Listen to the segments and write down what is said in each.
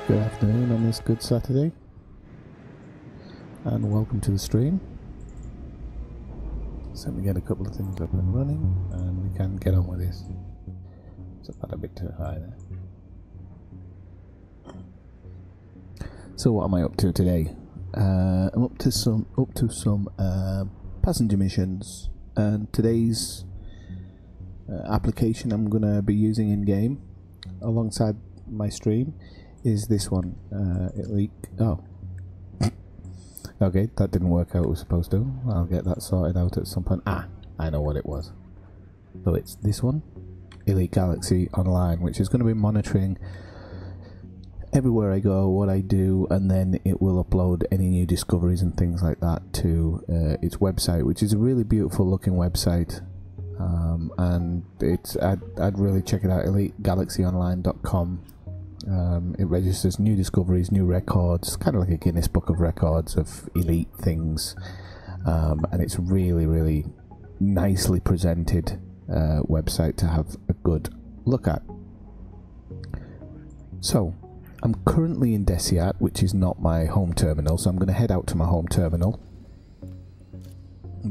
Good afternoon on this good Saturday, and welcome to the stream. So we get a couple of things up and running, and we can get on with this. It's about a bit too high there. So what am I up to today? I'm up to some passenger missions, and today's application I'm gonna be using in game alongside my stream is this one. Okay, that didn't work out. It was supposed to. I'll get that sorted out at some point. I know what it was. So it's this one, Elite Galaxy Online, which is going to be monitoring everywhere I go, what I do, and then it will upload any new discoveries and things like that to its website, which is a really beautiful looking website. And I'd really check it out, EliteGalaxyOnline.com. It registers new discoveries, new records, kind of like a Guinness Book of Records of elite things, and it's really, really nicely presented website to have a good look at. So, I'm currently in Desiat, which is not my home terminal, so I'm going to head out to my home terminal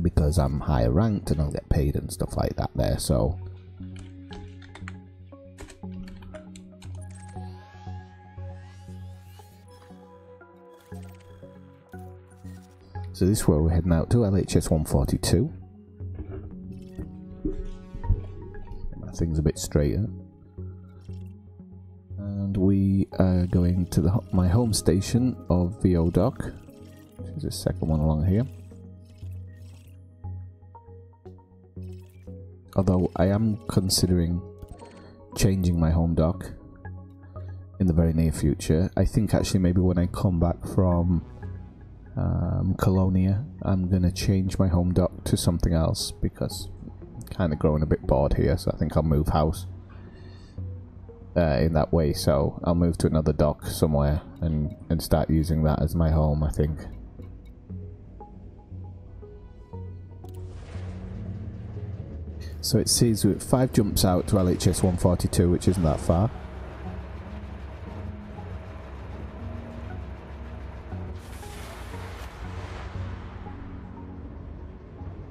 because I'm higher ranked and I'll get paid and stuff like that there, so... So this is where we're heading out to, LHS 142. My thing's a bit straighter. And we are going to my home station of VO Dock, which is the second one along here. Although I am considering changing my home dock in the very near future. I think actually maybe when I come back from Colonia, I'm gonna change my home dock to something else because I'm kind of growing a bit bored here, so I think I'll move house in that way. So I'll move to another dock somewhere and start using that as my home, I think. So it says with 5 jumps out to LHS 142, which isn't that far.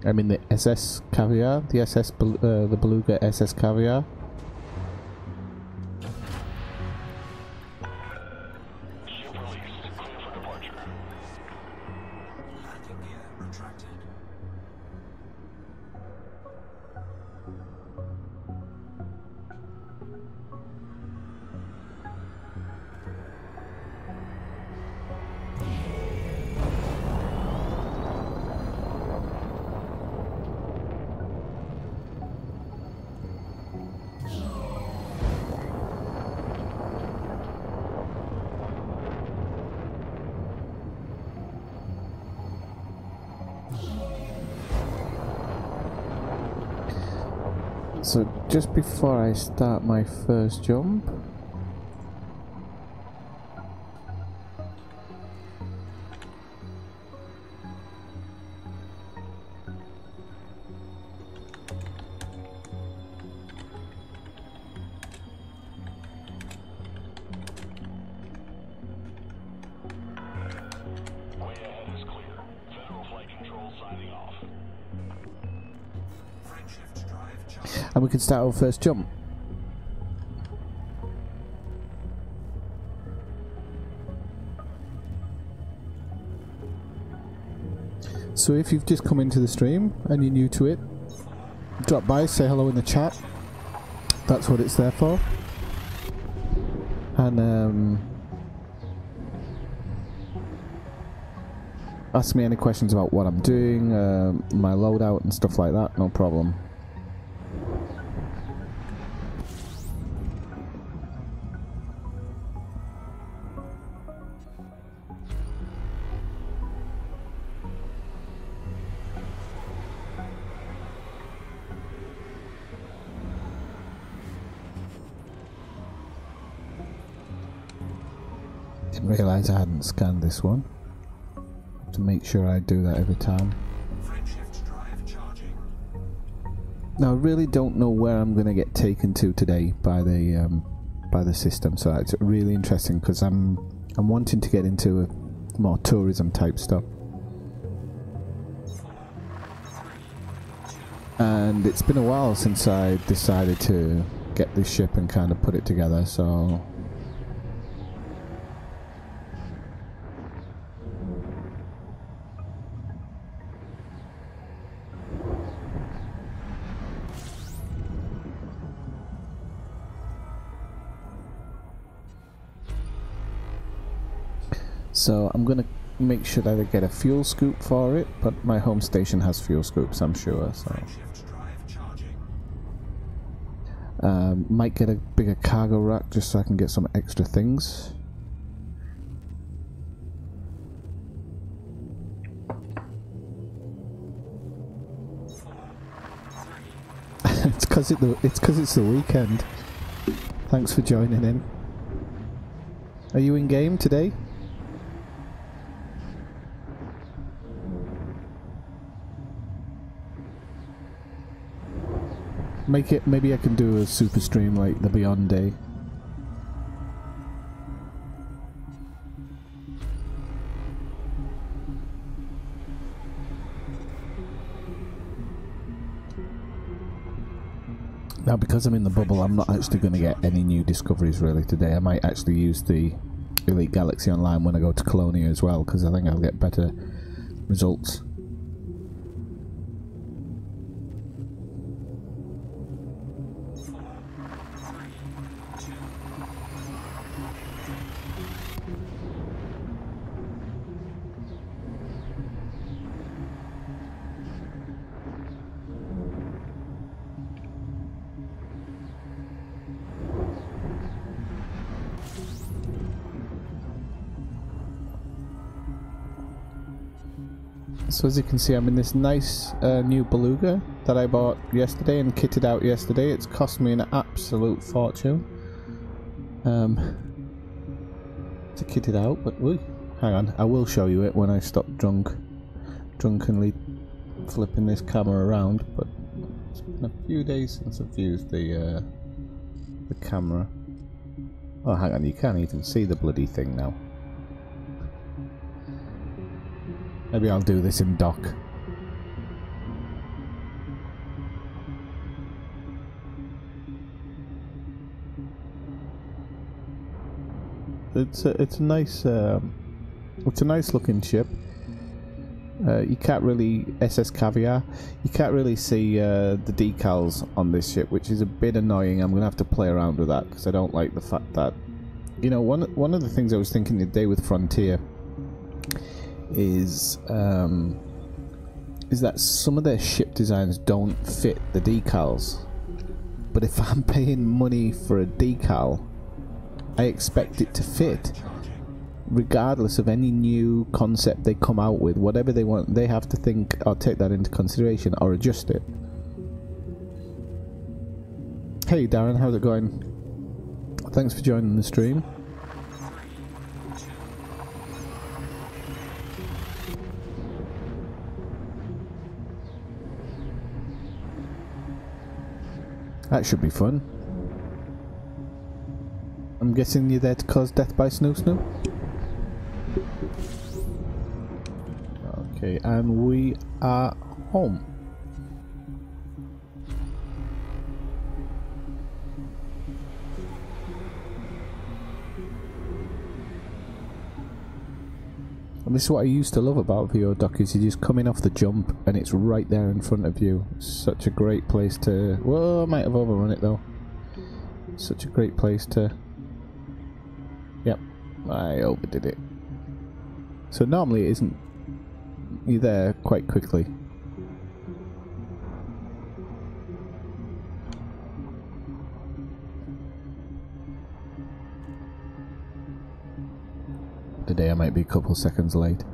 I'm in the SS Caviar, the Beluga SS Caviar. So just before I start my first jump, and we can start our first jump. So if you've just come into the stream and you're new to it, drop by, say hello in the chat. That's what it's there for. And ask me any questions about what I'm doing, my loadout and stuff like that, no problem. Didn't realise I hadn't scanned this one. To make sure I do that every time. Now I really don't know where I'm going to get taken to today by the by the system, so it's really interesting because I'm wanting to get into more tourism type stuff. And it's been a while since I decided to get this ship and kind of put it together, so I'm gonna make sure that I get a fuel scoop for it, but my home station has fuel scoops, I'm sure, so might get a bigger cargo rack just so I can get some extra things. It's because it's the weekend. Thanks for joining in. Are you in game today? Maybe I can do a super stream like the Beyond Day. Now, because I'm in the bubble, I'm not actually going to get any new discoveries really today. I might actually use the Elite Galaxy Online when I go to Colonia as well, because I think I'll get better results. So as you can see, I'm in this nice new Beluga that I bought yesterday and kitted out yesterday. It's cost me an absolute fortune to kit it out, but hang on, I will show you it when I stop drunkenly flipping this camera around. But it's been a few days since I've used the camera. Oh, hang on, you can't even see the bloody thing now. Maybe I'll do this in dock. It's a nice looking ship. You can't really SS Caviar. You can't really see the decals on this ship, which is a bit annoying. I'm gonna have to play around with that because I don't like the fact that, you know, one of the things I was thinking today with Frontier is that some of their ship designs don't fit the decals, but if I'm paying money for a decal, I expect it to fit regardless of any new concept they come out with. Whatever they want, they have to think or take that into consideration or adjust it. Hey Darren, how's it going? Thanks for joining the stream. That should be fun. I'm guessing you're there to cause death by Snoo Snoo? Okay, and we are home. And this is what I used to love about VO Dock, is you just come in off the jump and it's right there in front of you. Such a great place to... Whoa, I might have overrun it though. Such a great place to... Yep, I overdid it. So normally it isn't... You're there quite quickly. Today I might be a couple seconds late.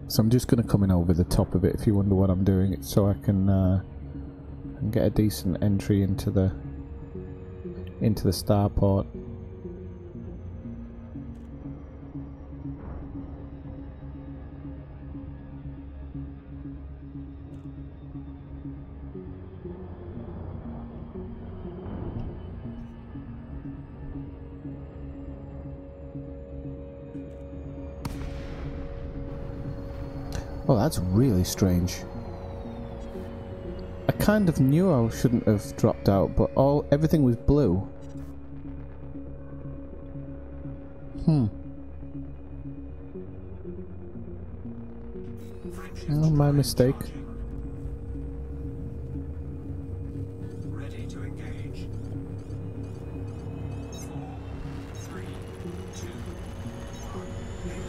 So I'm just going to come in over the top of it if you wonder what I'm doing, it's so I can get a decent entry into the into the starport. Oh, that's really strange. I kind of knew I shouldn't have dropped out, but everything was blue. Oh, my mistake. Ready to engage. 4, 3, 2, 1, engage.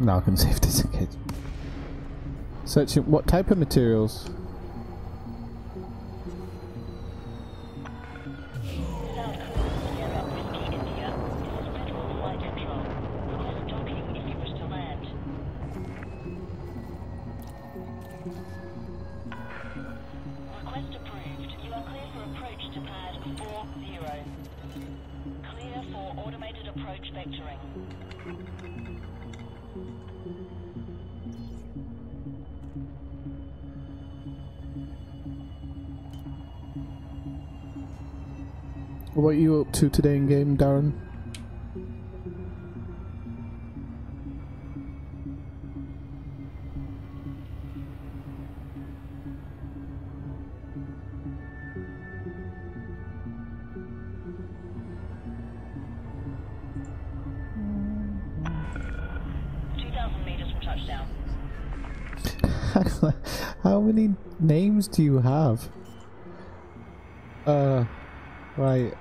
Now I can save disengage. Searching what type of materials? Request approved. You are clear for approach to pad 40. Clear for automated approach vectoring. What are you up to today in game, Darren? How many names do you have? Right.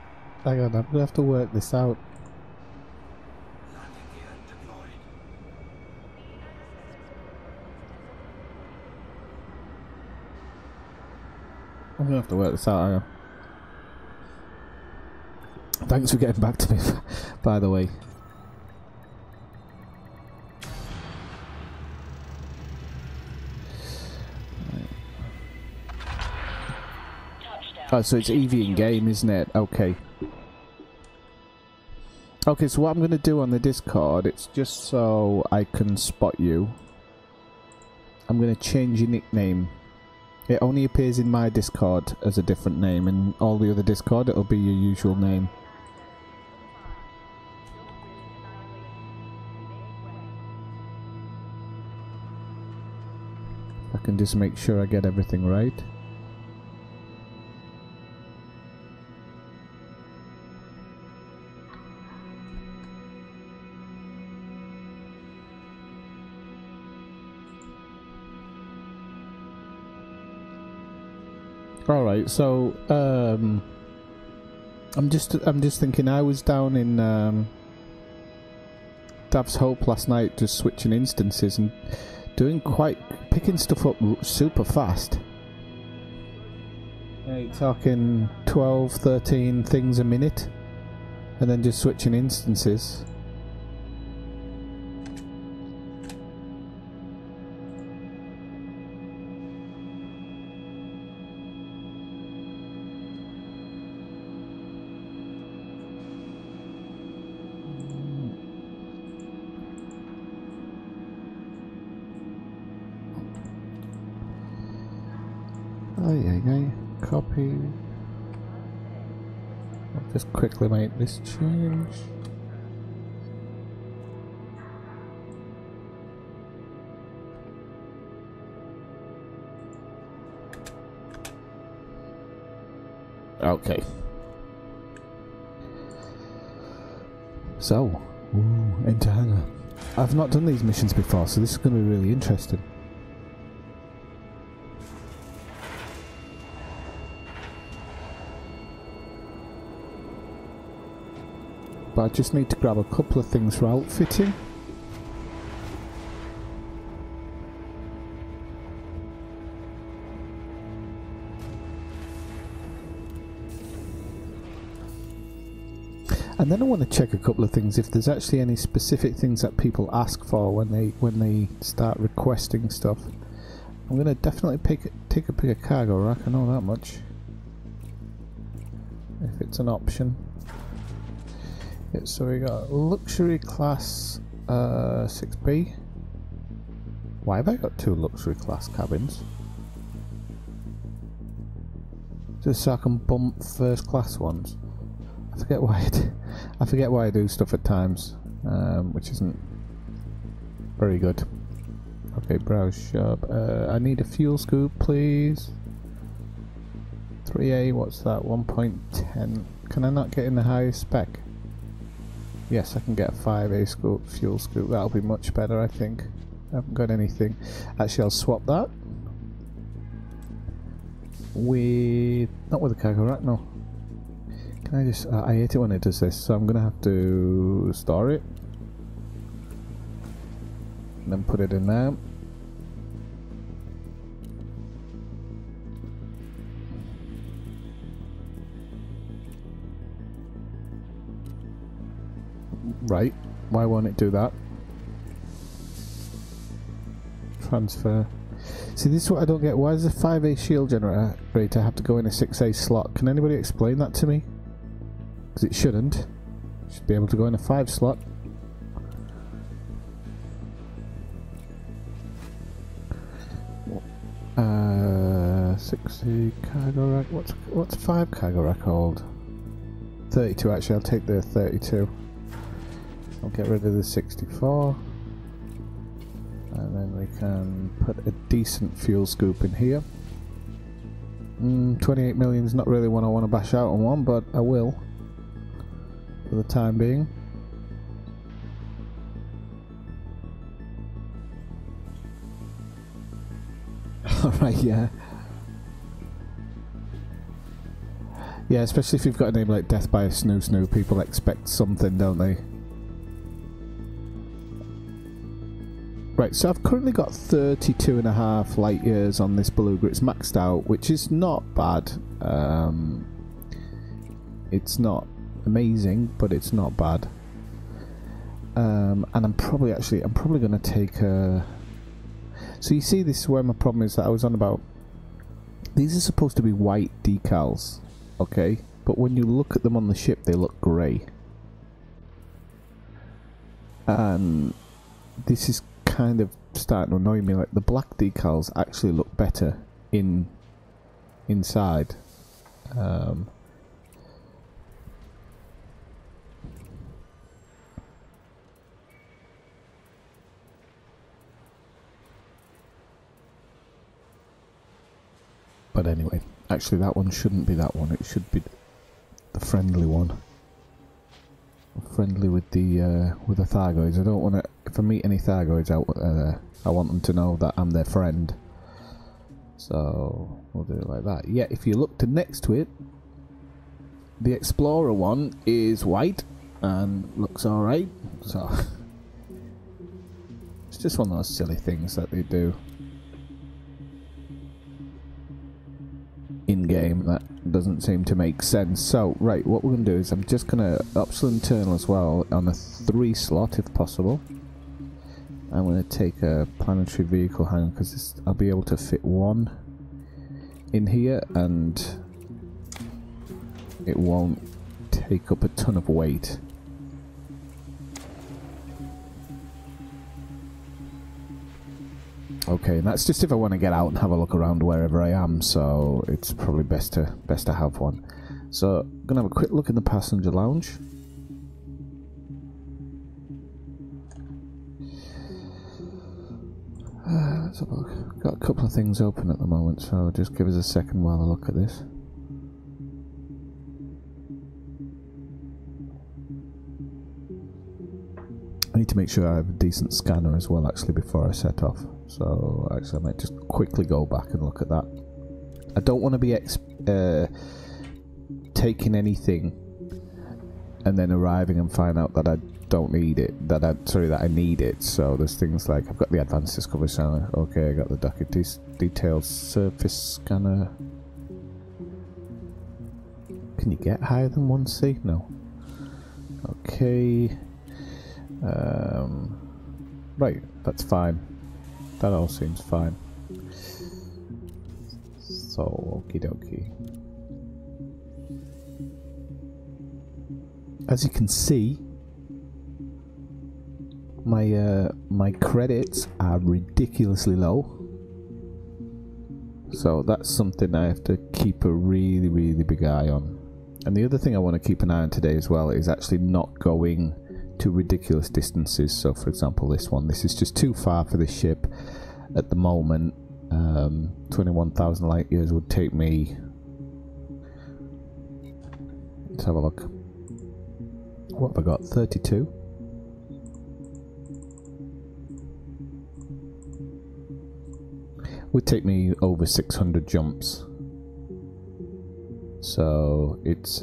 Hang on, I'm gonna have to work this out. Landing gear deployed. I'm gonna have to work this out, hang on. Thanks for getting back to me, by the way. Oh, so it's EV in game, isn't it? Okay. Okay, so what I'm going to do on the Discord, it's just so I can spot you. I'm going to change your nickname. It only appears in my Discord as a different name, and all the other Discord, it'll be your usual name. I can just make sure I get everything right. All right, so I'm just thinking. I was down in Dav's Hope last night, just switching instances and picking stuff up super fast. Talking 12, 13 things a minute, and then just switching instances. Copy. I'll just quickly make this change. Okay. So, enter hangar. I've not done these missions before, so this is going to be really interesting. But I just need to grab a couple of things for outfitting. And then I want to check a couple of things, if there's actually any specific things that people ask for when they start requesting stuff. I'm gonna definitely take a bigger cargo rack, I know that much. If it's an option. Yeah, so we got luxury class 6B. Why have I got 2 luxury class cabins? Just so I can bump first class ones. I forget why I do stuff at times, which isn't very good. Okay, browse shop. I need a fuel scoop, please. 3A, what's that? 1.10. Can I not get in the highest spec? Yes, I can get a 5A scoop, fuel scoop. That'll be much better, I think. I haven't got anything. Actually, I'll swap that with... not with a cargo rack, no. Can I just... I hate it when it does this, so I'm gonna have to store it. And then put it in there. Right, why won't it do that? Transfer. See, this is what I don't get. Why does a 5A shield generator have to go in a 6A slot? Can anybody explain that to me? Because it shouldn't. It should be able to go in a 5 slot. Uh, 6A cargo rack. What's 5 cargo rack called? 32 actually. I'll take the 32. I'll get rid of the 64. And then we can put a decent fuel scoop in here. 28 million is not really one I want to bash out on one, but I will. For the time being. Alright, yeah. Yeah, especially if you've got a name like Death by a Snoo, people expect something, don't they? Right, so I've currently got 32.5 light years on this Beluga. It's maxed out, which is not bad. It's not amazing, but it's not bad. And I'm probably going to take a... So you see, this is where my problem is that I was on about. These are supposed to be white decals, okay? But when you look at them on the ship, they look grey. And this is kind of starting to annoy me. Like, the black decals actually look better inside. But anyway, actually that one shouldn't be that one. It should be the friendly one. Friendly with the Thargoids. I don't want to. If I meet any Thargoids out there, I want them to know that I'm their friend. So we'll do it like that. Yeah, if you look to next to it, the Explorer one is white and looks alright. So it's just one of those silly things that they do in game that doesn't seem to make sense. So right, what we're going to do is I'm just going to optional internal as well on a 3 slot if possible. I'm going to take a planetary vehicle hangar because I'll be able to fit one in here and it won't take up a ton of weight. Okay, and that's just if I want to get out and have a look around wherever I am, so it's probably best to have one. So I'm gonna have a quick look in the passenger lounge. Let's have a look. Got a couple of things open at the moment, so just give us a second while I look at this. I need to make sure I have a decent scanner as well, actually, before I set off. So, actually, I might just quickly go back and look at that. I don't want to be taking anything and then arriving and find out that I don't need it. That I need it. So there's things like I've got the advanced discovery scanner. Okay, I got the docket detailed surface scanner. Can you get higher than 1C? No. Okay. Right, that's fine. That all seems fine. So, okie dokie. As you can see, my credits are ridiculously low. So that's something I have to keep a really big eye on. And the other thing I want to keep an eye on today as well is actually not going to ridiculous distances. So for example this one, this is just too far for this ship at the moment. 21,000 light years would take me, let's have a look, what have I got, 32? Would take me over 600 jumps, so it's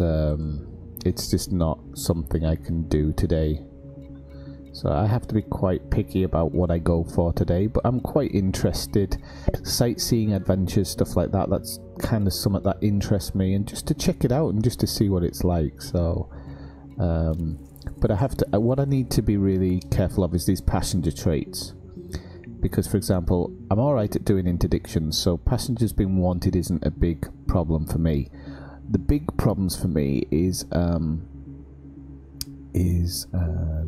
just not something I can do today. So I have to be quite picky about what I go for today, but I'm quite interested. Sightseeing, adventures, stuff like that, that's kind of something that interests me, and just to check it out and just to see what it's like. So but I have to, what I need to be really careful of is these passenger traits. Because, for example, I'm alright at doing interdictions, so passengers being wanted isn't a big problem for me. The big problems for me is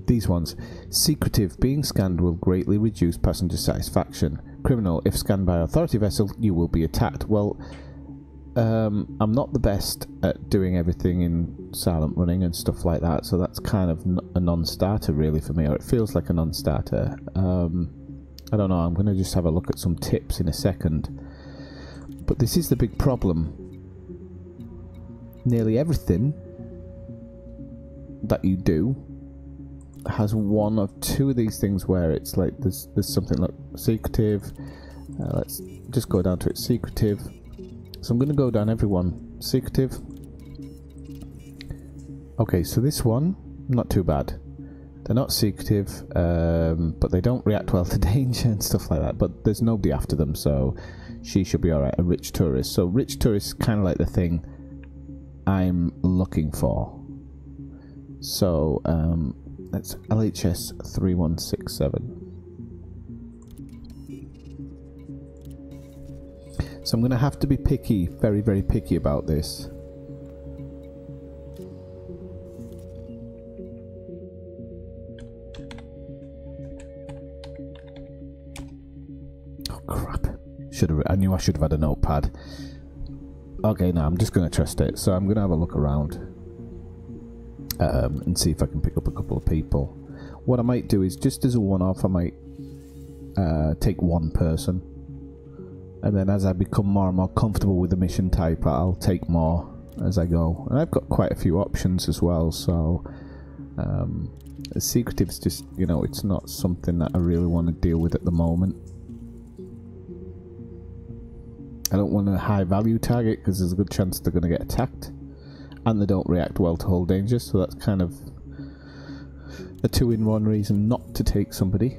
these ones. Secretive, being scanned will greatly reduce passenger satisfaction. Criminal, if scanned by authority vessel, you will be attacked. Well, I'm not the best at doing everything in silent running and stuff like that, so that's kind of a non-starter really for me, or it feels like a non-starter. I don't know, I'm going to just have a look at some tips in a second. But this is the big problem. Nearly everything that you do has one of two of these things where it's like there's something like secretive. Let's just go down to it, secretive. So I'm going to go down every one. Secretive. Okay, so this one, not too bad. They're not secretive, but they don't react well to danger and stuff like that. But there's nobody after them, so she should be alright. A rich tourist. So rich tourist is kind of like the thing I'm looking for. So that's LHS 3167. So I'm going to have to be picky, very picky about this. I knew I should have had a notepad. Okay, now I'm just going to trust it. So I'm going to have a look around and see if I can pick up a couple of people. What I might do is, just as a one-off, I might take one person. And then as I become more and more comfortable with the mission type, I'll take more as I go. And I've got quite a few options as well, so secretive is just, you know, it's not something that I really want to deal with at the moment. I don't want a high value target because there's a good chance they're going to get attacked, and they don't react well to hull danger, so that's kind of a 2-in-1 reason not to take somebody.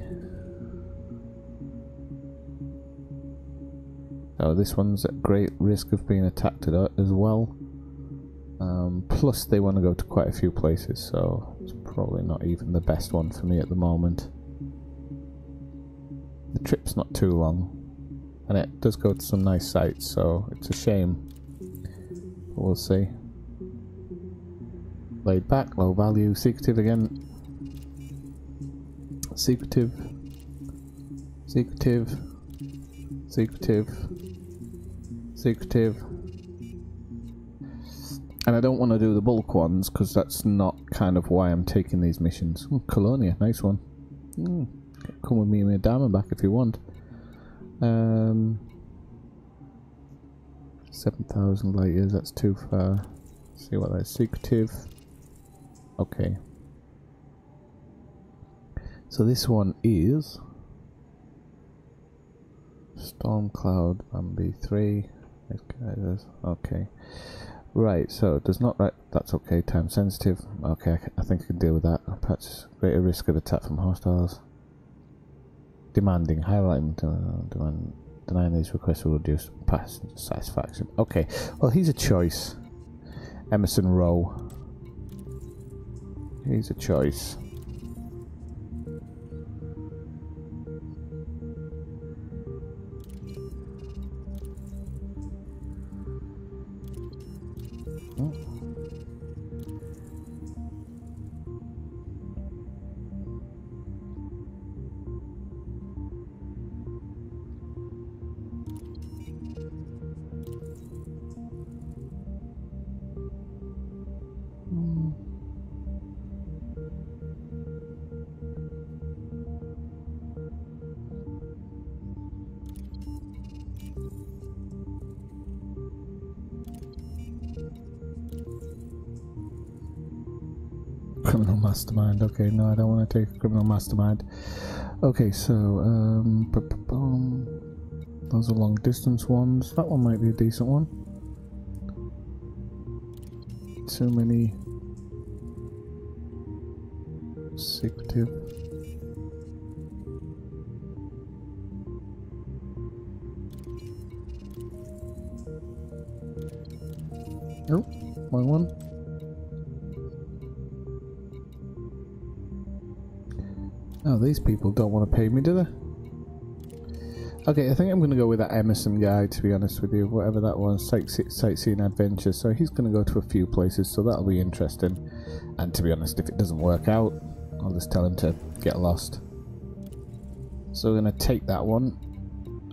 So this one's at great risk of being attacked as well. Plus they want to go to quite a few places, so it's probably not even the best one for me at the moment. The trip's not too long, and it does go to some nice sites, so it's a shame. But we'll see. Laid back, low value, secretive again. Secretive. Secretive. Secretive. Secretive. And I don't want to do the bulk ones because that's not kind of why I'm taking these missions. Ooh, Colonia, nice one. Come with me and my Diamondback if you want. 7,000 light years, that's too far. See what that is. Secretive. Okay. So this one is Storm Cloud Bambi 3. Okay. Right, so it does not write. That's okay. Time sensitive. Okay, I think I can deal with that. Perhaps greater risk of attack from hostiles. Demanding, highlighting, denying these requests will reduce passenger satisfaction. Okay, well, he's a choice. Emerson Rowe. He's a choice. criminal mastermind. Okay, no, I don't want to take a criminal mastermind. Okay, so those are long distance ones. That one might be a decent one. Too many secretive. Oh, wrong one. Oh, these people don't want to pay me, do they? Okay, I think I'm going to go with that Emerson guy, to be honest with you. Whatever that was, sightseeing adventure. So he's going to go to a few places, so that'll be interesting. And to be honest, if it doesn't work out, I'll just tell him to get lost. So we're going to take that one,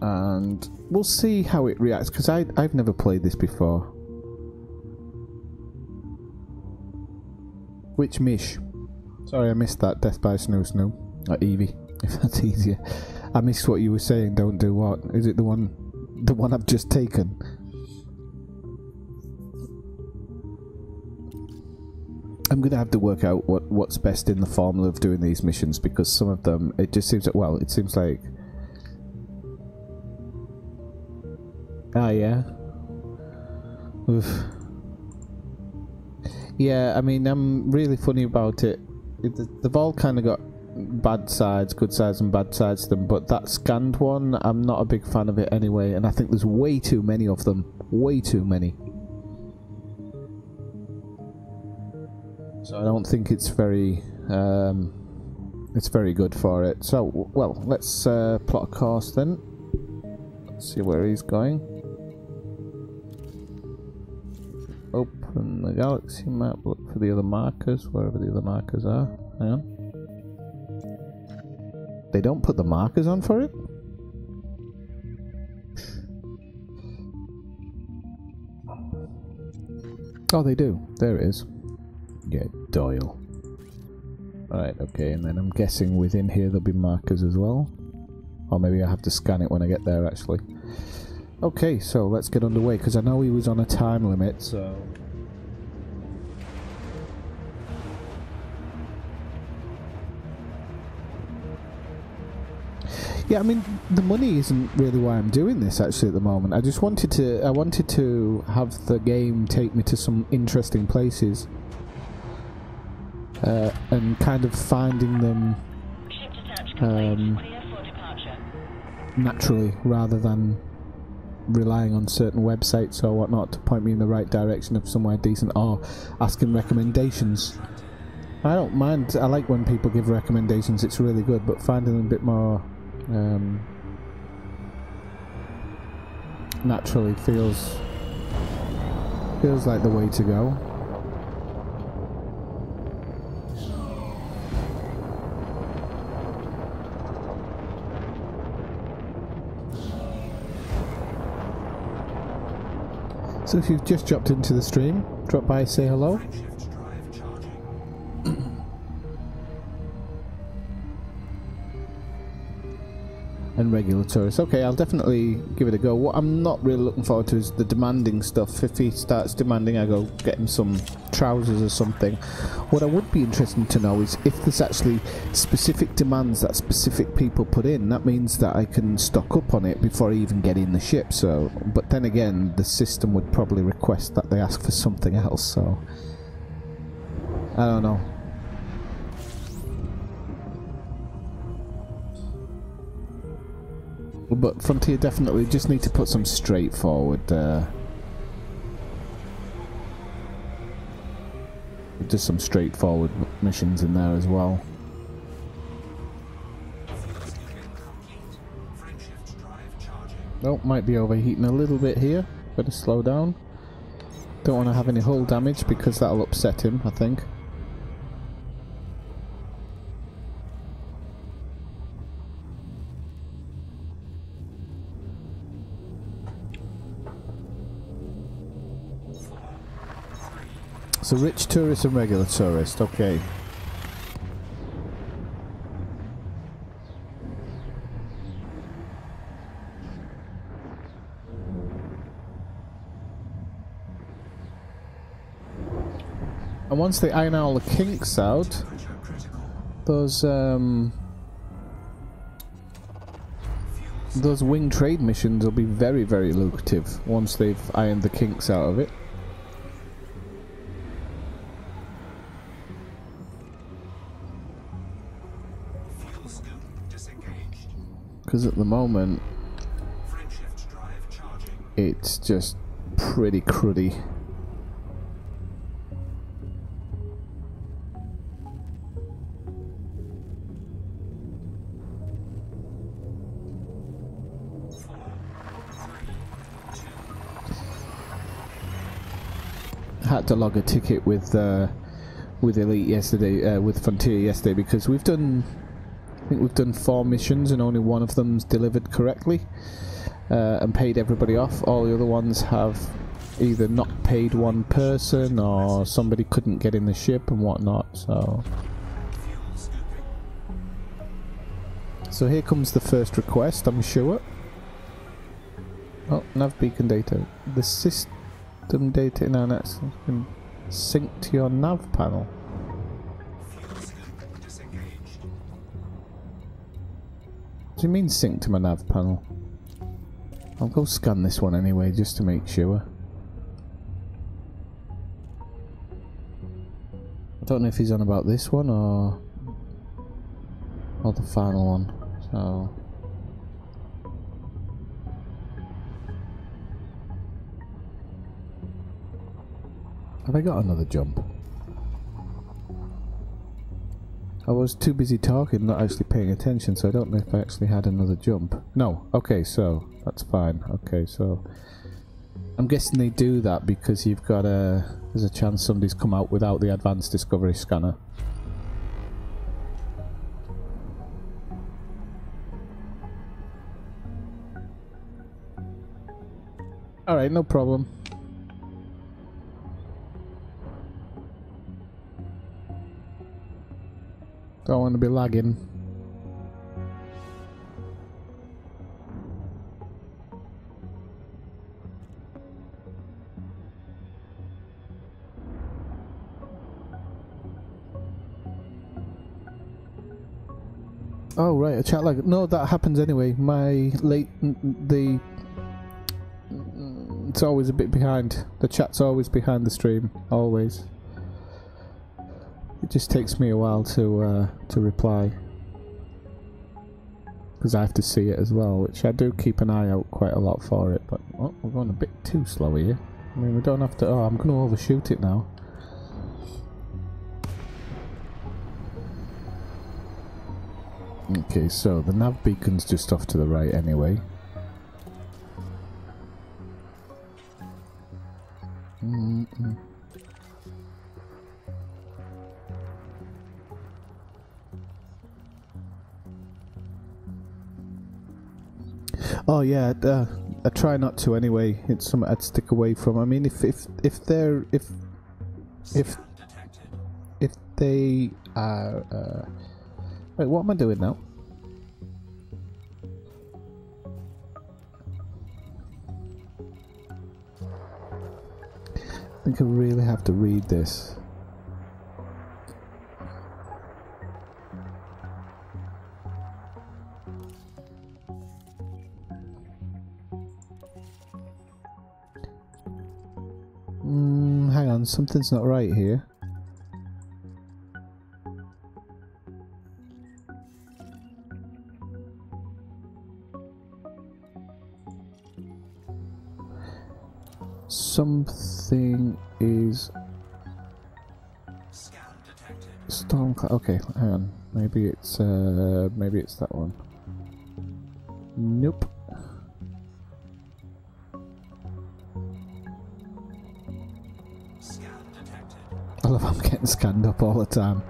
and we'll see how it reacts, because I've never played this before. Which Mish? Sorry, I missed that. Death by Snoo Snoo. Or Eevee, if that's easier. I missed what you were saying. Don't do what? Is it the one I've just taken? I'm gonna have to work out what's best in the formula of doing these missions, because some of them, it just seems like, well, it seems like, yeah. Oof. Yeah, I mean, I'm really funny about it. They've all kind of got bad sides, good sides and bad sides to them, but that scanned one, I'm not a big fan of it anyway, and I think there's way too many of them. Way too many. So I don't think it's very good for it. So, well, let's plot a course then. Let's see where he's going. Open the galaxy map, look for the other markers, wherever the other markers are. Hang on. They don't put the markers on for it? Oh, they do. There it is. Yeah, Doyle. Right, okay, and then I'm guessing within here there'll be markers as well. Or maybe I have to scan it when I get there, actually. Okay, so let's get underway, because I know he was on a time limit, so... Yeah, I mean, the money isn't really why I'm doing this, actually, at the moment. I just wanted to... I wanted to have the game take me to some interesting places. And kind of finding them... naturally, rather than relying on certain websites or whatnot to point me in the right direction of somewhere decent, or asking recommendations. I don't mind, I like when people give recommendations, it's really good, but finding them a bit more naturally feels like the way to go. So if you've just dropped into the stream, drop by, say hello. And regular tourists. Okay, I'll definitely give it a go. What I'm not really looking forward to is the demanding stuff. If he starts demanding, I go get him some trousers or something. What I would be interested to know is if there's actually specific demands that specific people put in. That means that I can stock up on it before I even get in the ship. So, but then again, the system would probably request that they ask for something else. So, I don't know. But Frontier definitely just need to put some straightforward just some straightforward missions in there as well. Oh, might be overheating a little bit here. Better slow down. Don't want to have any hull damage because that'll upset him, I think. So rich tourist and regular tourist, okay. And once they iron all the kinks out, those wing trade missions will be very, very lucrative once they've ironed the kinks out of it. Because at the moment, it's just pretty cruddy. Had to log a ticket with Elite yesterday, with Frontier yesterday, because I think we've done 4 missions and only one of them's delivered correctly and paid everybody off. All the other ones have either not paid one person or somebody couldn't get in the ship and whatnot. So here comes the first request, I'm sure. Oh, nav beacon data. The system data in our nets can sync to your nav panel. What do you mean sync to my nav panel? I'll go scan this one anyway, just to make sure. I don't know if he's on about this one or the final one. So have I got another jump? I was too busy talking, not actually paying attention, so I don't know if I actually had another jump. No, okay, so that's fine. Okay, so I'm guessing they do that because you've got there's a chance somebody's come out without the advanced discovery scanner. Alright, no problem. Don't want to be lagging. Oh right, a chat lag. No, that happens anyway. It's always a bit behind. The chat's always behind the stream, always. It just takes me a while to reply, because I have to see it as well, which I do keep an eye out quite a lot for it. But oh, we're going a bit too slow here. I mean, we don't have to. Oh, I'm going to overshoot it now. Okay, so the nav beacon's just off to the right anyway. Oh yeah, I try not to anyway. It's something I'd stick away from. I mean, if they are. Wait, what am I doing now? I think I really have to read this. Hang on, something's not right here. Something is storm cloud. Okay, hang on. Maybe it's that one. Nope. I love how I'm getting scanned up all the time.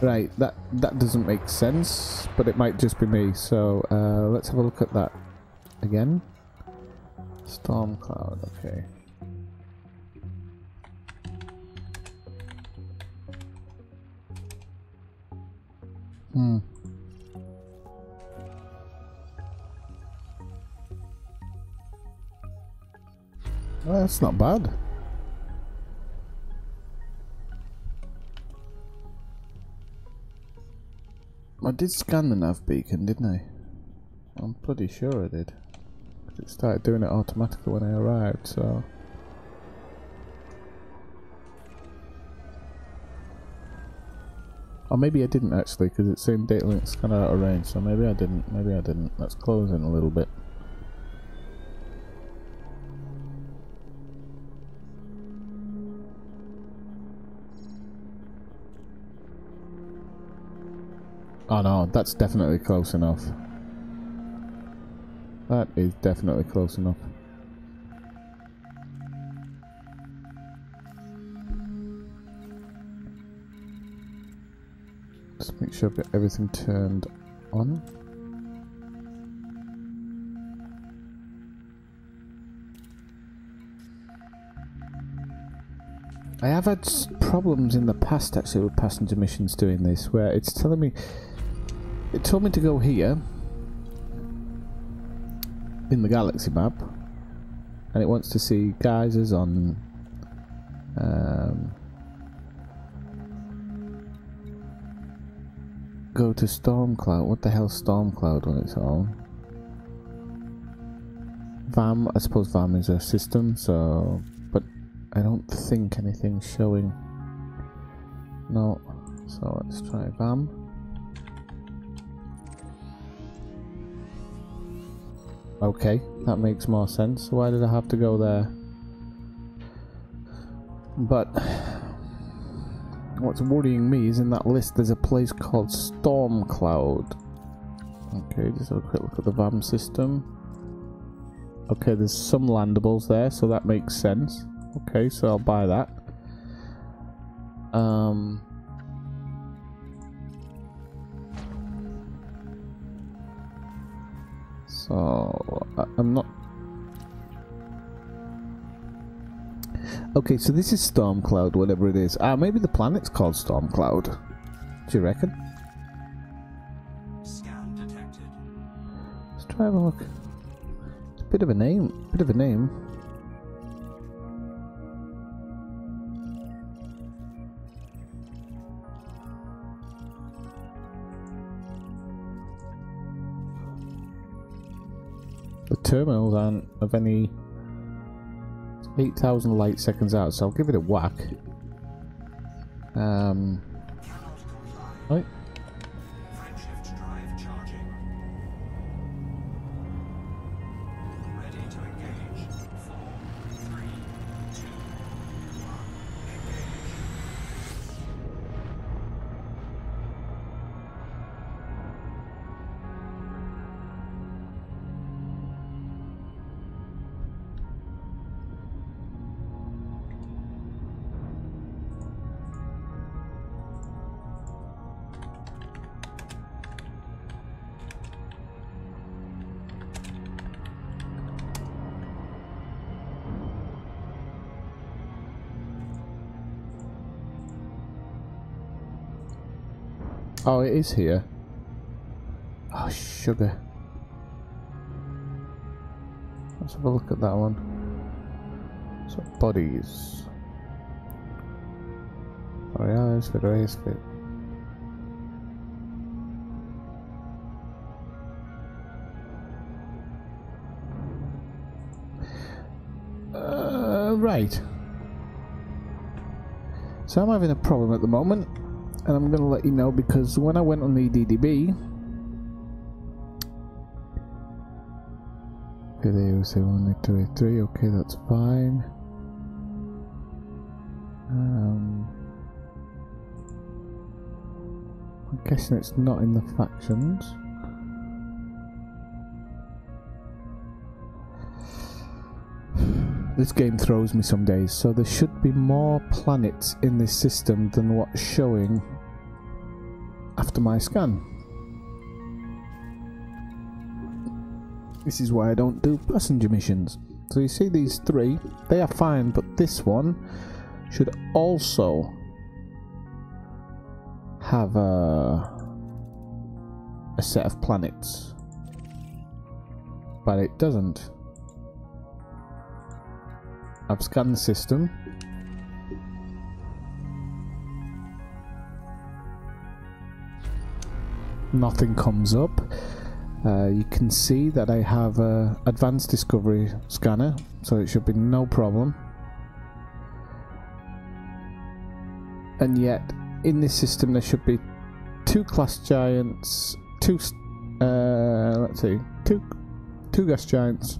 Right, that doesn't make sense, but it might just be me. So let's have a look at that again. Storm cloud, okay. Well, that's not bad. I did scan the nav beacon, didn't I? I'm pretty sure I did. 'Cause it started doing it automatically when I arrived, so... Or maybe I didn't actually, because it's saying data link scanner out of range, so maybe I didn't, maybe I didn't. Let's close in a little bit. Oh no, that's definitely close enough. That is definitely close enough. Just make sure I've got everything turned on. I have had problems in the past actually with passenger missions doing this, where it's telling me... It told me to go here in the galaxy map, and it wants to see geysers on go to Stormcloud. What the hell's Stormcloud when it's on? VAM, I suppose VAM is a system, so... But I don't think anything's showing. No. So let's try VAM. Okay, that makes more sense. Why did I have to go there? But what's worrying me is in that list there's a place called Stormcloud. Okay, just have a quick look at the VAM system. Okay, there's some landables there, so that makes sense. Okay, so I'll buy that. So I'm not... Okay, so this is Stormcloud, whatever it is. Maybe the planet's called Stormcloud. Do you reckon? Scan detected. Let's try have a look. It's a bit of a name. Bit of a name. The terminals aren't of any... 8,000 light seconds out, so I'll give it a whack. Cannot comply. Right. Frameshift drive charging. Ready to engage. 4, 3, 2, 1. Engage. Oh, it is here. Oh, sugar. Let's have a look at that one. So, bodies. Oh, yeah, there's the race bit. Right. So I'm having a problem at the moment. And I'm going to let you know because when I went on the DDB, video say 18283, okay, that's fine. I'm guessing it's not in the factions. This game throws me some days, so there should be more planets in this system than what's showing after my scan. This is why I don't do passenger missions. So you see these three, they are fine, but this one should also have a set of planets. But it doesn't. I've scanned the system. nothing comes up. You can see that I have a advanced discovery scanner, so it should be no problem. And yet, in this system, there should be 2 class giants, two gas giants.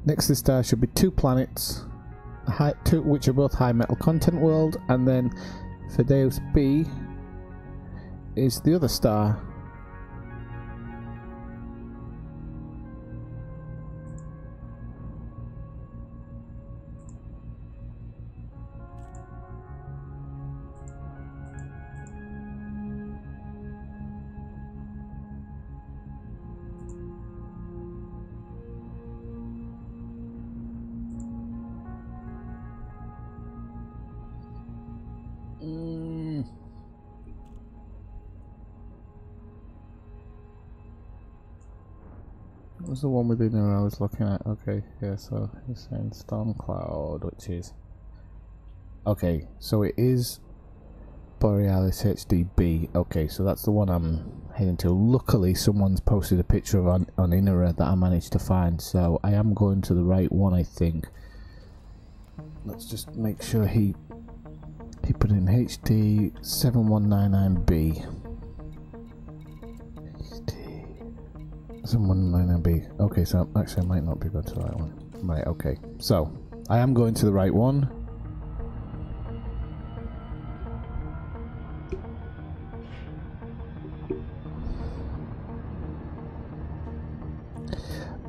Next to the star should be 2 planets, which are both high metal content world, and then Fideus B is the other star. What was the one within there I was looking at? Okay, yeah, so you're saying Storm Cloud, which is... Okay, so it is Borealis HDB. Okay, so that's the one I'm heading to. Luckily, someone's posted a picture of on Inera that I managed to find, so I am going to the right one, I think. Let's just make sure he put in HD 7199B. HD 7199B. Okay, so actually I might not be going to the right one. Right, okay. So, I am going to the right one.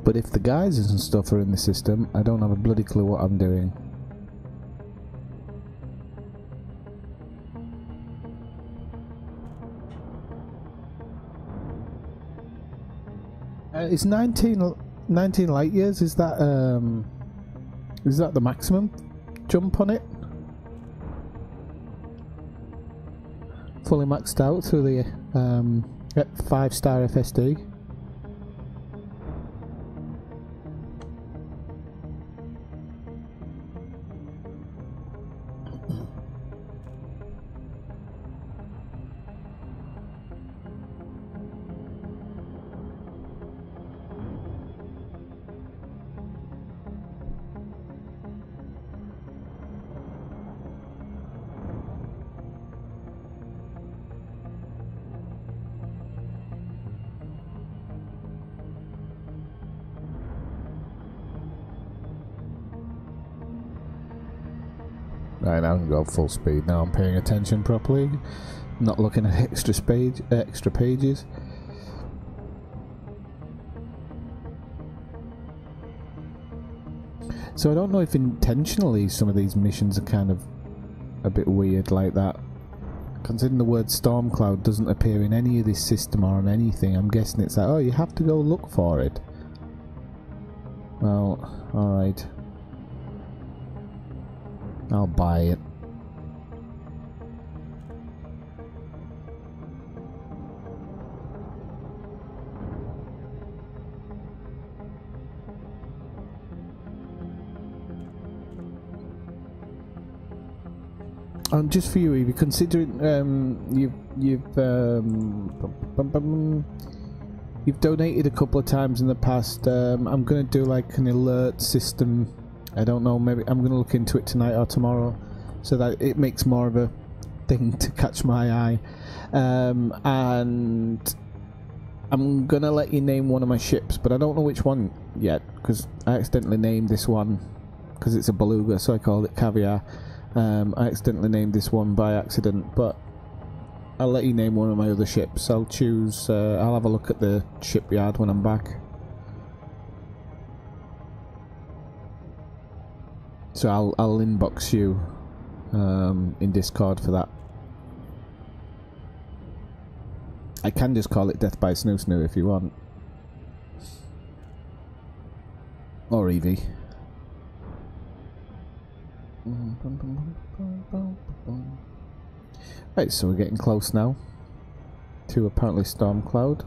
But if the geysers and stuff are in the system, I don't have a bloody clue what I'm doing. It's 19 light years. Is that the maximum jump on it? Fully maxed out through the 5-star FSD. Right, now I can go full speed. Now I'm paying attention properly, not looking at extra pages. So I don't know if intentionally some of these missions are kind of a bit weird like that. Considering the word storm cloud doesn't appear in any of this system or on anything, I'm guessing it's like, oh, you have to go look for it. Well, alright. I'll buy it. Just for you, Evie, considering you've donated a couple of times in the past, I'm gonna do like an alert system. I don't know, maybe I'm going to look into it tonight or tomorrow so that it makes more of a thing to catch my eye. And I'm going to let you name one of my ships, but I don't know which one yet because I accidentally named this one because it's a Beluga, so I called it Caviar. I accidentally named this one by accident, but I'll let you name one of my other ships. I'll choose, I'll have a look at the shipyard when I'm back. So I'll inbox you in Discord for that. I can just call it Death by Snoo Snoo if you want. Or Evie. Right, so we're getting close now to apparently Storm Cloud.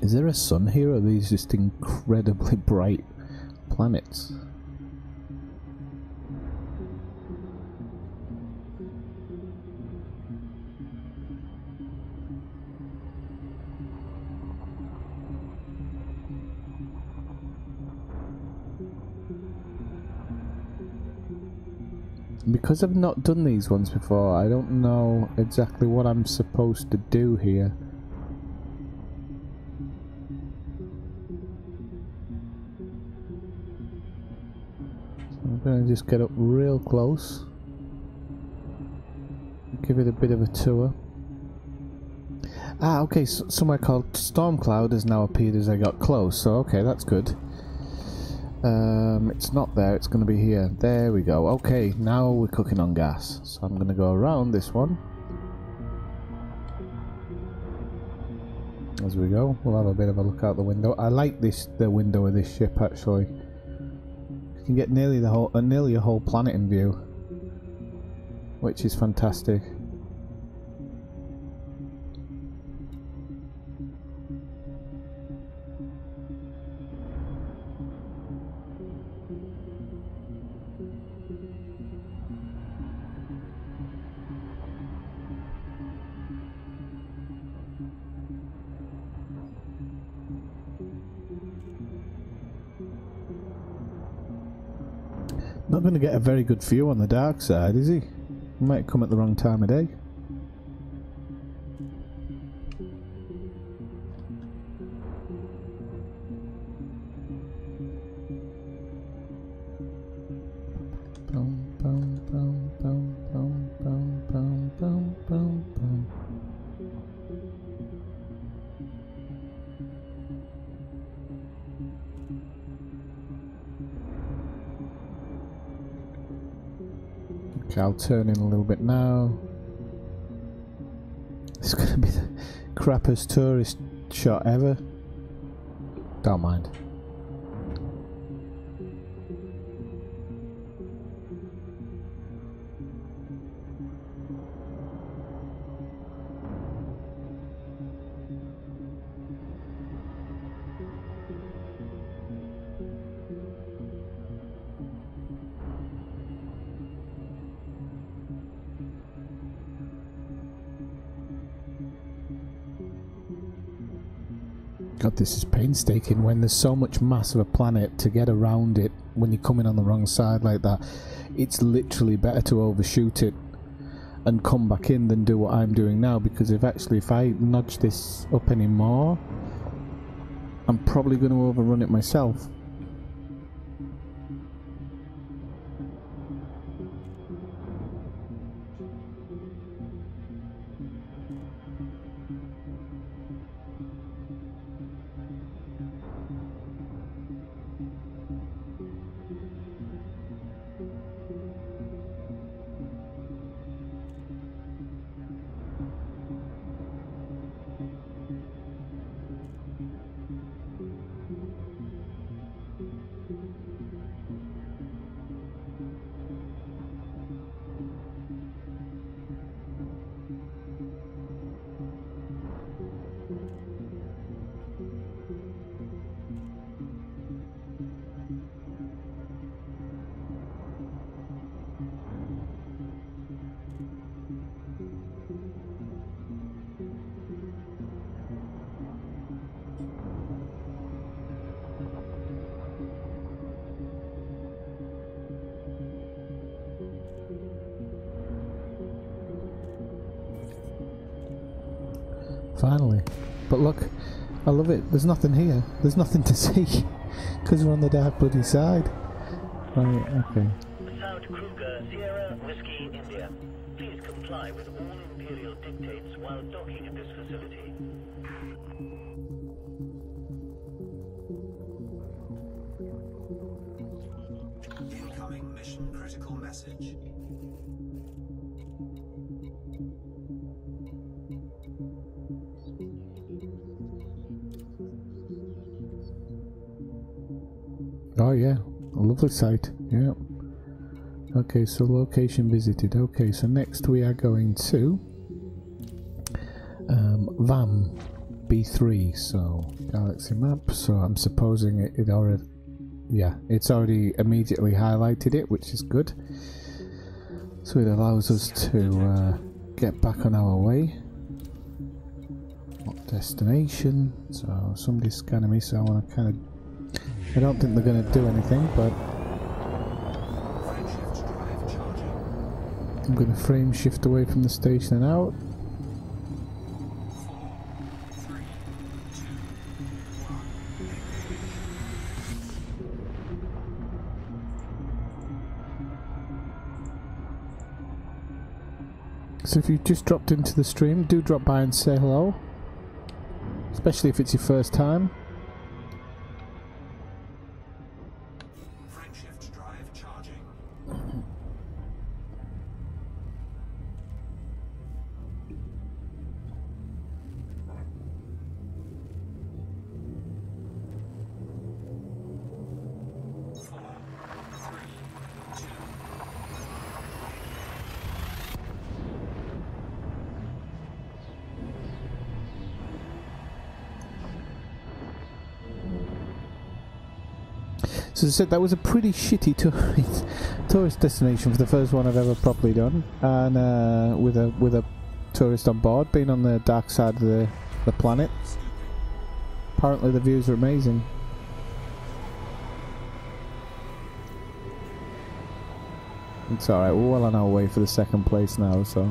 Is there a sun here, or are these just incredibly bright planets? Because I've not done these ones before, I don't know exactly what I'm supposed to do here. I'm going to just get up real close, give it a bit of a tour. Ah, okay, so somewhere called Storm Cloud has now appeared as I got close, so okay, that's good. It's not there, it's going to be here. There we go. Okay, now we're cooking on gas. So I'm going to go around this one. As we go, we'll have a bit of a look out the window. I like the window of this ship actually. You can get nearly a whole planet in view, which is fantastic. Not going to get a very good view on the dark side, is he? He might come at the wrong time of day. Okay, I'll turn in a little bit now. It's going to be the crappiest tourist shot ever. Don't mind. God, this is painstaking when there's so much mass of a planet to get around it when you're coming on the wrong side like that. It's literally better to overshoot it and come back in than do what I'm doing now, because if I nudge this up anymore, I'm probably going to overrun it myself. Finally. But look, I love it. There's nothing here. There's nothing to see. Because we're on the dark bloody side. Right, okay. South Kruger, Sierra, Whiskey, India. Please comply with all Imperial dictates while docking at this facility. Incoming mission critical message. Oh yeah, a lovely site, yeah. Okay, so location visited. Okay, so next we are going to VAM, B3, so galaxy map. So I'm supposing it already, yeah, it's already immediately highlighted it, which is good. So it allows us to get back on our way. What destination? So somebody's scanning me, so I want to kind of. I don't think they're going to do anything, but I'm going to frame shift away from the station and out. So if you've just dropped into the stream, do drop by and say hello, especially if it's your first time. Frameshift drive charging. So as I said, that was a pretty shitty tourist destination for the first one I've ever properly done, and with a tourist on board, being on the dark side of the planet. Apparently the views are amazing. It's alright, we're well on our way for the second place now, so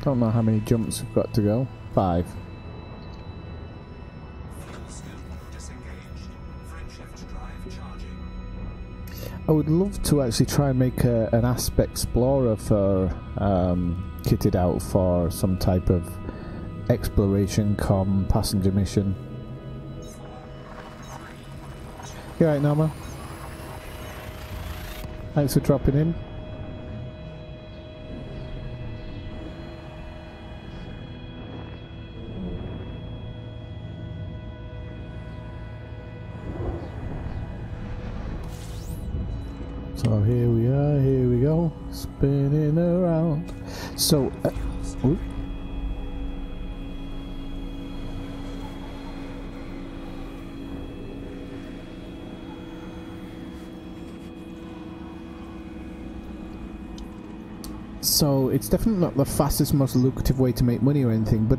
don't know how many jumps we've got to go. 5. I would love to actually try and make an Asp Explorer for kitted out for some type of exploration passenger mission. You alright, Norma? Thanks for dropping in. So here we are, here we go, spinning around. So, so it's definitely not the fastest, most lucrative way to make money or anything, but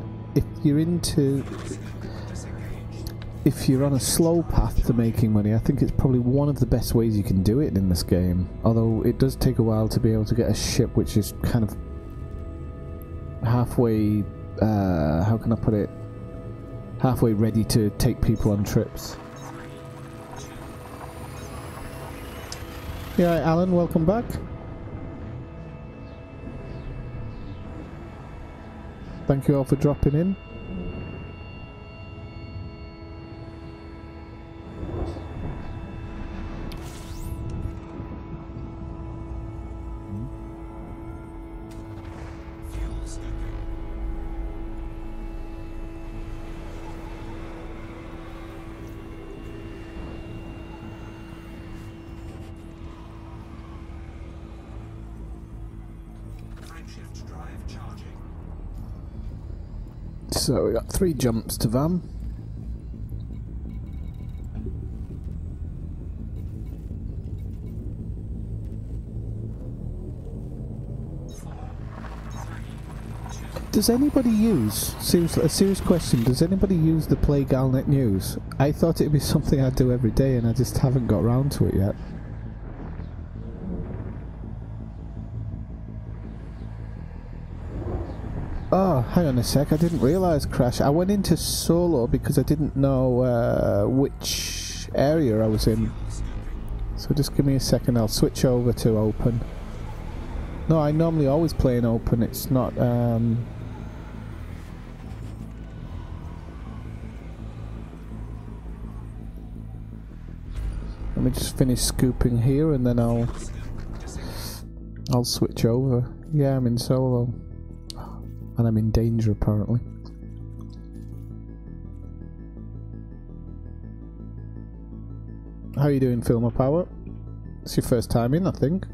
if you're on a slow path to making money, I think it's probably one of the best ways you can do it in this game. Although it does take a while to be able to get a ship which is kind of halfway, how can I put it, halfway ready to take people on trips. Yeah, Alan, welcome back. Thank you all for dropping in. So we got 3 jumps to Vam. Does anybody use, a serious question, does anybody use the Play Galnet News? I thought it'd be something I'd do every day and I just haven't got around to it yet. Oh, hang on a sec, I didn't realise, Crash. I went into solo because I didn't know which area I was in. So just give me a second, I'll switch over to open. No, I normally always play in open, it's not... Let me just finish scooping here and then I'll switch over. Yeah, I'm in solo. And I'm in danger, apparently. How are you doing, Filmer Power? It's your first time in, I think.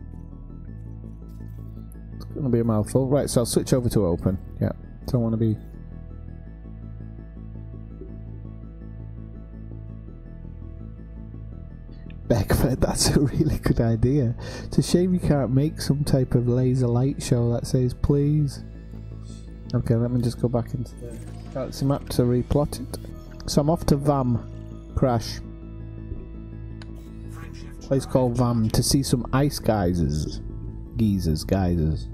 It's going to be a mouthful. Right, so I'll switch over to open. Yeah. Don't want to be... Beckford, that's a really good idea. It's a shame you can't make some type of laser light show that says please. Okay, let me just go back into the galaxy map to replot it. So I'm off to VAM. Crash. Place called VAM to see some ice geysers. Geysers.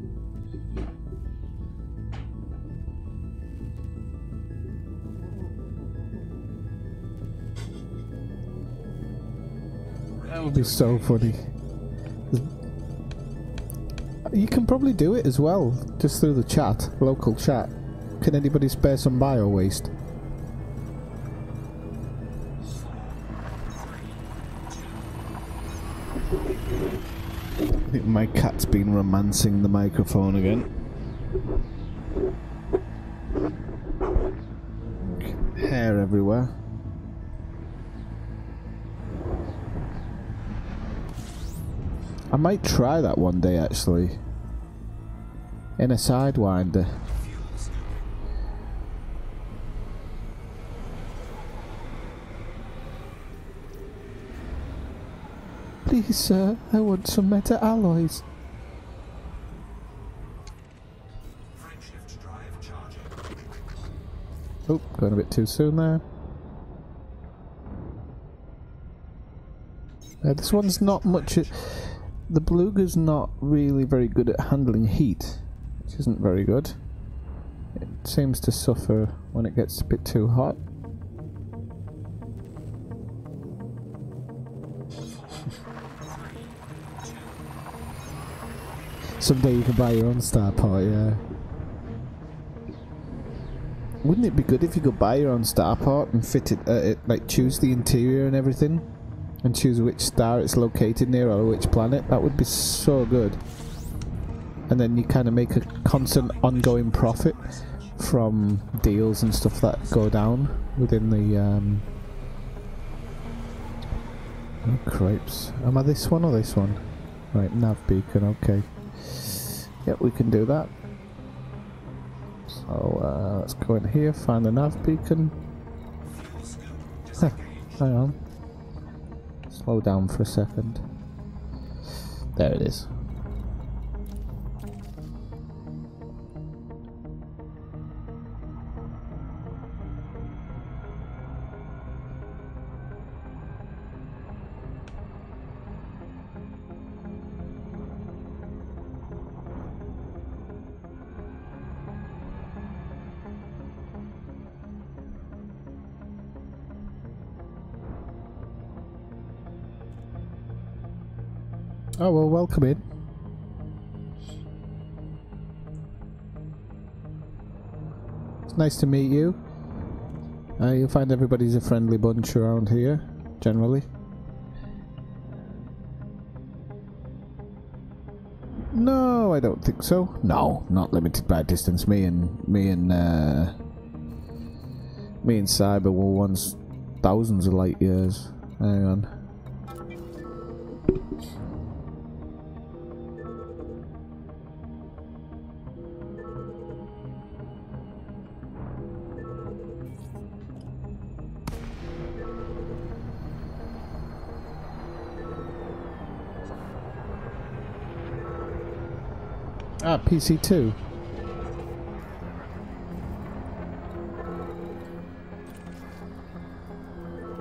That would be so funny. You can probably do it as well, just through the chat, local chat. Can anybody spare some bio waste? I think my cat's been romancing the microphone again. Hair everywhere. I might try that one day actually. In a Sidewinder. Please sir, I want some meta alloys. Oh, going a bit too soon there. This one's not much... The Beluga's not really very good at handling heat, which isn't very good. It seems to suffer when it gets a bit too hot. Someday you can buy your own starport, yeah. Wouldn't it be good if you could buy your own starport and fit it, like choose the interior and everything? And choose which star it's located near or which planet? That would be so good. And then you kind of make a constant ongoing profit from deals and stuff that go down within the... Oh, cripes. Am I this one or this one? Right, nav beacon, okay. Yep, we can do that. So, let's go in here, find the nav beacon. Huh, hang on. Slow down for a second. There it is. Oh well, welcome in. It's nice to meet you. You'll find everybody's a friendly bunch around here, generally. No, I don't think so. No, not limited by distance. Me and Cyber were once thousands of light years. Hang on. Ah, PC2.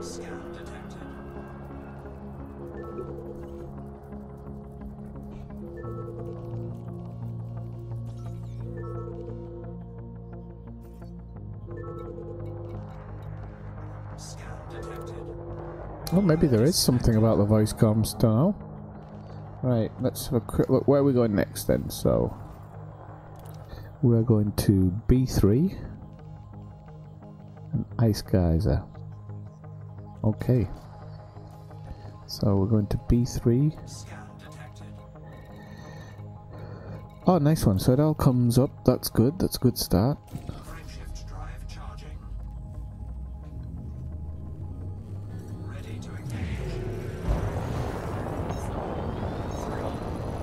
Scan detected. Scan detected. Oh, maybe there is something about the voice comms, don't know. Right, let's have a quick look. Where are we going next then? So, we're going to B3. An ice geyser. Okay. So, we're going to B3. Scan detected. Oh, nice one. So it all comes up. That's good. That's a good start. Frameshift drive charging. Ready to engage. 4,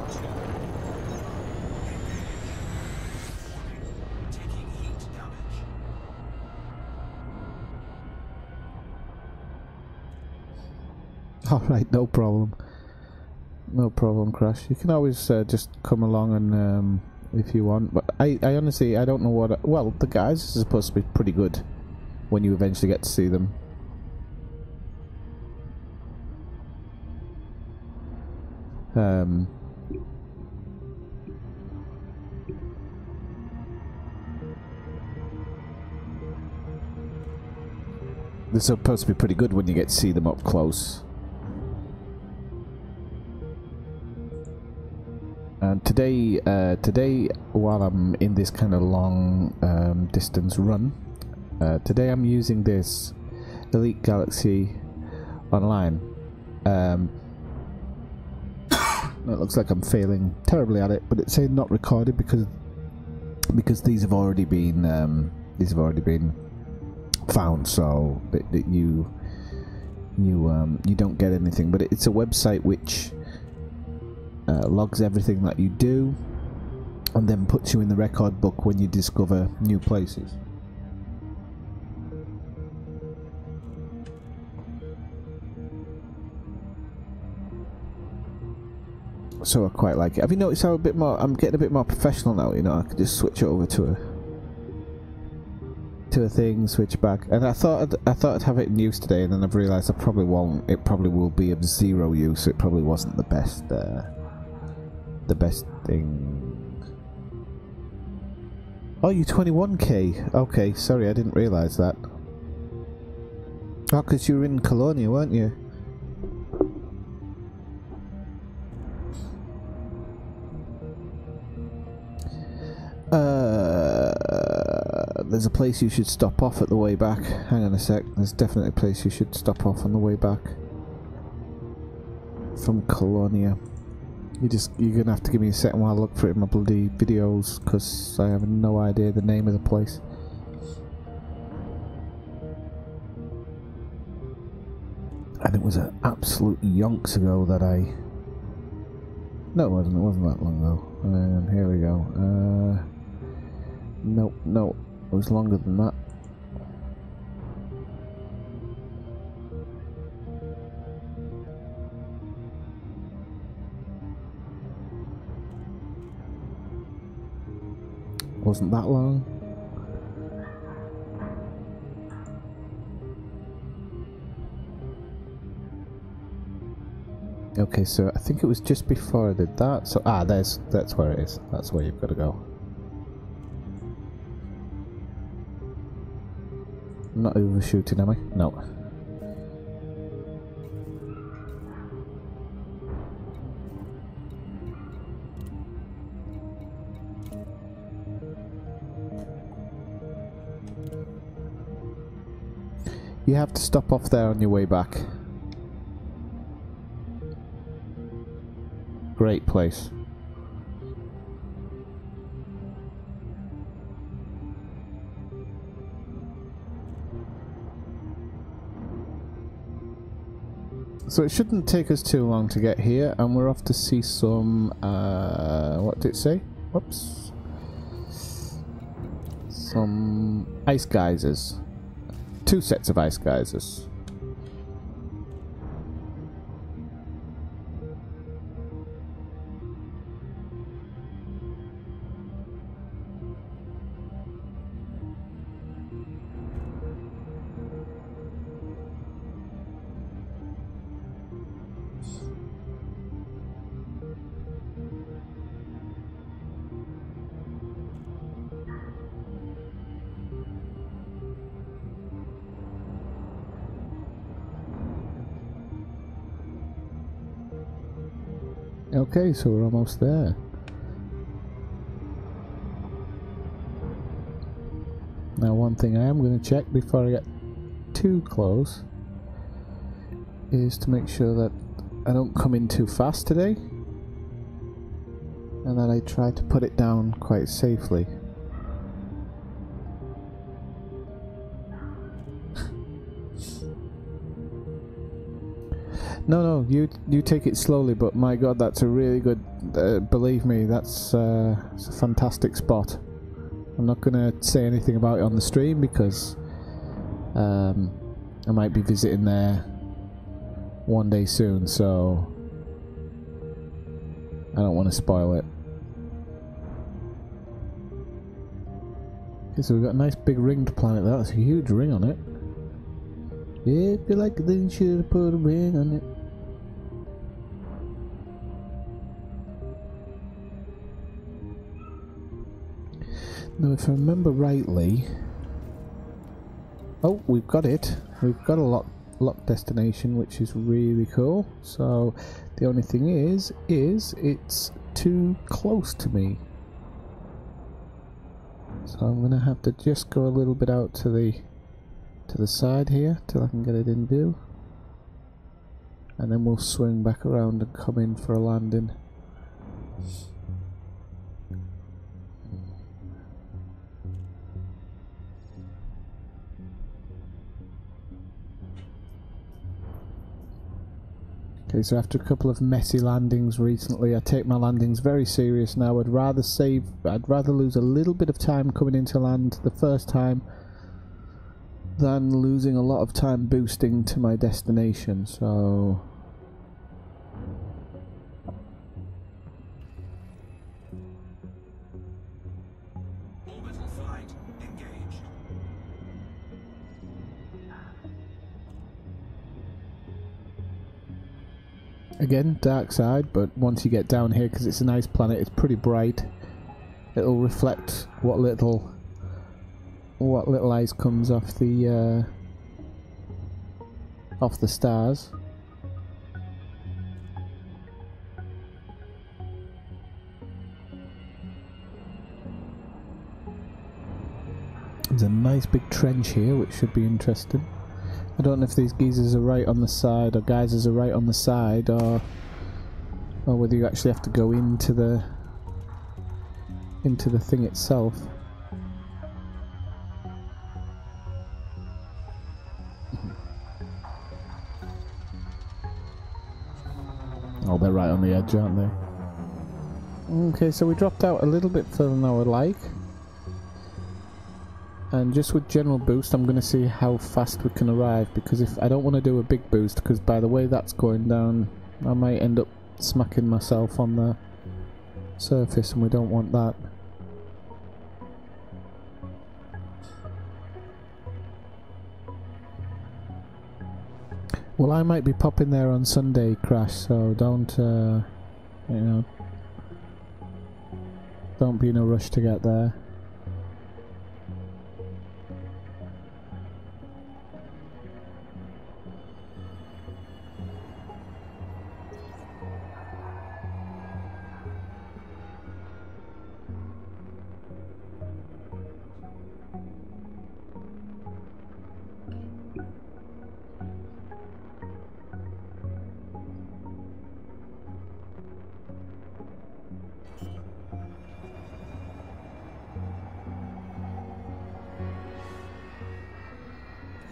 3, 2. Taking heat. Alright, no problem. No problem, Crash. You can always just come along and if you want. But I honestly, I don't know what... well, the guys are supposed to be pretty good when you eventually get to see them. They're supposed to be pretty good when you get to see them up close. And today, while I'm in this kind of long distance run, today I'm using this Elite Galaxy Online. It looks like I'm failing terribly at it, but it's saying not recorded because these have already been found, so that you don't get anything. But it's a website which logs everything that you do and then puts you in the record book when you discover new places. So I quite like it. Have you noticed how I'm getting a bit more professional now? You know, I can just switch over to a thing, switch back, and I thought I'd have it in use today, and then I've realised I probably won't. It probably will be of zero use. It probably wasn't the best thing. Oh, you 21k. Okay, sorry, I didn't realise that. Oh, because you were in Colonia, weren't you? There's a place you should stop off at the way back. Hang on a sec. There's definitely a place you should stop off on the way back from Colonia. You're gonna have to give me a second while I look for it in my bloody videos, because I have no idea the name of the place. And it was an absolute yonks ago that I... No, it wasn't. It wasn't that long ago. Here we go. No, it was longer than that. Wasn't that long. Okay, so I think it was just before I did that. So that's where it is. That's where you've got to go. I'm not overshooting, am I? No. You have to stop off there on your way back. Great place. So it shouldn't take us too long to get here, and we're off to see some, what did it say? Whoops. Some ice geysers. 2 sets of ice geysers. Okay, so we're almost there. Now, one thing I am going to check before I get too close is to make sure that I don't come in too fast today, and that I try to put it down quite safely. No, you take it slowly, but my god, that's a really good, believe me, it's a fantastic spot. I'm not going to say anything about it on the stream because I might be visiting there one day soon, so I don't want to spoil it. Okay, so we've got a nice big ringed planet there. That's a huge ring on it. If you like it, then you should have put a ring on it. Now, if I remember rightly... Oh, we've got it. We've got a lock destination, which is really cool. So, the only thing is it's too close to me. So I'm going to have to just go a little bit out to the side here, till I can get it in view. And then we'll swing back around and come in for a landing. Okay, so after a couple of messy landings recently, I take my landings very serious now. I'd rather lose a little bit of time coming into land the first time than losing a lot of time boosting to my destination, so... Orbital flight engaged. Again, dark side, but once you get down here, because it's a nice planet, it's pretty bright. It'll reflect what little ice comes off the stars. There's a nice big trench here, which should be interesting. I don't know if these geysers are right on the side, or geysers are right on the side, or whether you actually have to go into the thing itself. Oh, they're right on the edge, aren't they? Okay, so we dropped out a little bit further than I would like. And just with general boost, I'm going to see how fast we can arrive, because if I don't want to do a big boost, because by the way that's going down, I might end up smacking myself on the surface, and we don't want that. Well, I might be popping there on Sunday, Crash, so don't, you know, don't be in a rush to get there.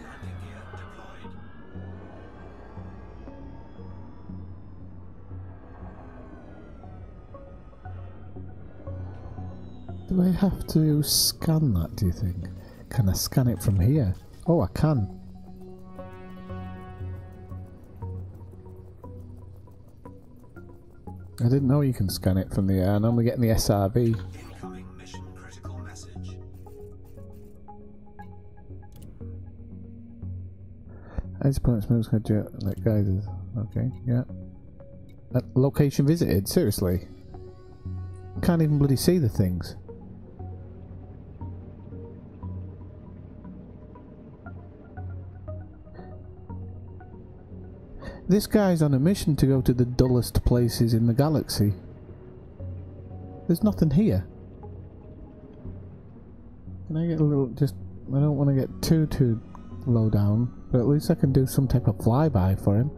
Landing gear deployed. Do I have to scan that, do you think? Can I scan it from here? Oh, I can. I didn't know you can scan it from the air. I normally get the SRV. Incoming mission critical message. Ice planets moves like geysers. Okay, yeah. Location visited? Seriously? Can't even bloody see the things. This guy's on a mission to go to the dullest places in the galaxy. There's nothing here. Can I get a little, just, I don't want to get too low down, but at least I can do some type of flyby for him.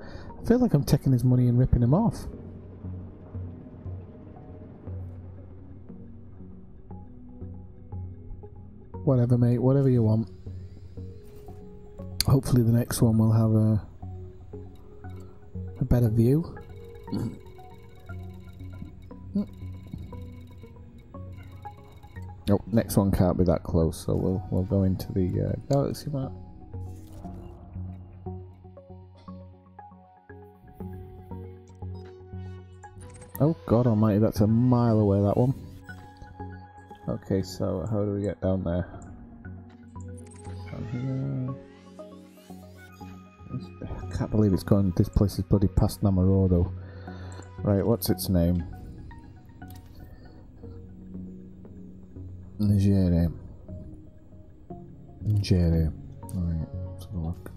I feel like I'm taking his money and ripping him off. Whatever, mate, whatever you want. Hopefully the next one will have a better view. Oh, next one can't be that close, so we'll go into the galaxy map. Oh god almighty, that's a mile away, that one. Okay, so how do we get down there? Down here. I can't believe it's gone. This place is bloody past Namorodo. Right, what's its name? Nigeria. Nigeria. Alright, let's have a look.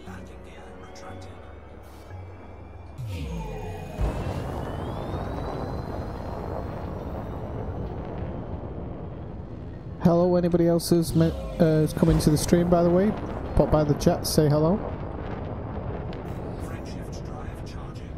Landing gear retracted. Hello, anybody else who's coming to the stream, by the way? Pop by the chat, say hello. Frameshift drive charging.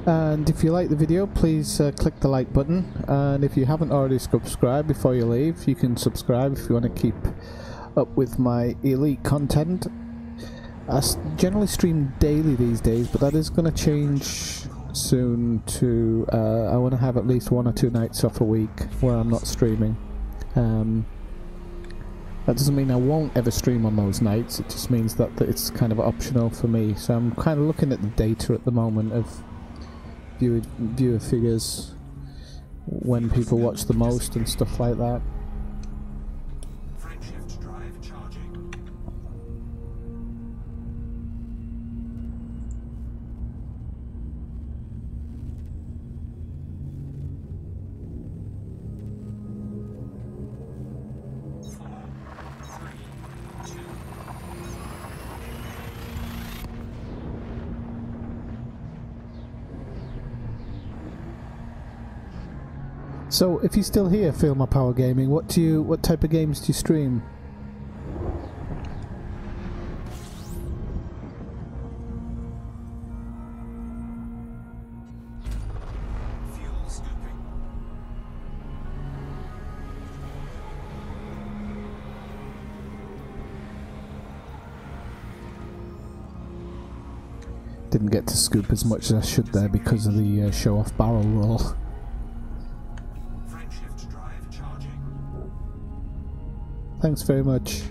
And if you like the video, please click the like button, and if you haven't already subscribed before you leave, you can subscribe if you want to keep up with my elite content. I generally stream daily these days, but that is going to change soon to I want to have at least 1 or 2 nights off a week where I'm not streaming. That doesn't mean I won't ever stream on those nights, it just means that it's kind of optional for me. So I'm kind of looking at the data at the moment of viewer figures, when people watch the most and stuff like that. Frameshift drive charging. So, if you're still here, Feel My Power Gaming, what type of games do you stream? Fuel scooping. Didn't get to scoop as much as I should there because of the show-off barrel roll. Frameshift drive charging. Thanks very much.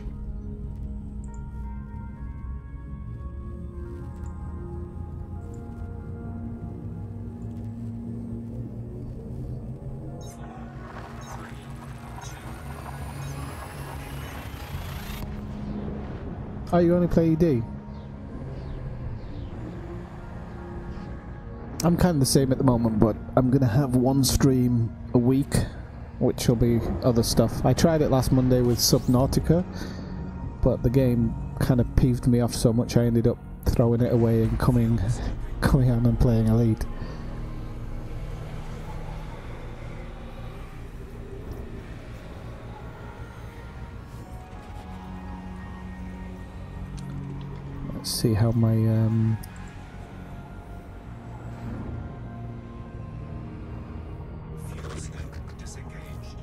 Oh, you only play ED? I'm kind of the same at the moment, but I'm going to have 1 stream a week, which will be other stuff. I tried it last Monday with Subnautica, but the game kind of peeved me off so much I ended up throwing it away and coming on and playing Elite. Let's see how my Fuel scope disengaged.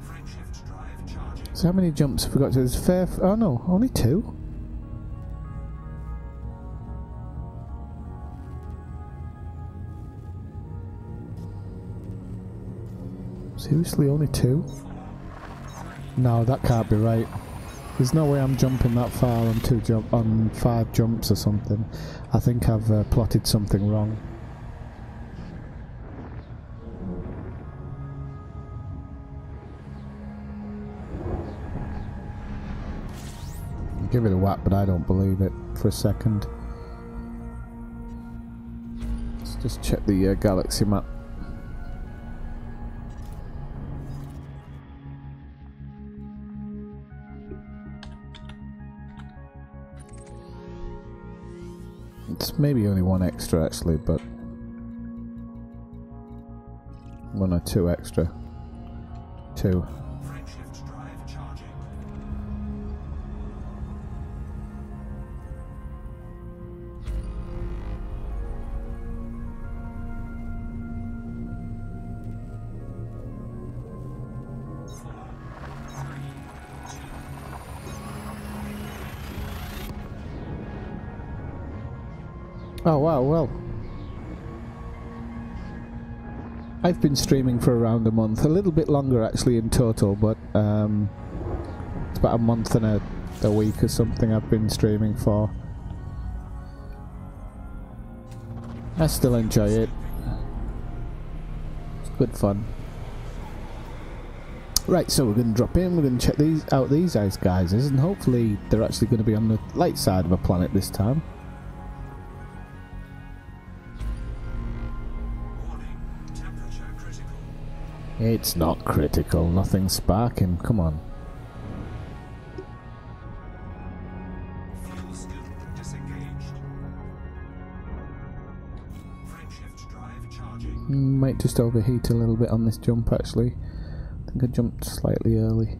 Frameshift drive charging. so how many jumps have we got to? There's oh no, only 2. Seriously, only 2? No, that can't be right. There's no way I'm jumping that far on 5 jumps or something. I think I've plotted something wrong. Give it a whack, but I don't believe it for a second. Let's just check the galaxy map. It's maybe only one extra actually, but one or two extra. Two. Shift drive charging. Oh wow, well. I've been streaming for around a month, a little bit longer actually in total, but it's about a month and a week or something I've been streaming for. I still enjoy it. It's good fun. Right, so we're going to drop in, we're going to check these ice geysers, and hopefully they're actually going to be on the light side of a planet this time. It's not critical, nothing's sparking, come on. Fuel scoop disengaged. Shift drive charging. Might just overheat a little bit on this jump actually. I think I jumped slightly early.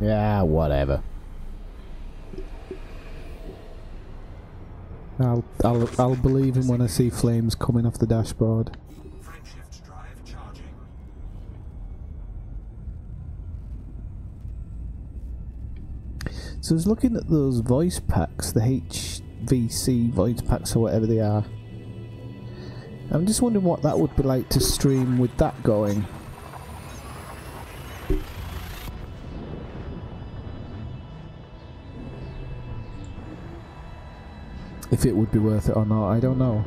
Yeah, whatever. I'll believe him when I see flames coming off the dashboard. Shift drive charging. So I was looking at those voice packs, the HVC voice packs or whatever they are. I'm just wondering what that would be like to stream with that going. If it would be worth it or not, I don't know.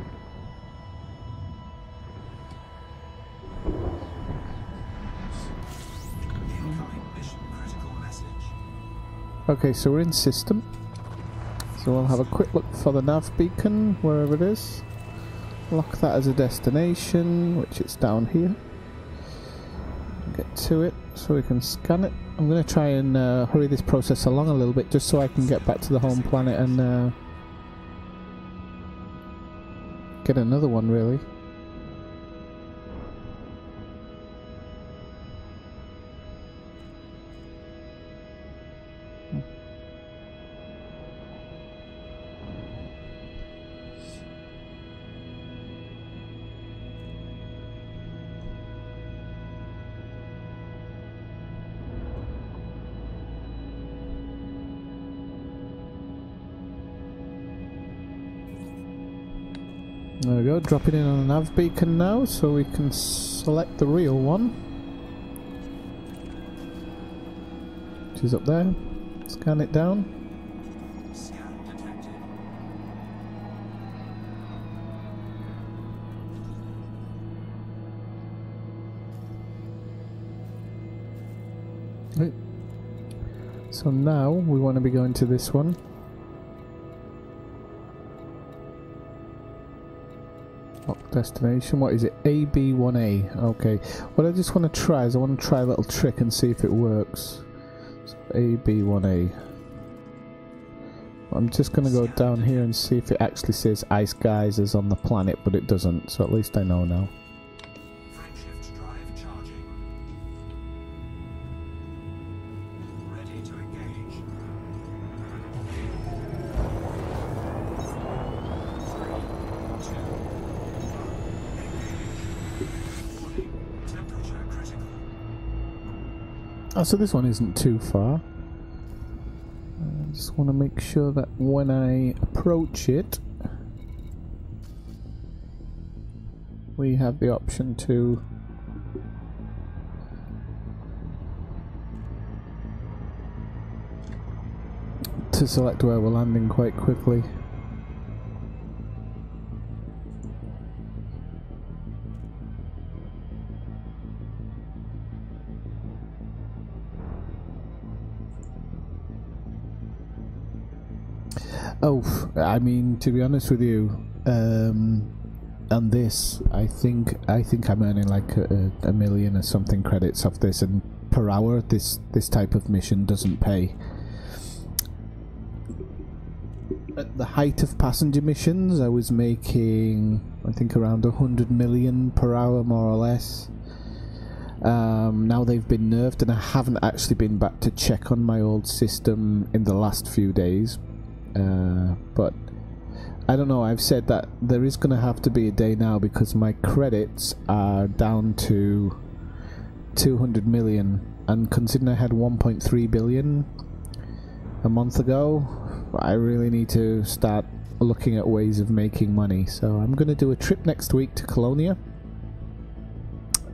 Incoming mission critical message. Okay, so we're in system. So we'll have a quick look for the nav beacon, wherever it is. Lock that as a destination, which it's down here. Get to it so we can scan it. I'm going to try and hurry this process along a little bit just so I can get back to the home planet and get another one, really. There we go, dropping in on a nav beacon now so we can select the real one, which is up there. Scan it down. Scan detected. Right. So now we want to be going to this one. Destination, what is it? AB1A. Okay, what I just want to try is I want to try a little trick and see if it works. So AB1A. I'm just going to go down here and see if it actually says ice geysers on the planet, but it doesn't, so at least I know now. Shift drive charging. Ready to engage. Temperature critical. Oh, so this one isn't too far. Just want to make sure that when I approach it, we have the option to select where we're landing quite quickly. Oh, I mean, to be honest with you, on this, I think I'm earning like a million or something credits off this, and per hour, this type of mission doesn't pay. At the height of passenger missions, I was making, I think, around 100 million per hour, more or less. Now they've been nerfed, and I haven't actually been back to check on my old system in the last few days. But I don't know, I've said that there is going to have to be a day now because my credits are down to 200 million, and considering I had 1.3 billion a month ago, I really need to start looking at ways of making money. So I'm going to do a trip next week to Colonia,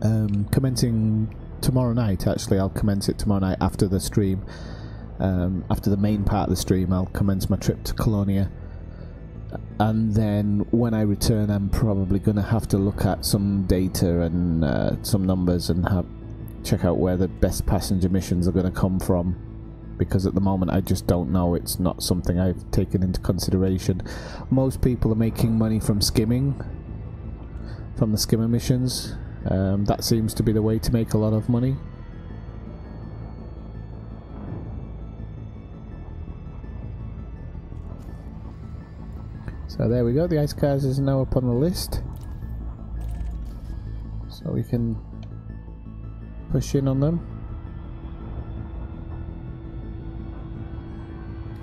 commencing tomorrow night. Actually, I'll commence it tomorrow night after the stream. After the main part of the stream, I'll commence my trip to Colonia, and then when I return, I'm probably going to have to look at some data and some numbers and check out where the best passenger missions are going to come from, because at the moment I just don't know. It's not something I've taken into consideration. Most people are making money from skimming, from the skimmer missions. That seems to be the way to make a lot of money. So there we go, the ice cars is now up on the list, so we can push in on them.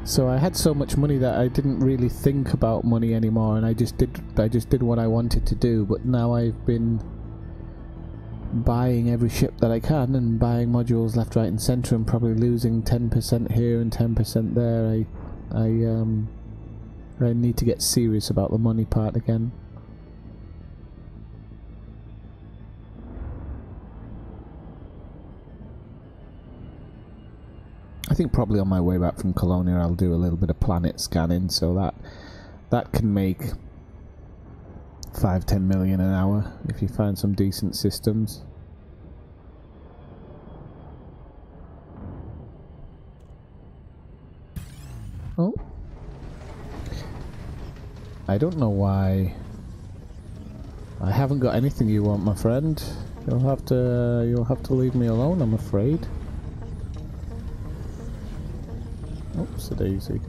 So I had so much money that I didn't really think about money anymore, and I just did what I wanted to do. But now I've been buying every ship that I can and buying modules left, right and centre, and probably losing 10% here and 10% there. I need to get serious about the money part again. I think probably on my way back from Colonia I'll do a little bit of planet scanning, so that can make 5-10 million an hour if you find some decent systems. Oh, I don't know why I haven't got anything you want, my friend. You'll have to leave me alone, I'm afraid. Oops, a daisy.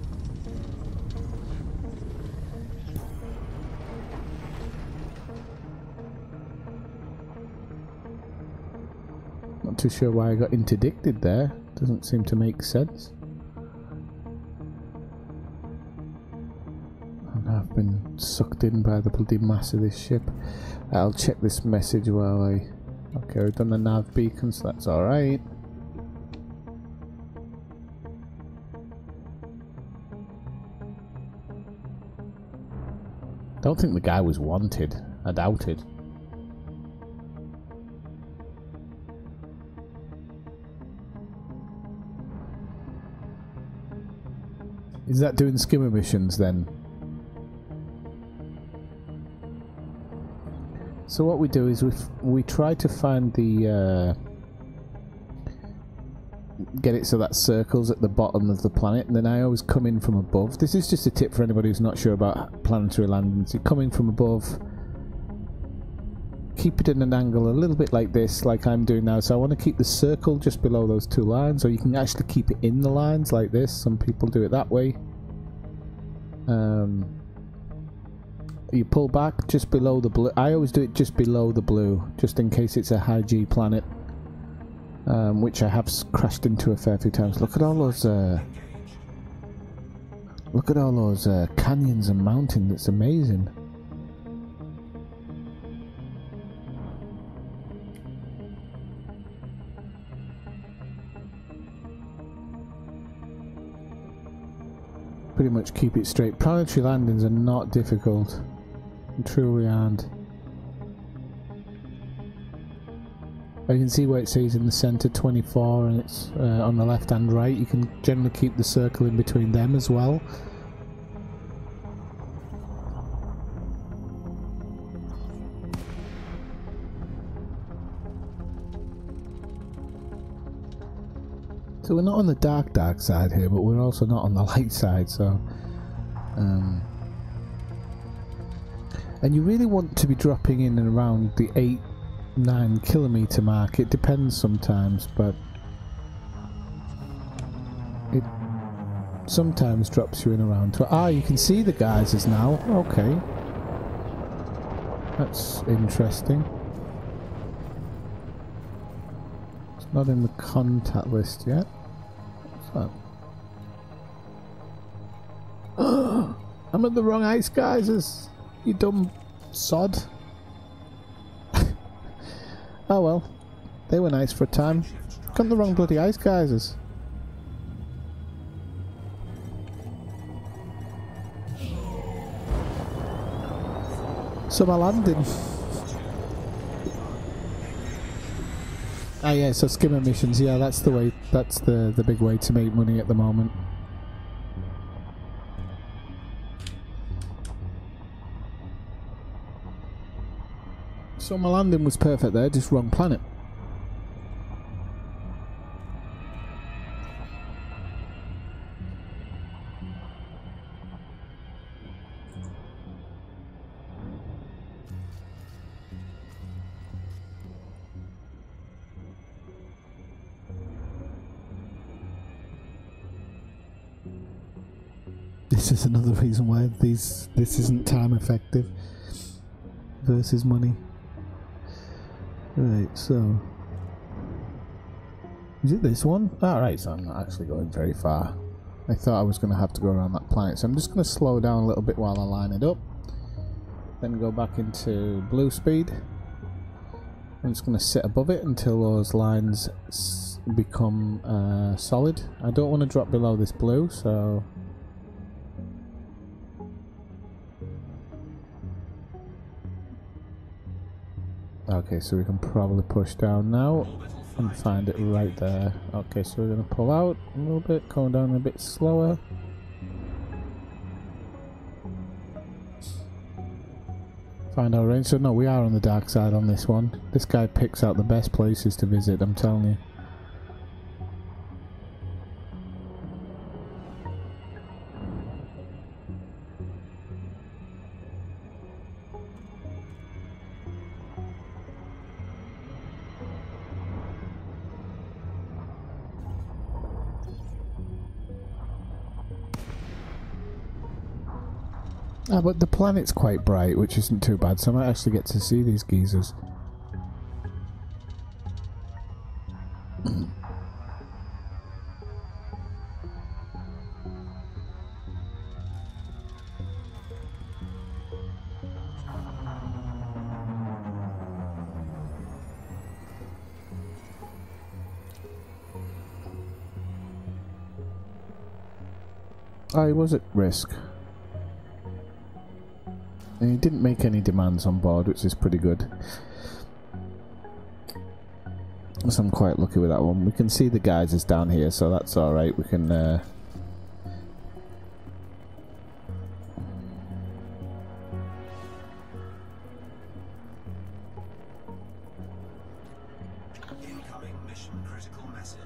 Not too sure why I got interdicted there. Doesn't seem to make sense. And I've been sucked in by the bloody mass of this ship. I'll check this message while I... Okay, we've done the nav beacon, so that's alright. Don't think the guy was wanted. I doubt it. Is that doing skimmer missions then? So what we do is we try to find the get it so that circles at the bottom of the planet, and then I always come in from above. This is just a tip for anybody who's not sure about planetary landings. You come in from above, keep it in an angle a little bit like this, like I'm doing now. So I want to keep the circle just below those two lines, or you can actually keep it in the lines like this. Some people do it that way. You pull back just below the blue. I always do it just below the blue, just in case it's a high G planet. Which I have crashed into a fair few times. Look at all those canyons and mountains. It's amazing. pretty much keep it straight. Planetary landings are not difficult. They truly aren't. You can see where it says in the centre 24 and it's on the left and right. You can generally keep the circle in between them as well. So we're not on the dark side here, but we're also not on the light side, so... and you really want to be dropping in and around the 8-9 kilometre mark. It depends sometimes, but... it sometimes drops you in around... you can see the geysers now. Okay. That's interesting. It's not in the contact list yet. What's that? I'm at the wrong ice geysers, you dumb sod. Oh well, they were nice for a time. Got the wrong bloody ice geysers. So my landing. Ah yeah, so skimmer missions, yeah, that's the way, that's the big way to make money at the moment. So my landing was perfect there, just wrong planet. This is another reason why this isn't time effective versus money. Right, so is it this one? Alright, so I'm not actually going very far. I thought I was going to have to go around that planet, so I'm just going to slow down a little bit while I line it up. Then go back into blue speed. I'm just going to sit above it until those lines become solid. I don't want to drop below this blue, so... okay, so we can probably push down now and find it right there. Okay, so we're going to pull out a little bit, going down a bit slower. Find our range. So no, we are on the dark side on this one. This guy picks out the best places to visit, I'm telling you. Ah, but the planet's quite bright, which isn't too bad, so I might actually get to see these geezers. I was at risk. And he didn't make any demands on board, which is pretty good. So I'm quite lucky with that one. We can see the geysers down here, so that's alright. We can... Incoming mission critical message.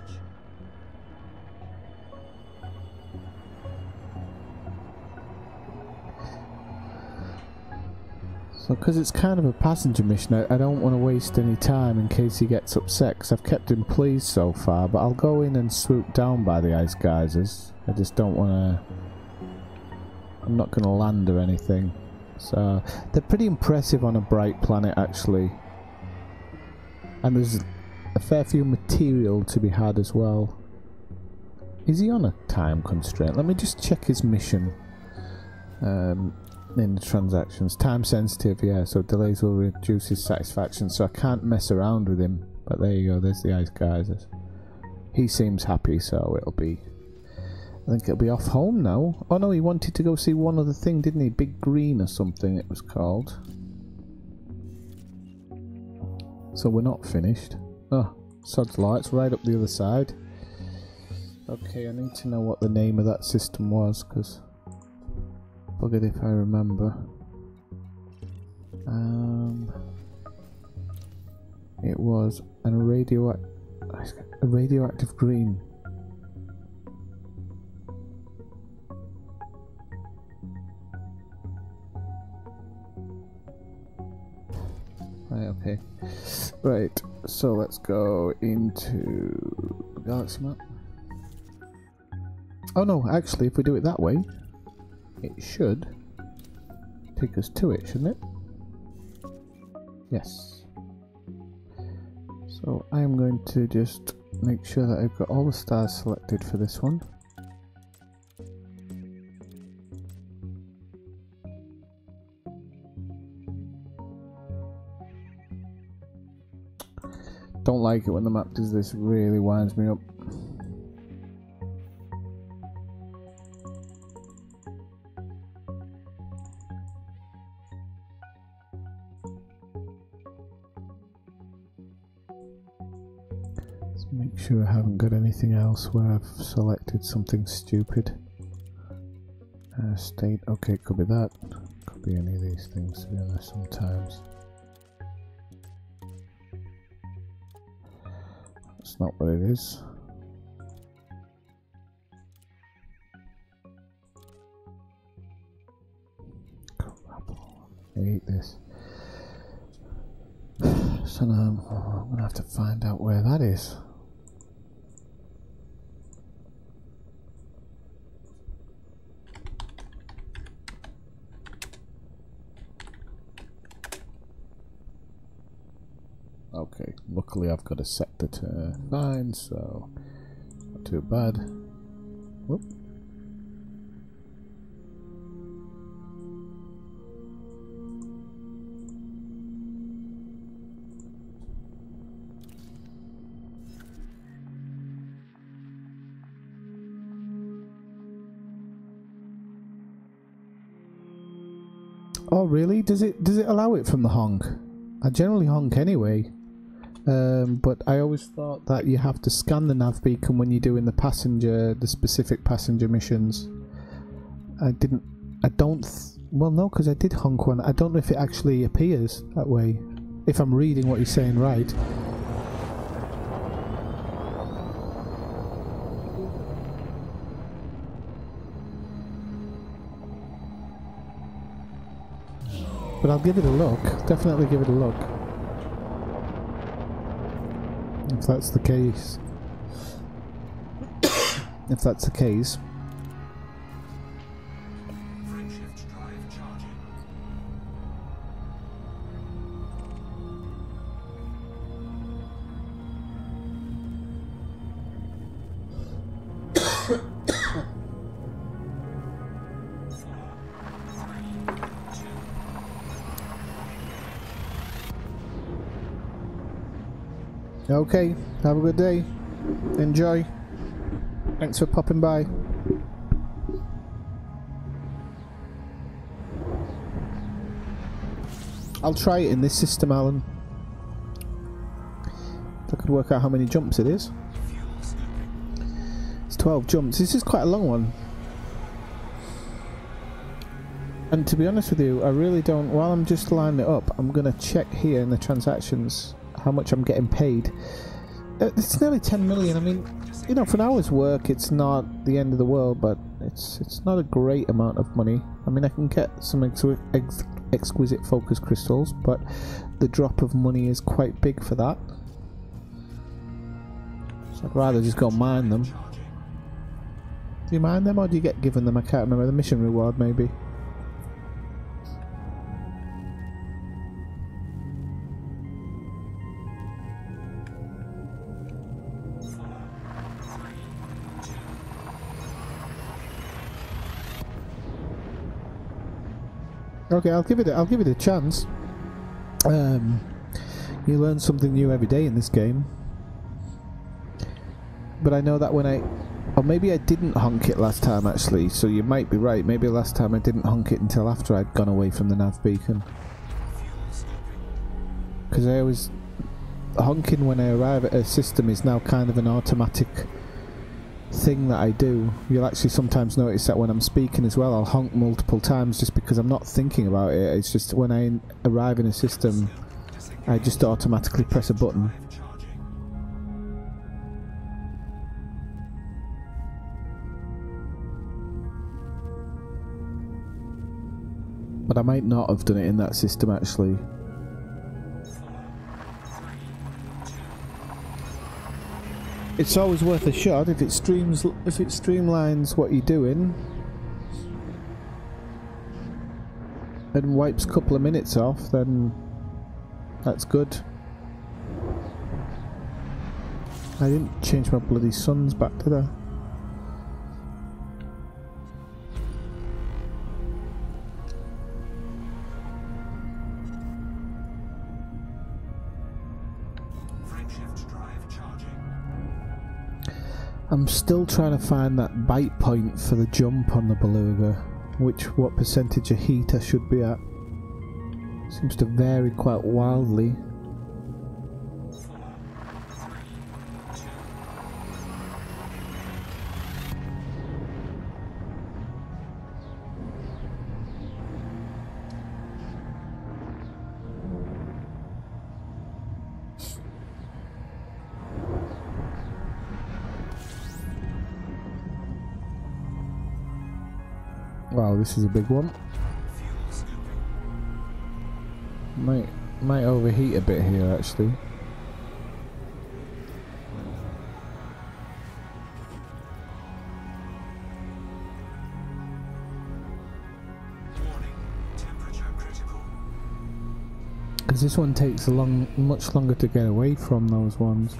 So because it's kind of a passenger mission, I don't want to waste any time in case he gets upset, because I've kept him pleased so far, but I'll go in and swoop down by the ice geysers. I just don't want to... I'm not going to land or anything. So they're pretty impressive on a bright planet, actually. And there's a fair few material to be had as well. Is he on a time constraint? Let me just check his mission. In the transactions. Time sensitive, yeah, so delays will reduce his satisfaction, so I can't mess around with him. But there you go, there's the ice geysers. He seems happy, so it'll be I think it'll be off home now. Oh no, he wanted to go see one other thing, didn't he? Big Green or something it was called. So we're not finished. Oh, sod's law, it's right up the other side. Okay, I need to know what the name of that system was, because buggered if I remember. It was a radioactive green. Right, okay. Right, so let's go into the galaxy map. Oh no, actually, if we do it that way, it should take us to it, shouldn't it? Yes. So I am going to just make sure that I've got all the stars selected for this one. Don't like it when the map does this, really winds me up. Make sure I haven't got anything else where I've selected something stupid. State, okay, could be that. Could be any of these things, to be honest, sometimes. That's not what it is. Crap. I hate this. So now I'm gonna have to find out where that is. Okay, luckily I've got a sector to find, so not too bad. Whoop. Oh really? Does it allow it from the honk? I generally honk anyway. But I always thought that you have to scan the nav beacon when you're doing the specific passenger missions. Well no, because I did honk one. I don't know if it actually appears that way, if I'm reading what you're saying right. But I'll give it a look, definitely give it a look. If that's the case. If that's the case. Frameshift drive charging. Okay, have a good day. Enjoy. Thanks for popping by. I'll try it in this system, Alan. If I could work out how many jumps it is. It's 12 jumps. This is quite a long one. And to be honest with you, I really don't... While I'm just lining it up, I'm going to check here in the transactions how much I'm getting paid. It's nearly 10 million. I mean, you know, for an hour's work, it's not the end of the world, but it's not a great amount of money. I mean, I can get some exquisite focus crystals, but the drop of money is quite big for that. So I'd rather just go mine them. Do you mine them, or do you get given them? I can't remember. The mission reward, maybe. Okay, I'll give it a chance. You learn something new every day in this game. But I know that when Or maybe I didn't honk it last time actually, so you might be right. Maybe last time I didn't honk it until after I'd gone away from the nav beacon. Because I always... honking when I arrive at a system is now kind of an automatic thing that I do. You'll actually sometimes notice that when I'm speaking as well, I'll honk multiple times just because I'm not thinking about it. It's just when I arrive in a system, I just automatically press a button. But I might not have done it in that system actually. It's always worth a shot if it streamlines what you're doing and wipes a couple of minutes off, then that's good. I didn't change my bloody suns back, did I? I'm still trying to find that bite point for the jump on the Beluga, what percentage of heat I should be at. Seems to vary quite wildly. Wow, this is a big one. Might overheat a bit here actually. Because this one takes much longer to get away from those ones.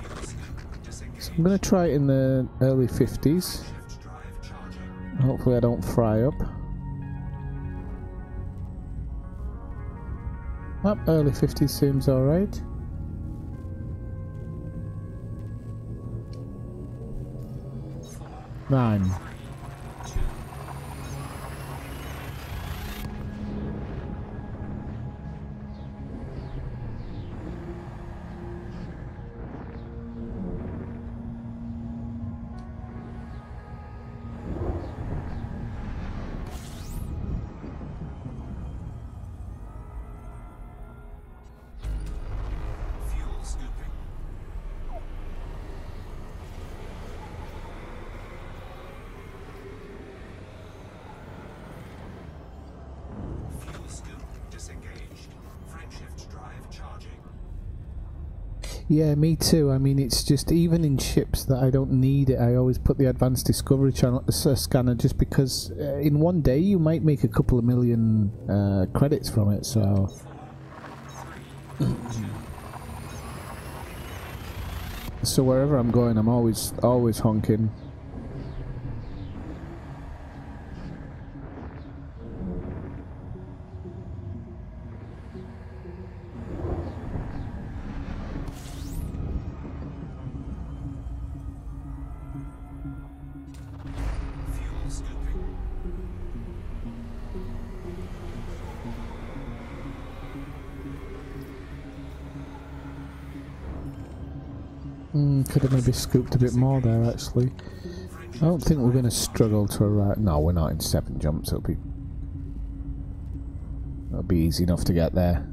So I'm going to try it in the early 50s. Hopefully I don't fry up. Early 50s seems alright. Nine. Yeah, me too. I mean, it's just even in ships that I don't need it, I always put the advanced discovery channel scanner just because in one day you might make a couple of million credits from it. So so wherever I'm going, I'm always honking. Could have maybe scooped a bit more there actually. I don't think we're going to struggle to arrive. No, we're not in 7 jumps. It'll be easy enough to get there.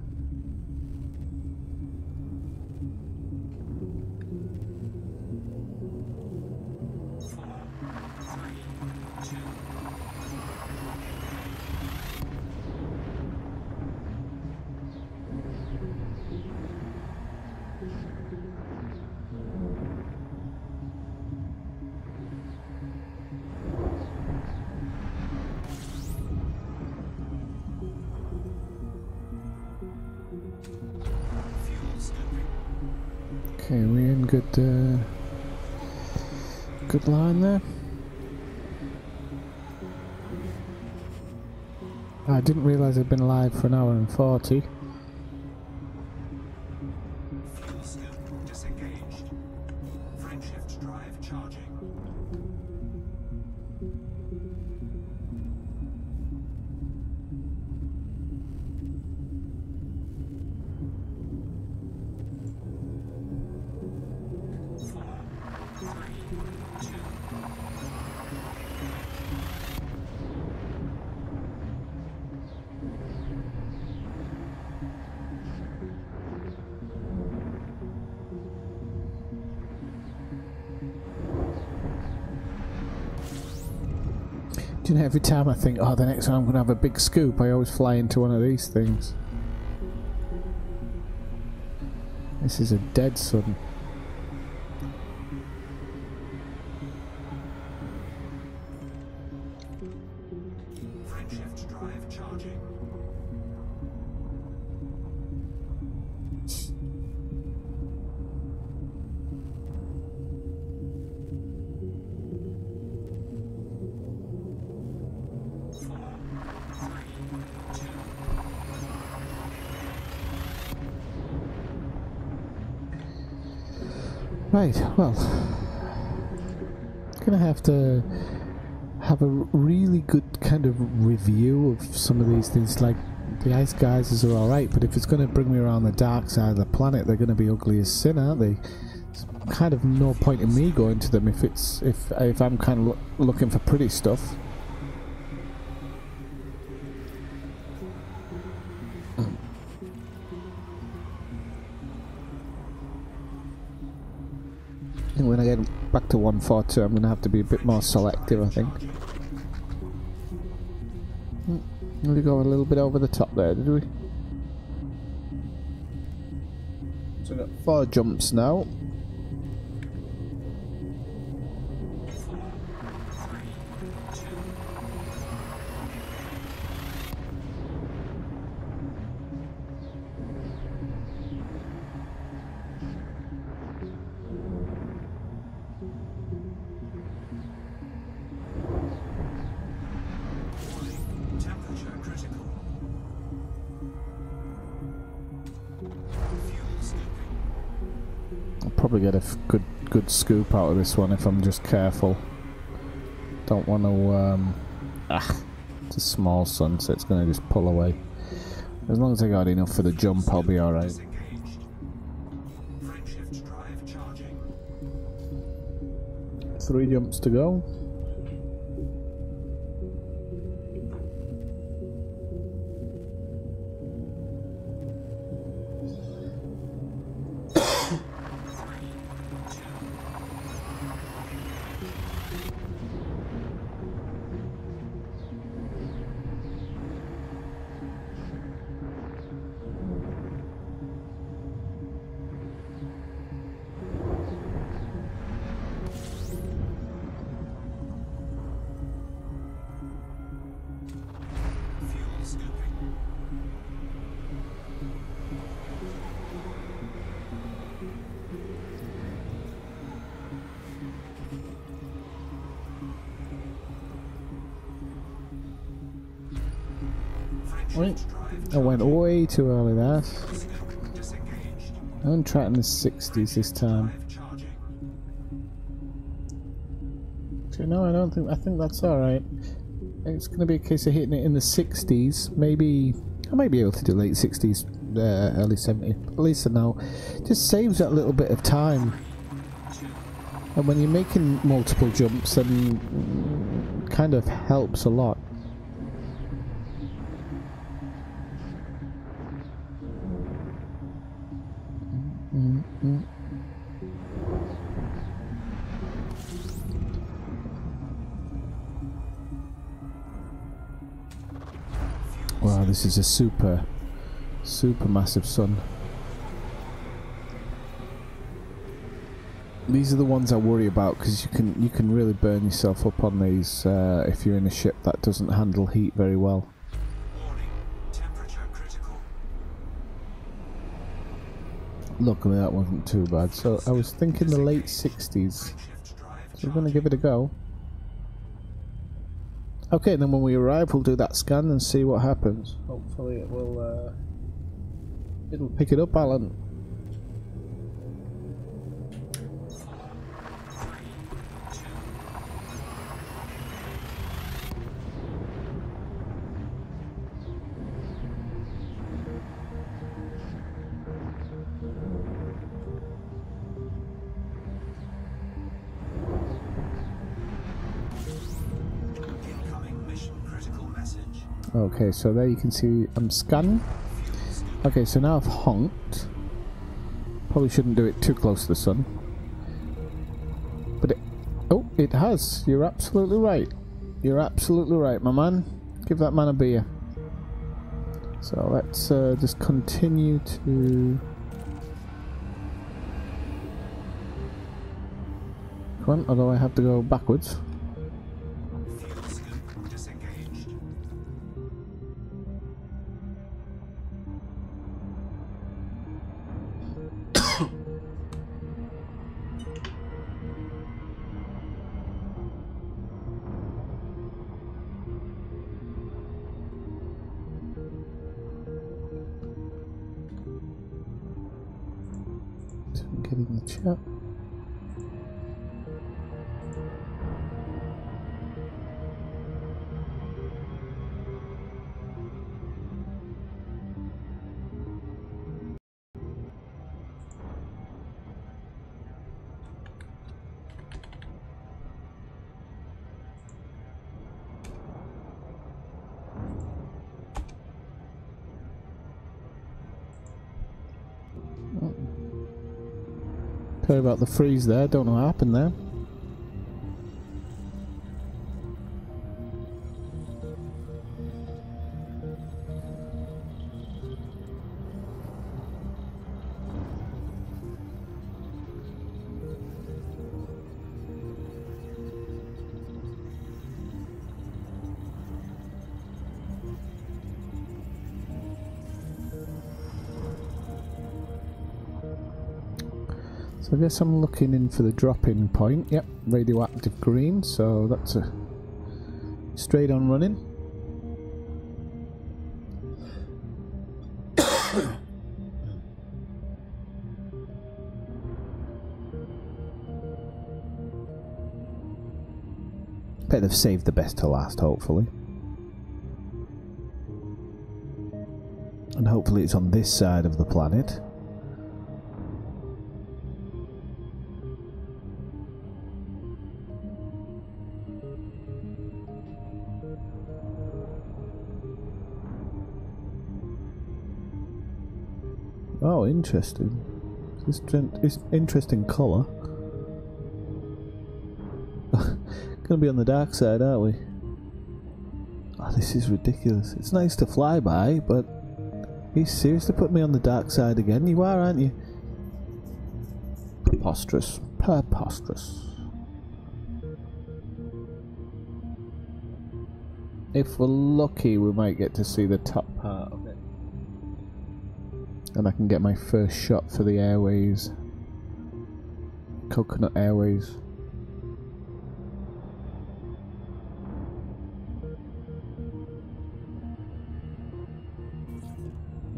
Okay, we're in good line there. I didn't realise I'd been live for an hour and 40. Fuel scoop disengaged. Frameshift drive charging. Do you know, every time I think, oh, the next time I'm going to have a big scoop, I always fly into one of these things. This is a dead sun. Frameshift drive charging. Right, well, gonna have to have a really good kind of review of some of these things. Like the ice geysers are alright, but if it's going to bring me around the dark side of the planet, they're going to be ugly as sin, aren't they? There's kind of no point in me going to them if I'm kind of looking for pretty stuff. And when I get back to 142, I'm going to have to be a bit more selective, I think. We go a little bit over the top there, did we? So we've got 4 jumps now. Temperature critical. Fuel scooping. I'll probably get a good scoop out of this one if I'm just careful. Don't want to. It's a small sun, so it's going to just pull away. As long as I got enough for the jump, I'll be alright. Disengaged. Frameshift drive charging. 3 jumps to go. Fuel scooping. Right. Frameshift drive I went way too early there. scoop disengaged. I'm trying the 60s this time. Drive charging. Actually, no, I don't think. I think that's all right. It's going to be a case of hitting it in the 60s. Maybe I might be able to do late 60s, early 70s. At least I know. Just saves that little bit of time. And when you're making multiple jumps, then kind of helps a lot. Wow, this is a super massive sun. These are the ones I worry about because you can really burn yourself up on these if you're in a ship that doesn't handle heat very well. Warning. Temperature critical. Luckily that wasn't too bad. So I was thinking the late 60s. Frameshift drive So we're going to give it a go. Okay, and then when we arrive we'll do that scan and see what happens. Hopefully it will it'll pick it up, Alan. Okay, so there you can see I'm scanning. Okay, so now I've honked. Probably shouldn't do it too close to the sun. But it... Oh, it has. You're absolutely right. You're absolutely right, my man. Give that man a beer. So let's just continue to... Come on, although I have to go backwards. Fuel scoop disengaged. Get in the chat. Sorry about the freeze there, don't know what happened there. So I guess I'm looking in for the drop-in point. Yep, radioactive green, so that's a straight on running. Bet they've saved the best to last, hopefully. And hopefully it's on this side of the planet. Oh, interesting. This is interesting colour. Gonna be on the dark side, aren't we? Oh, this is ridiculous. It's nice to fly by, but you seriously put me on the dark side again? You are, aren't you? Preposterous. Preposterous. If we're lucky, we might get to see the top part of it. And I can get my first shot for the Airways. Coconut Airways.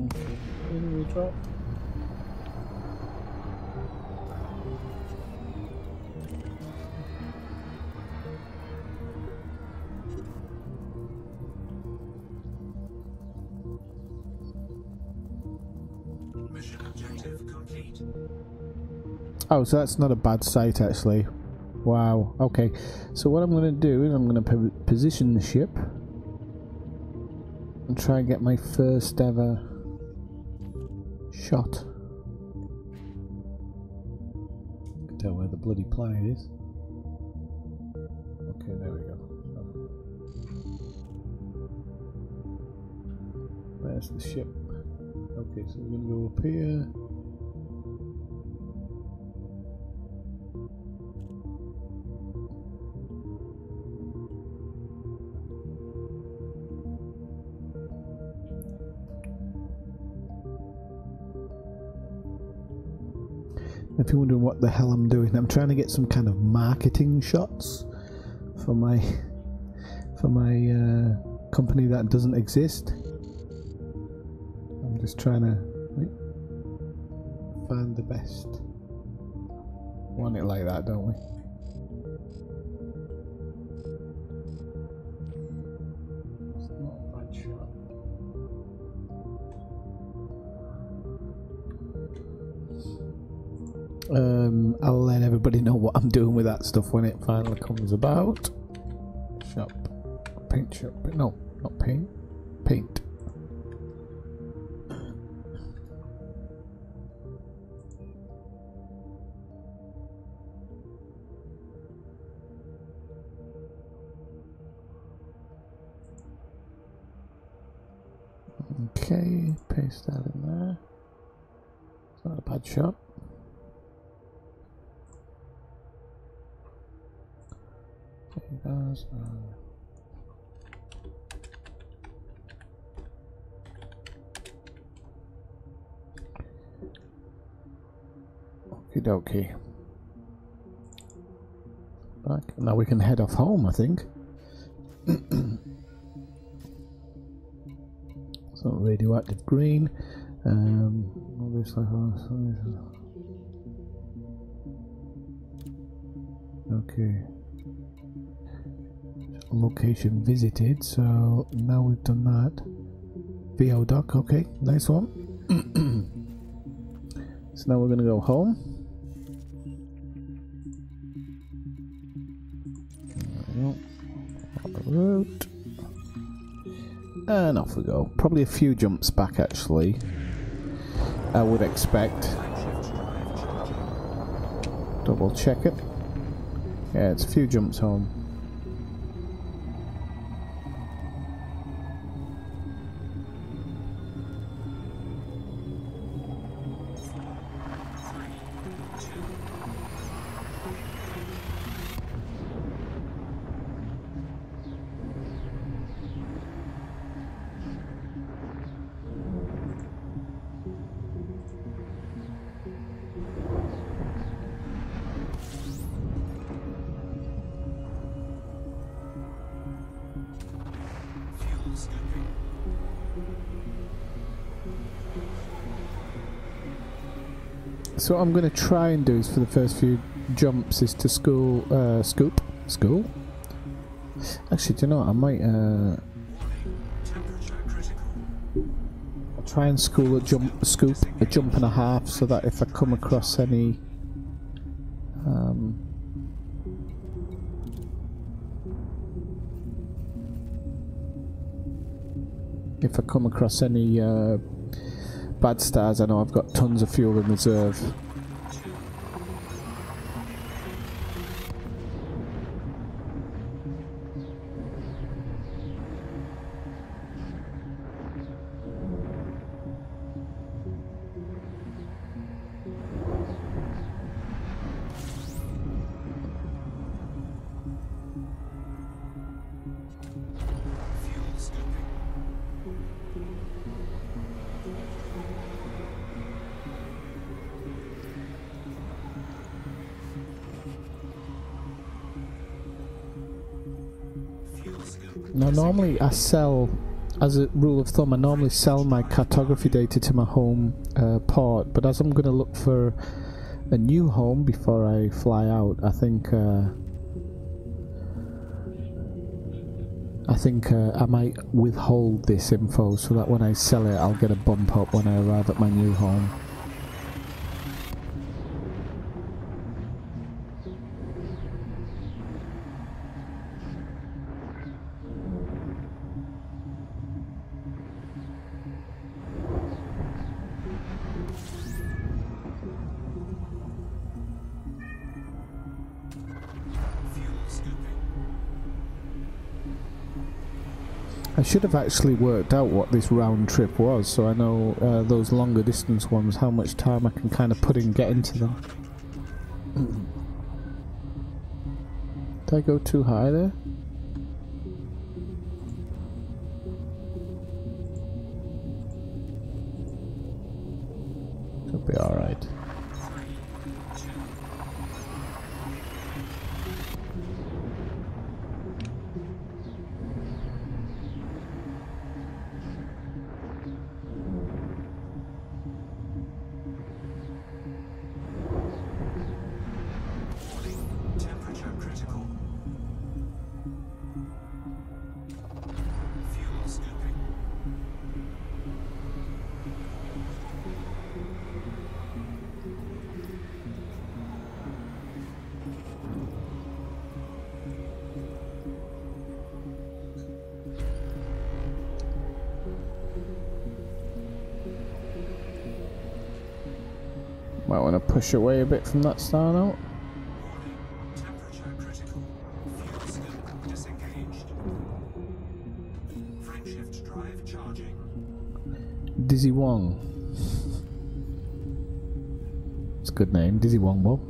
Okay, where do we drop? Mission objective complete. Oh, so that's not a bad sight actually. Wow, okay. So what I'm going to do is I'm going to position the ship and try and get my first ever shot. I can tell where the bloody planet is. Okay, there we go. Where's the ship? Okay, so we're going to go up here. If you're wondering what the hell I'm doing, I'm trying to get some kind of marketing shots for my company that doesn't exist. I'm just trying to find the best. Want it like that, don't we? It's not a bad shot. I'll let everybody know what I'm doing with that stuff when it finally comes about. Shop. Paint shop. No, not paint. paint. Okay, paste that in there. It's not a bad shot. There he goes. Okie dokie. Right, now we can head off home, I think. So radioactive green. Obviously, okay. Location visited. So now we've done that. VO dock. Okay, nice one. So now we're gonna go home. Route. And off we go. Probably a few jumps back actually, I would expect. Double check it. Yeah, it's a few jumps home. So what I'm going to try and do is for the first few jumps is to school. Actually, do you know what? I might I'll try and scoop a jump and a half, so that if I come across any bad stars, I know I've got tons of fuel in reserve. Now normally I sell, as a rule of thumb, I normally sell my cartography data to my home port, but as I'm going to look for a new home before I fly out, I think I might withhold this info so that when I sell it I'll get a bump up when I arrive at my new home. I should have actually worked out what this round trip was, so I know those longer distance ones, how much time I can kind of put in getting to them. Did I go too high there? It'll be alright. Might want to push away a bit from that star now. Warning. Temperature critical. Fuel scope disengaged. Frameshift drive charging. Dizzy Wong. It's a good name, Dizzy Wong Bob.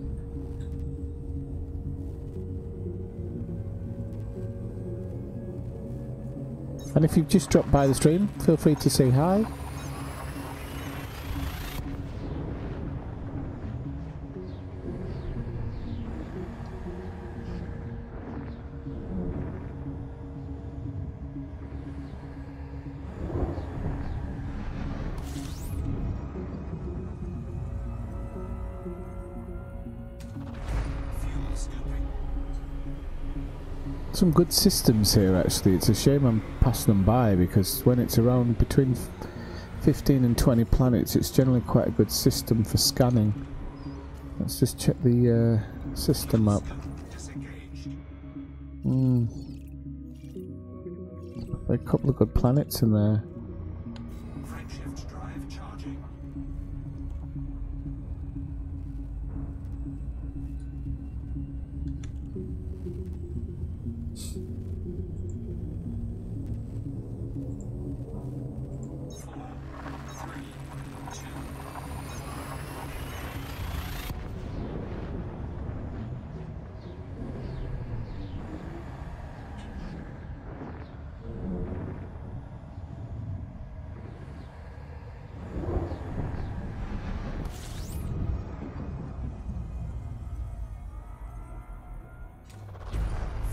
And if you've just dropped by the stream, feel free to say hi. Fuel scooping. Some good systems here actually. It's a shame I'm passing them by because when it's around between 15 and 20 planets it's generally quite a good system for scanning. Let's just check the system map. Disengaged. There are a couple of good planets in there. Frameshift drive charging.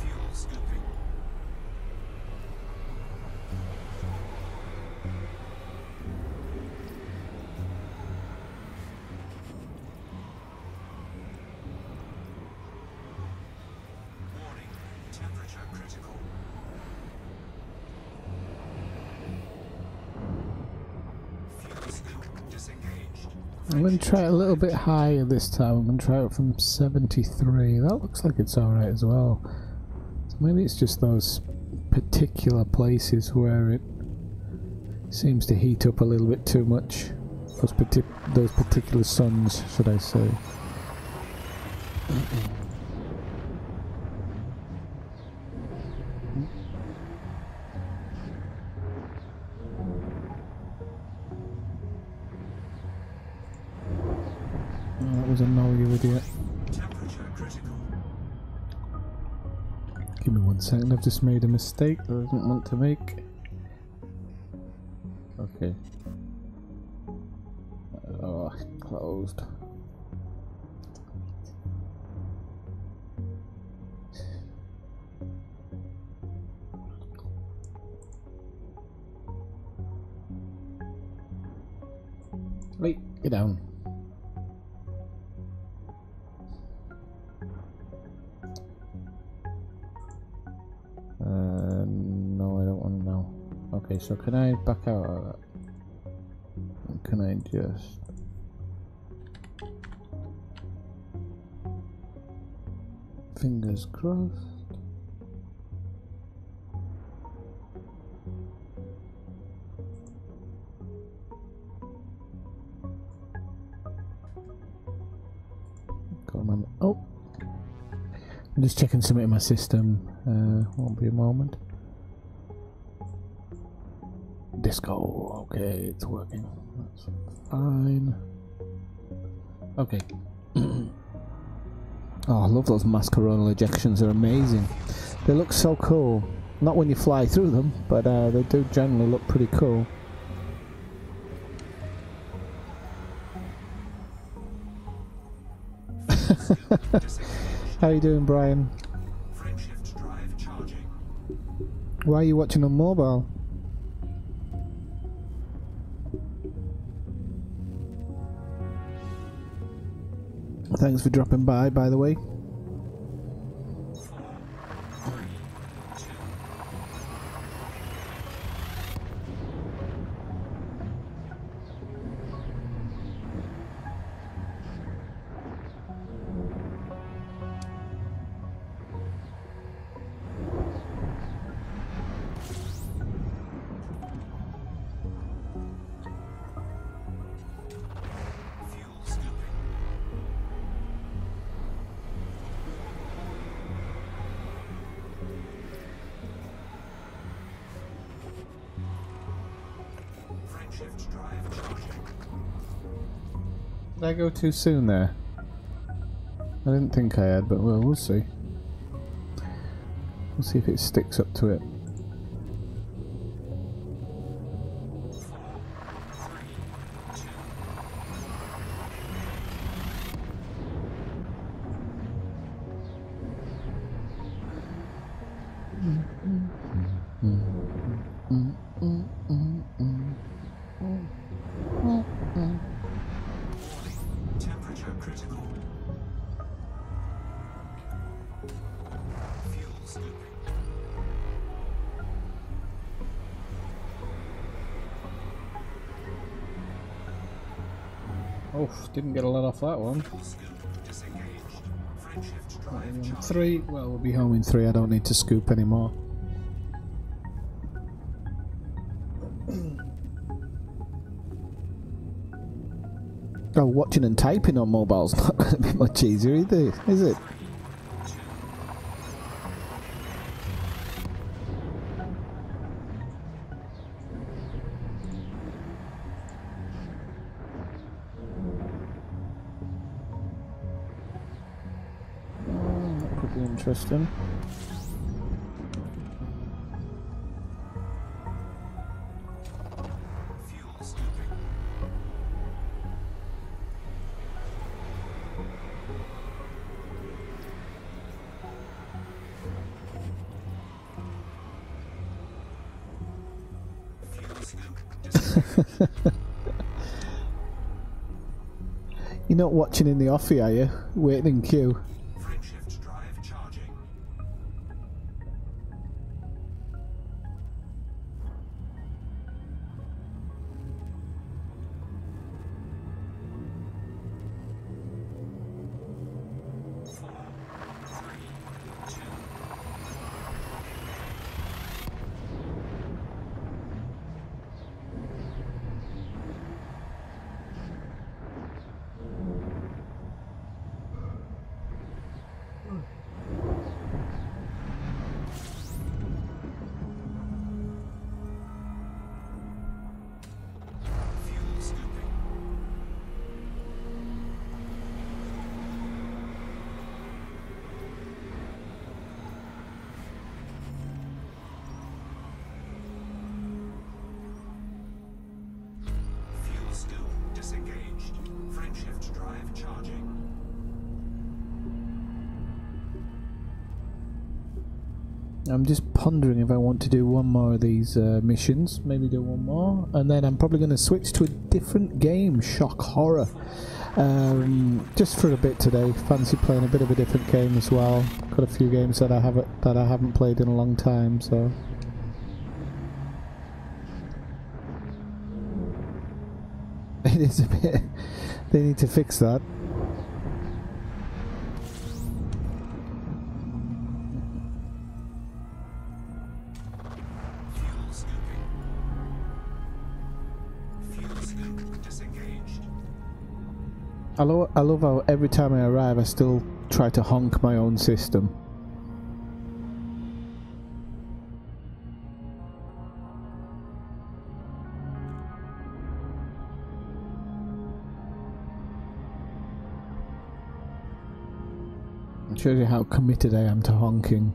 Fuel scooping. Warning. Temperature critical. Fuel scoop disengaged. I'm going to try it a little bit higher this time. I'm going to try it from 73. That looks like it's alright as well. So maybe it's just those particular places where it seems to heat up a little bit too much. Those particular suns, should I say. Oh, that was a no, you idiot. Temperature critical. Give me 1 second, I've just made a mistake that I didn't want to make. Okay. Oh, closed. Wait, get down. No, I don't want to know. Okay, so can I back out of that? Can I just... Fingers crossed. Come on. Oh! I'm just checking something in my system. Won't be a moment. Disco. Okay, it's working. That's fine. Okay. Oh, I love those mass coronal ejections. They're amazing. They look so cool. Not when you fly through them, but they do generally look pretty cool. How you doing, Brian? Frameshift drive charging. Why are you watching on mobile? Thanks for dropping by the way. Fuel scooping. Frameshift drive charging. Did I go too soon there? I didn't think I had, but well, we'll see. We'll see if it sticks up to it. 4, 3, 2. Temperature critical. Fuel scooping. Oh, didn't get a lot off that one. Fuel scoop disengaged. Frameshift drive charging. 3. Well, we'll be home in 3. I don't need to scoop anymore. Oh, watching and typing on mobile's not going to be much easier either, is it? That could be interesting. Fuel scooping. Fuel scoop disengaged. You're not watching in the offie, are you? Waiting in queue. Frameshift drive charging. Four, three, two. Fuel scooping. Fuel scoop disengaged. Frameshift drive charging. I'm just pondering if I want to do one more of these missions, maybe do one more, and then I'm probably going to switch to a different game, shock horror, just for a bit today. Fancy playing a bit of a different game as well. Got a few games that I haven't played in a long time, so it is a bit. They need to fix that. Fuel scooping. Fuel scoop disengaged. I love how every time I arrive I still try to honk my own system. It shows you how committed I am to honking.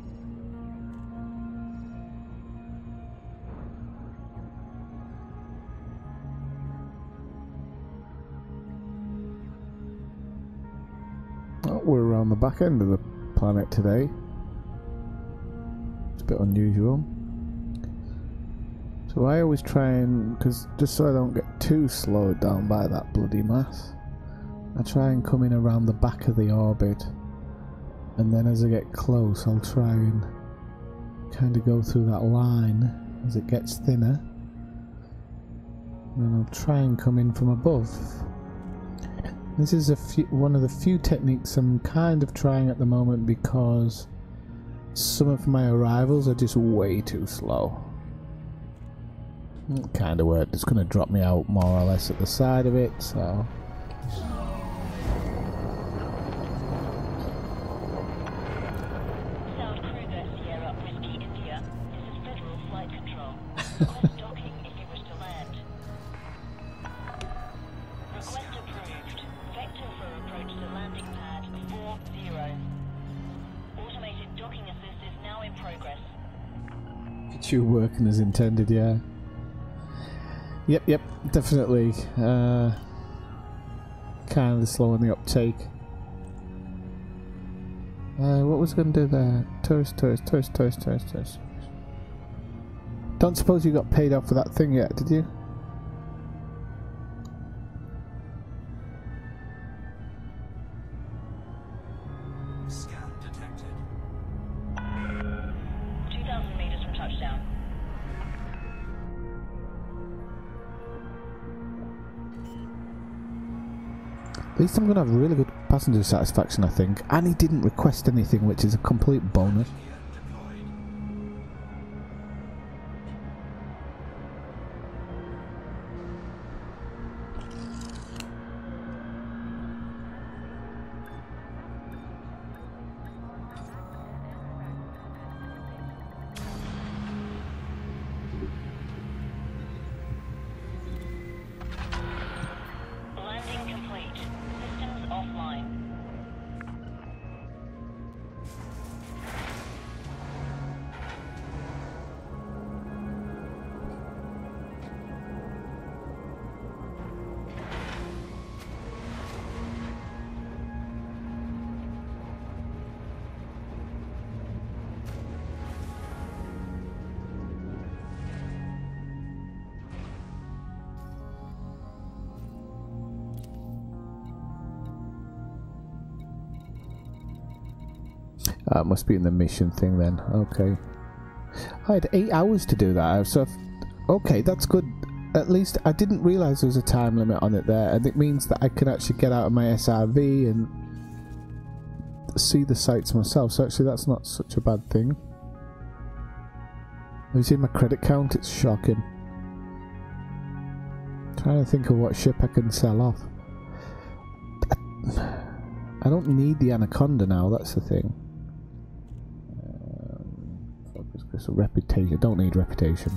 Oh, we're around the back end of the planet today. It's a bit unusual. So I always try and, because just so I don't get too slowed down by that bloody mass, I try and come in around the back of the orbit, and then as I get close I'll try and kind of go through that line as it gets thinner, and then I'll try and come in from above. This is one of the few techniques I'm kind of trying at the moment, because some of my arrivals are just way too slow. It kind of worked. It's going to drop me out more or less at the side of it, so... South Cruiser, Sierra Whiskey India. This is Federal Flight Control. Request docking if you wish to land. tube working as intended, yeah. Yep, definitely. Kind of slow on the uptake. What was going to do there? Tourist. Don't suppose you got paid off for that thing yet, did you? Scan detected. 2,000 meters from touchdown. At least I'm going to have really good passenger satisfaction, I think. And he didn't request anything, which is a complete bonus. Here deployed. Landing complete. Systems offline. It must be in the mission thing then. Okay. I had 8 hours to do that. So, okay, that's good. At least I didn't realise there was a time limit on it there, and it means that I can actually get out of my SRV and see the sights myself. So actually, that's not such a bad thing. Have you seen my credit count? It's shocking. Trying to think of what ship I can sell off. I don't need the Anaconda now. That's the thing. Focus crystal, reputation. Don't need reputation.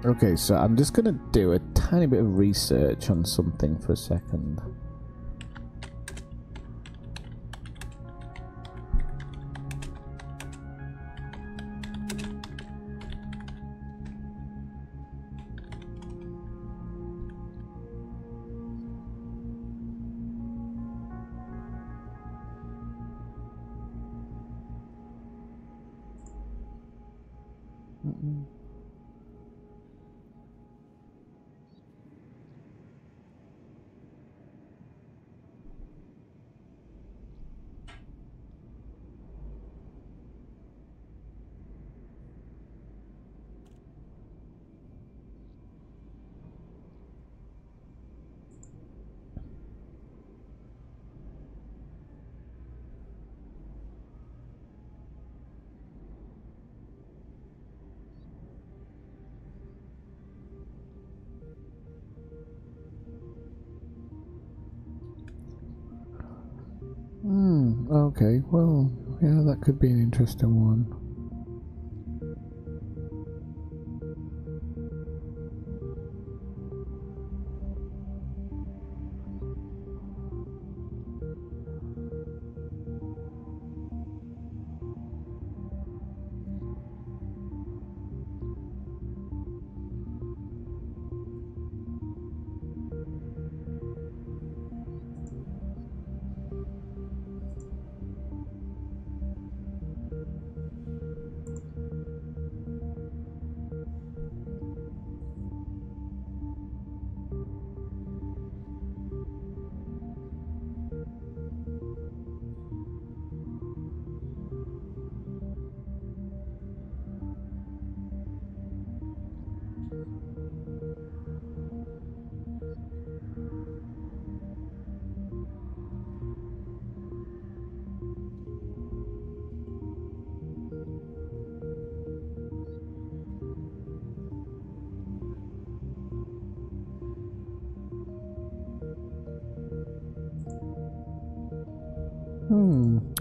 Okay, so I'm just gonna do a tiny bit of research on something for a second. Okay, well, yeah, that could be an interesting one.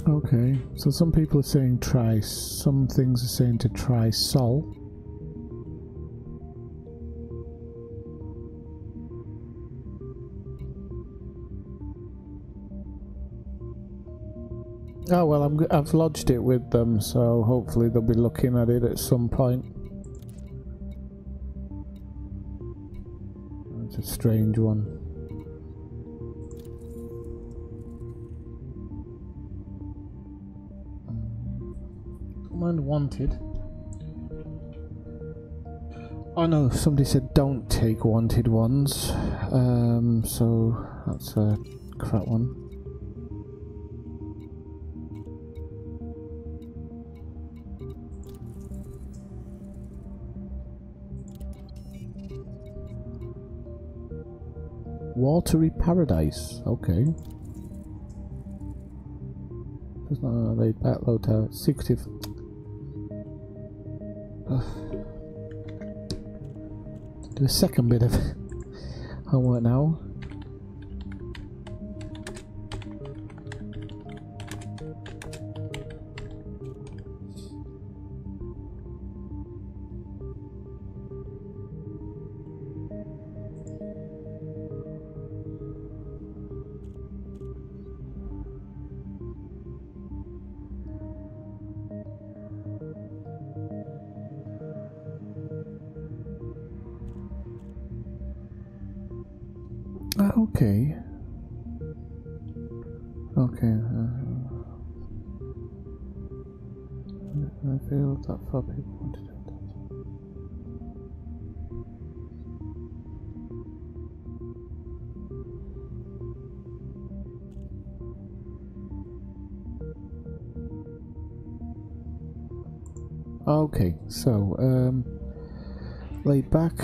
Okay, so some people are saying try, some things are saying to try Sol. Oh well, I've lodged it with them, so hopefully they'll be looking at it at some point. It's a strange one. Command wanted. Oh no, somebody said don't take wanted ones. So that's a crap one. Watery Paradise, okay. Does not laid back low tower. Secretive. Do a second bit of homework now. Okay. Okay. I feel that far people want to do that. Okay, so laid back.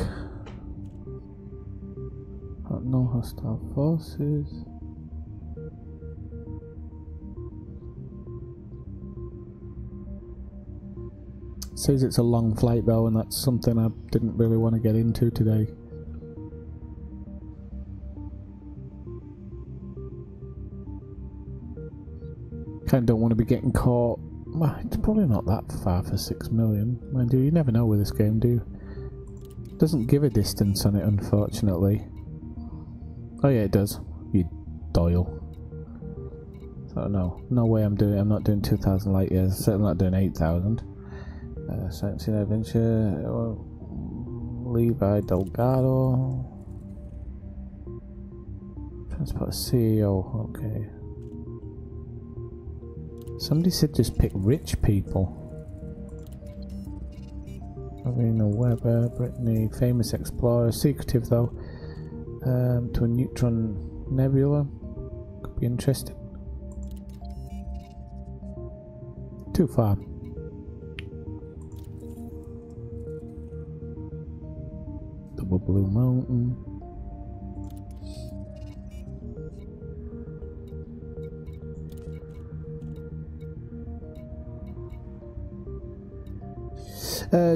No hostile forces. Says it's a long flight though, and that's something I didn't really want to get into today. Kind of don't want to be getting caught. Well, it's probably not that far for 6 million. Mind you, you never know with this game, do you? It doesn't give a distance on it, unfortunately. Oh yeah, it does. You Doyle. So no way I'm not doing 2,000 light years. Certainly not doing 8,000. Sightseeing adventure. Levi Delgado. Transport CEO. Okay. Somebody said just pick rich people. Arena Weber, Brittany, famous explorer, secretive though. To a neutron nebula. Could be interesting. Too far. Double Blue Mountain.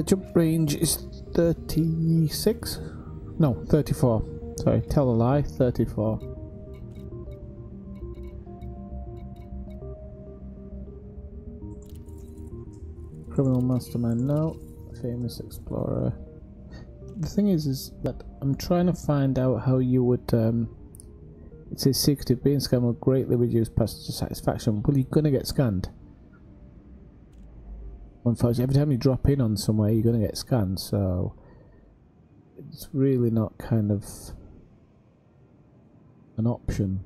Jump range is 36? No, 34. Sorry, tell a lie, 34. Criminal mastermind, no. Famous explorer. The thing is that I'm trying to find out how you would, it says secretive being scanned will greatly reduce passenger satisfaction. Well, you're gonna get scanned. Unfortunately, every time you drop in on somewhere, you're gonna get scanned, so it's really not kind of an option.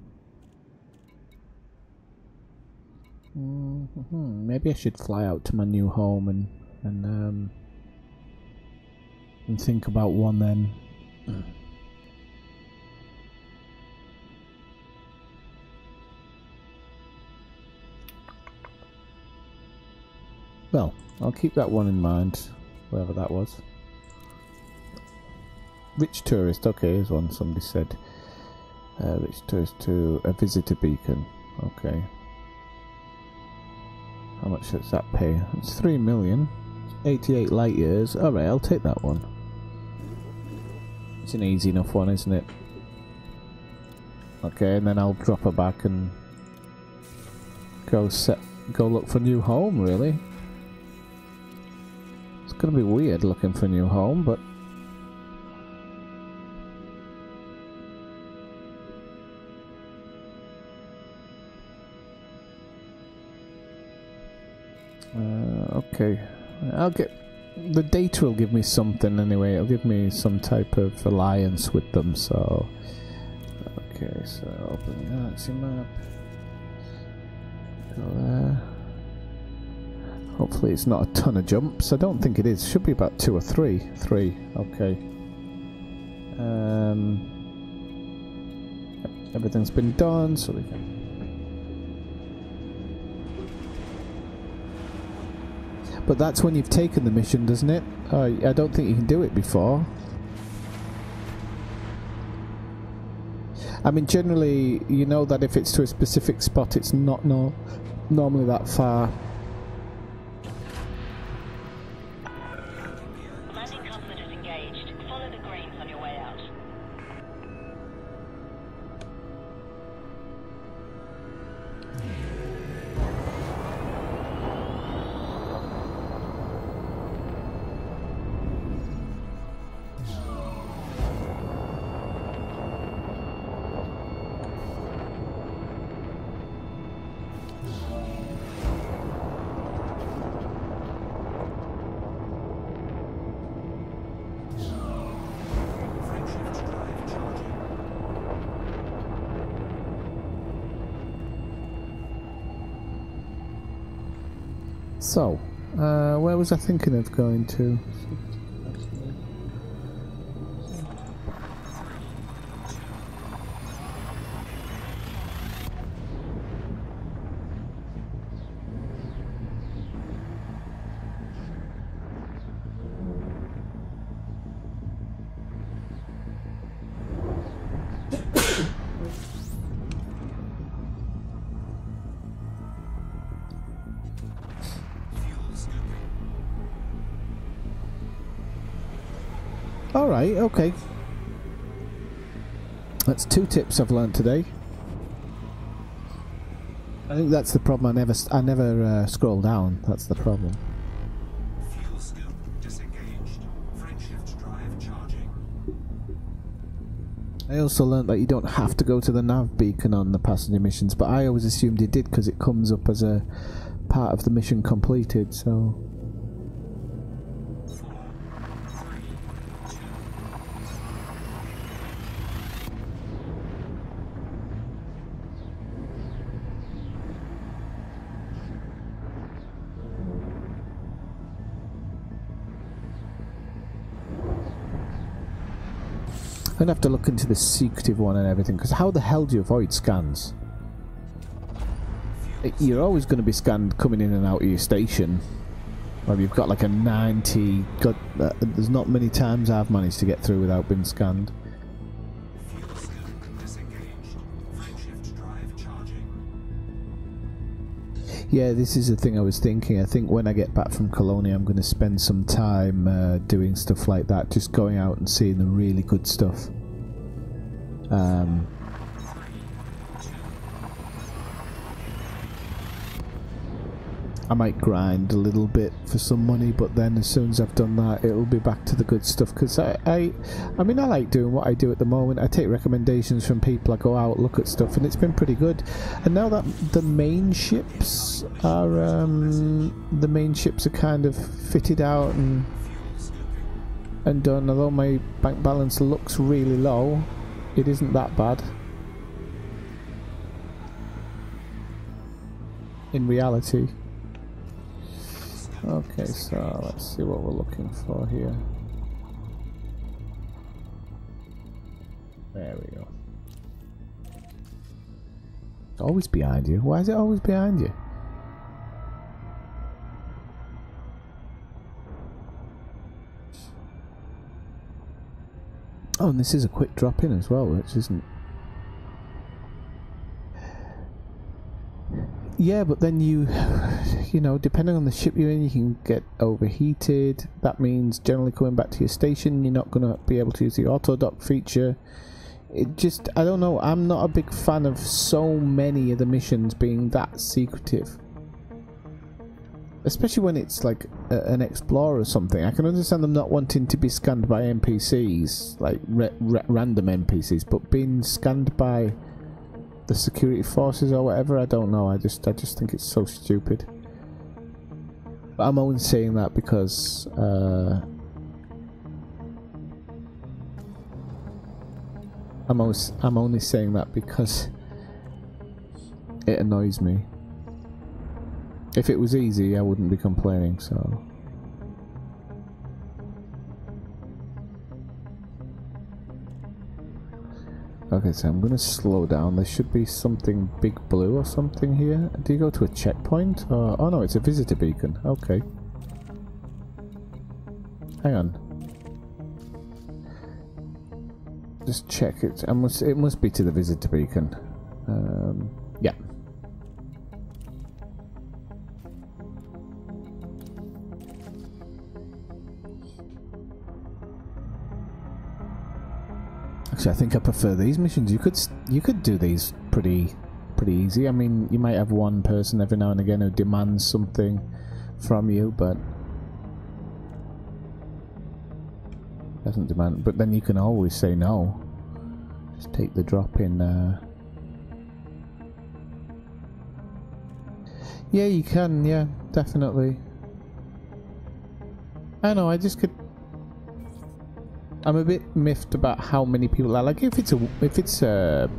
Maybe I should fly out to my new home and think about one then. Well, I'll keep that one in mind, wherever that was. Rich tourist, okay, here's one somebody said. Rich tourist to a visitor beacon, okay. How much does that pay? It's 3 million. It's 88 light years. Alright, I'll take that one. It's an easy enough one, isn't it? Okay, and then I'll drop her back and go look for a new home, really. It's gonna be weird looking for a new home, but Okay, I'll get the data will give me something anyway. It'll give me some type of alliance with them. So, okay, so open the galaxy map. Go there. Hopefully, it's not a ton of jumps. I don't think it is. Should be about 2 or 3. 3. Okay. Everything's been done, so we can. But that's when you've taken the mission, doesn't it? I don't think you can do it before. I mean, generally, you know that if it's to a specific spot, it's not normally that far. Landing comfort is engaged. Follow the greens on your way out. So, where was I thinking of going to? Alright, okay. That's 2 tips I've learned today. I think that's the problem. I never scroll down. That's the problem. Fuel scoop disengaged. Frameshift drive charging. I also learned that you don't have to go to the nav beacon on the passenger missions, but I always assumed you did because it comes up as a part of the mission completed, so... I'm gonna have to look into the secretive one and everything, because how the hell do you avoid scans? You're always going to be scanned coming in and out of your station. Well, you've got like a 90. God, there's not many times I've managed to get through without being scanned. Fuel scoop disengaged. Frameshift drive charging. Yeah, this is the thing I was thinking. I think when I get back from Colonia, I'm going to spend some time doing stuff like that, just going out and seeing the really good stuff. I might grind a little bit for some money, but then as soon as I've done that, it'll be back to the good stuff. Because I mean, I like doing what I do at the moment. I take recommendations from people. I go out, look at stuff, and it's been pretty good. And now that the main ships are kind of fitted out and done, although my bank balance looks really low, it isn't that bad in reality. Okay, so let's see what we're looking for here. There we go. It's always behind you. Why is it always behind you? Oh, and this is a quick drop in as well, which isn't... Yeah, but then you know, depending on the ship you're in, you can get overheated. That means generally coming back to your station, you're not going to be able to use the auto dock feature. It just, I don't know, I'm not a big fan of so many of the missions being that secretive. Especially when it's like an explorer or something. I can understand them not wanting to be scanned by NPCs, like random NPCs, but being scanned by the security forces or whatever, I don't know. I just think it's so stupid. But I'm only saying that because I'm only saying that because it annoys me. If it was easy, I wouldn't be complaining, so. Okay, so I'm gonna slow down. There should be something big blue or something here. Do you go to a checkpoint? Or, oh no, it's a visitor beacon. Okay. Hang on. Just check it. It must be to the visitor beacon. Yeah. Actually, I think I prefer these missions. You could do these pretty easy. I mean, you might have one person every now and again who demands something from you, but doesn't demand. But then you can always say no. Just take the drop in. Yeah, you can. Yeah, definitely. I know. I just could. I'm a bit miffed about how many people are like. If it's a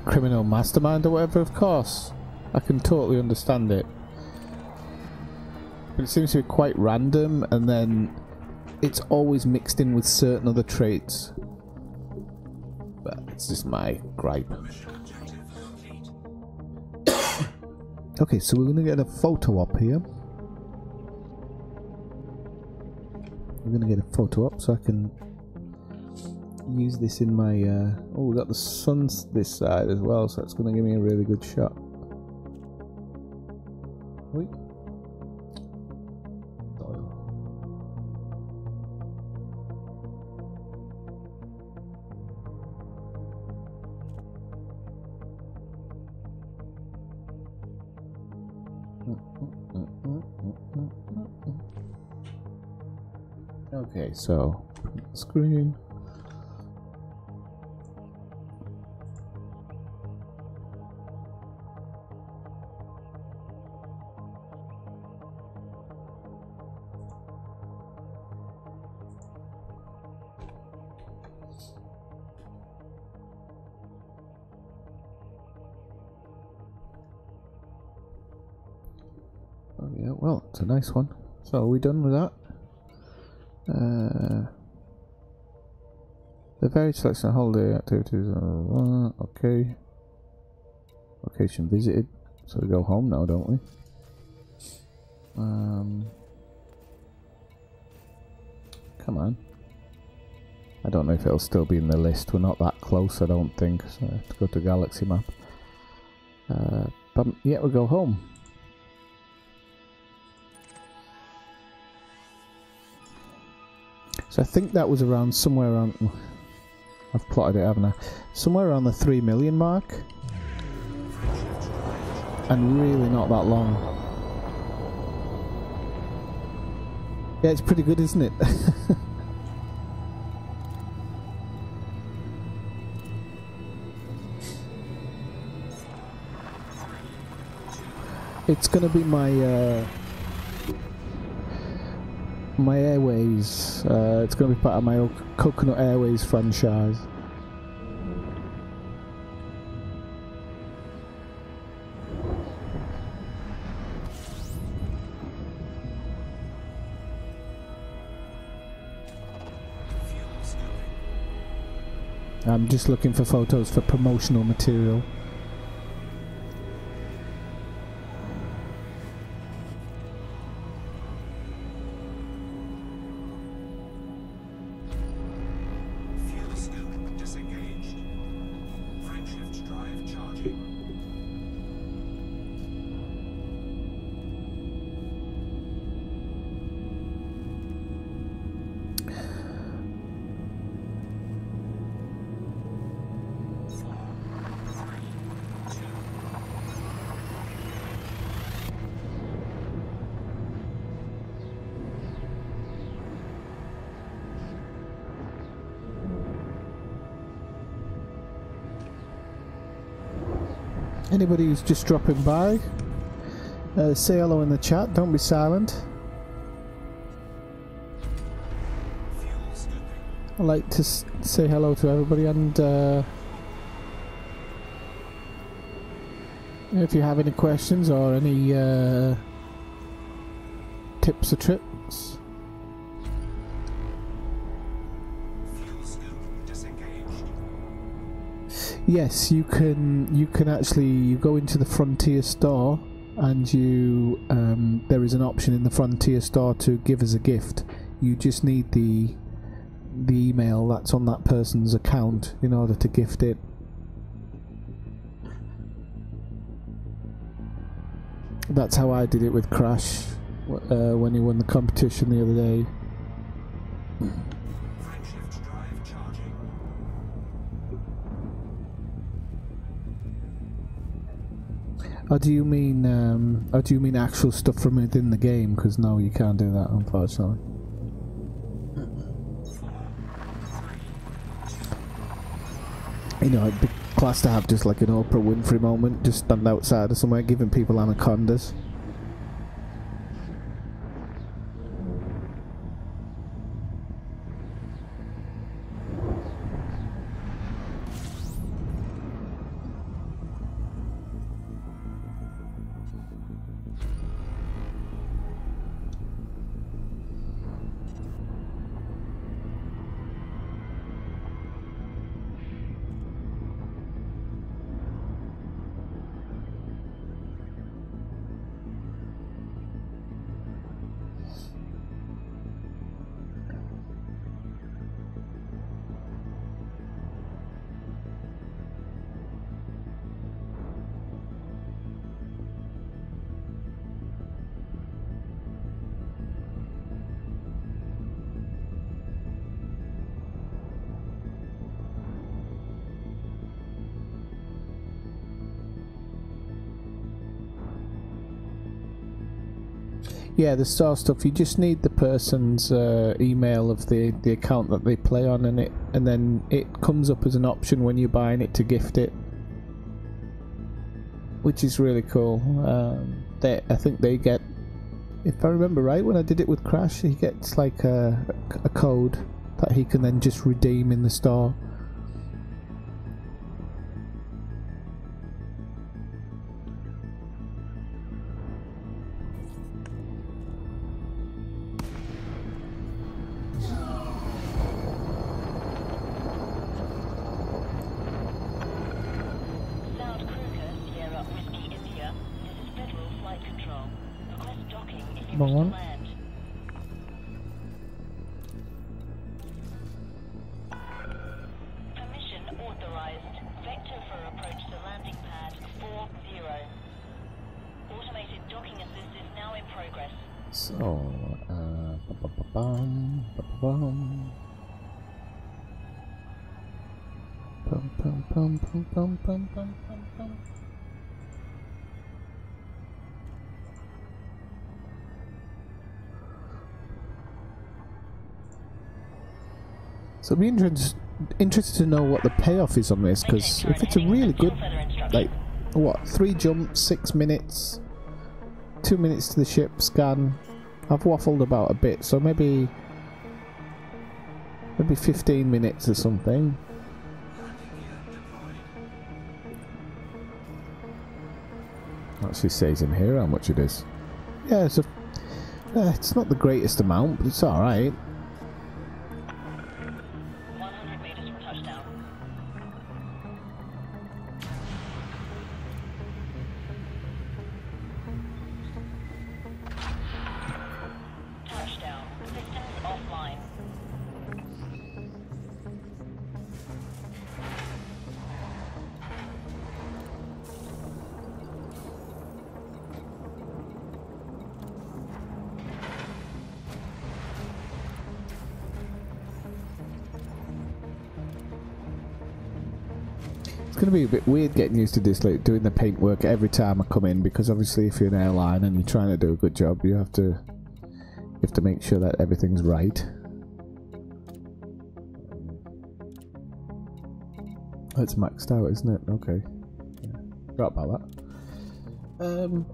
criminal mastermind or whatever, of course, I can totally understand it. But it seems to be quite random, and then it's always mixed in with certain other traits. But it's just my gripe. Okay, so we're gonna get a photo op here. I'm gonna get a photo up so I can use this in my oh, we got the sun this side as well, so it's gonna give me a really good shot. Wait. Okay, so screen. Oh yeah, well, it's a nice one. So are we done with that? The varied selection of holiday activities. Okay. Location visited. So we go home now, don't we? Come on. I don't know if it'll still be in the list. We're not that close, I don't think. So I have to go to Galaxy Map. But yeah, we'll go home. So I think that was around somewhere around. I've plotted it, haven't I? Somewhere around the 3 million mark. And really not that long. Yeah, it's pretty good, isn't it? It's gonna be my my Airways. It's going to be part of my Coconut Airways franchise. I'm just looking for photos for promotional material. Anybody who's just dropping by, Say hello in the chat, don't be silent. Fuel scooping. I like to say hello to everybody, and if you have any questions or any tips or tricks. Fuel scoop disengaged. Yes, you can actually, you go into the Frontier store, and you there is an option in the Frontier store to give as a gift. You just need the email that's on that person's account in order to gift it. That's how I did it with Crash when he won the competition the other day. Frameshift drive charging. Or do you mean actual stuff from within the game? Because no, you can't do that, unfortunately. You know, it'd be class to have just like an Oprah Winfrey moment, just stand outside or somewhere giving people anacondas. Yeah, the store stuff. You just need the person's email of the account that they play on, and then it comes up as an option when you're buying it to gift it, which is really cool. I think they get, if I remember right, when I did it with Crash, he gets like a code that he can then just redeem in the store. Land. Permission authorized. Vector for approach to landing pad 40. Automated docking assist is now in progress. So, so I'd be interested to know what the payoff is on this, because if it's a really good, like, what, 3 jumps, 6 minutes, 2 minutes to the ship, scan. I've waffled about a bit, so maybe 15 minutes or something. Actually says in here how much it is. Yeah, it's not the greatest amount, but it's alright. 100 meters from touchdown. Touchdown. Systems offline. It's going to be a bit weird getting used to this, like doing the paintwork every time I come in, because obviously if you're an airline and you're trying to do a good job, you have to make sure that everything's right. It's maxed out, isn't it? Okay. Yeah. Forgot about that.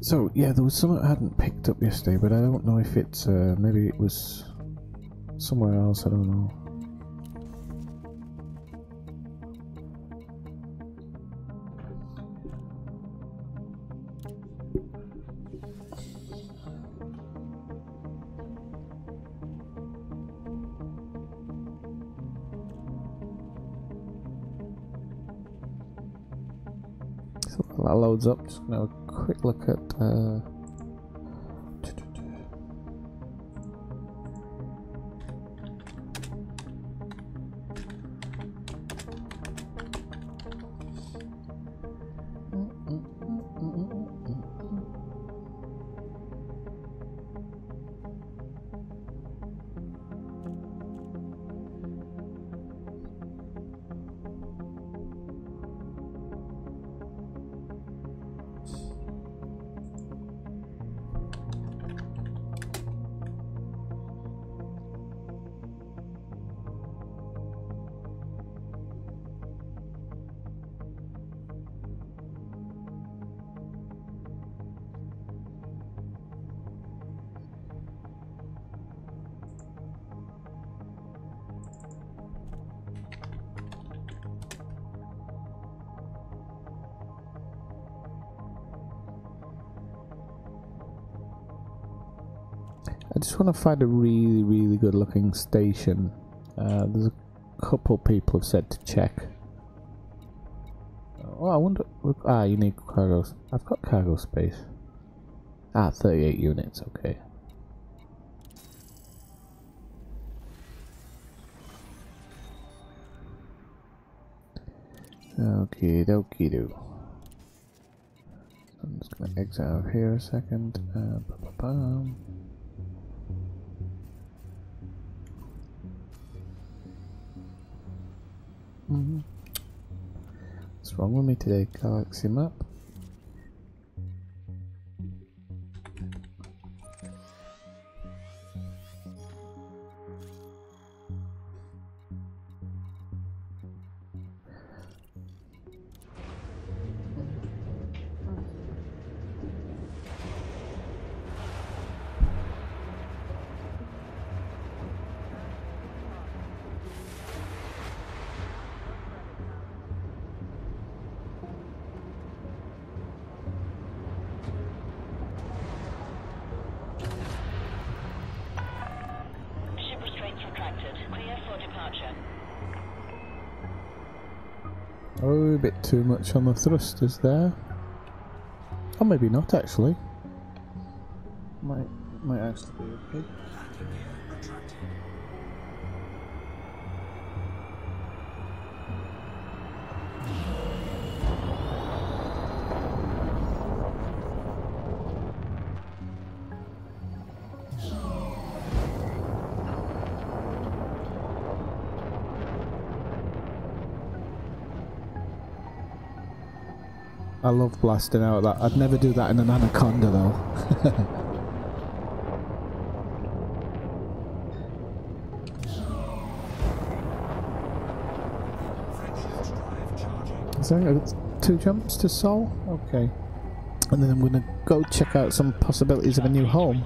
So yeah, there was something I hadn't picked up yesterday, but I don't know if it's maybe it was somewhere else. I don't know. So while that loads up, just gonna have a quick look at. I just want to find a really good looking station. There's a couple people have said to check. Oh, I wonder. You need cargo. I've got cargo space. 38 units. Okay. Okie dokie do. I'm just gonna exit out of here a second. What's wrong with me today? Galaxy map. Oh, a bit too much on the thrusters there. Or maybe not actually. Might actually be okay. I love blasting out that. I'd never do that in an Anaconda though. So I got 2 jumps to Sol? Okay. And then I'm gonna go check out some possibilities of a new home.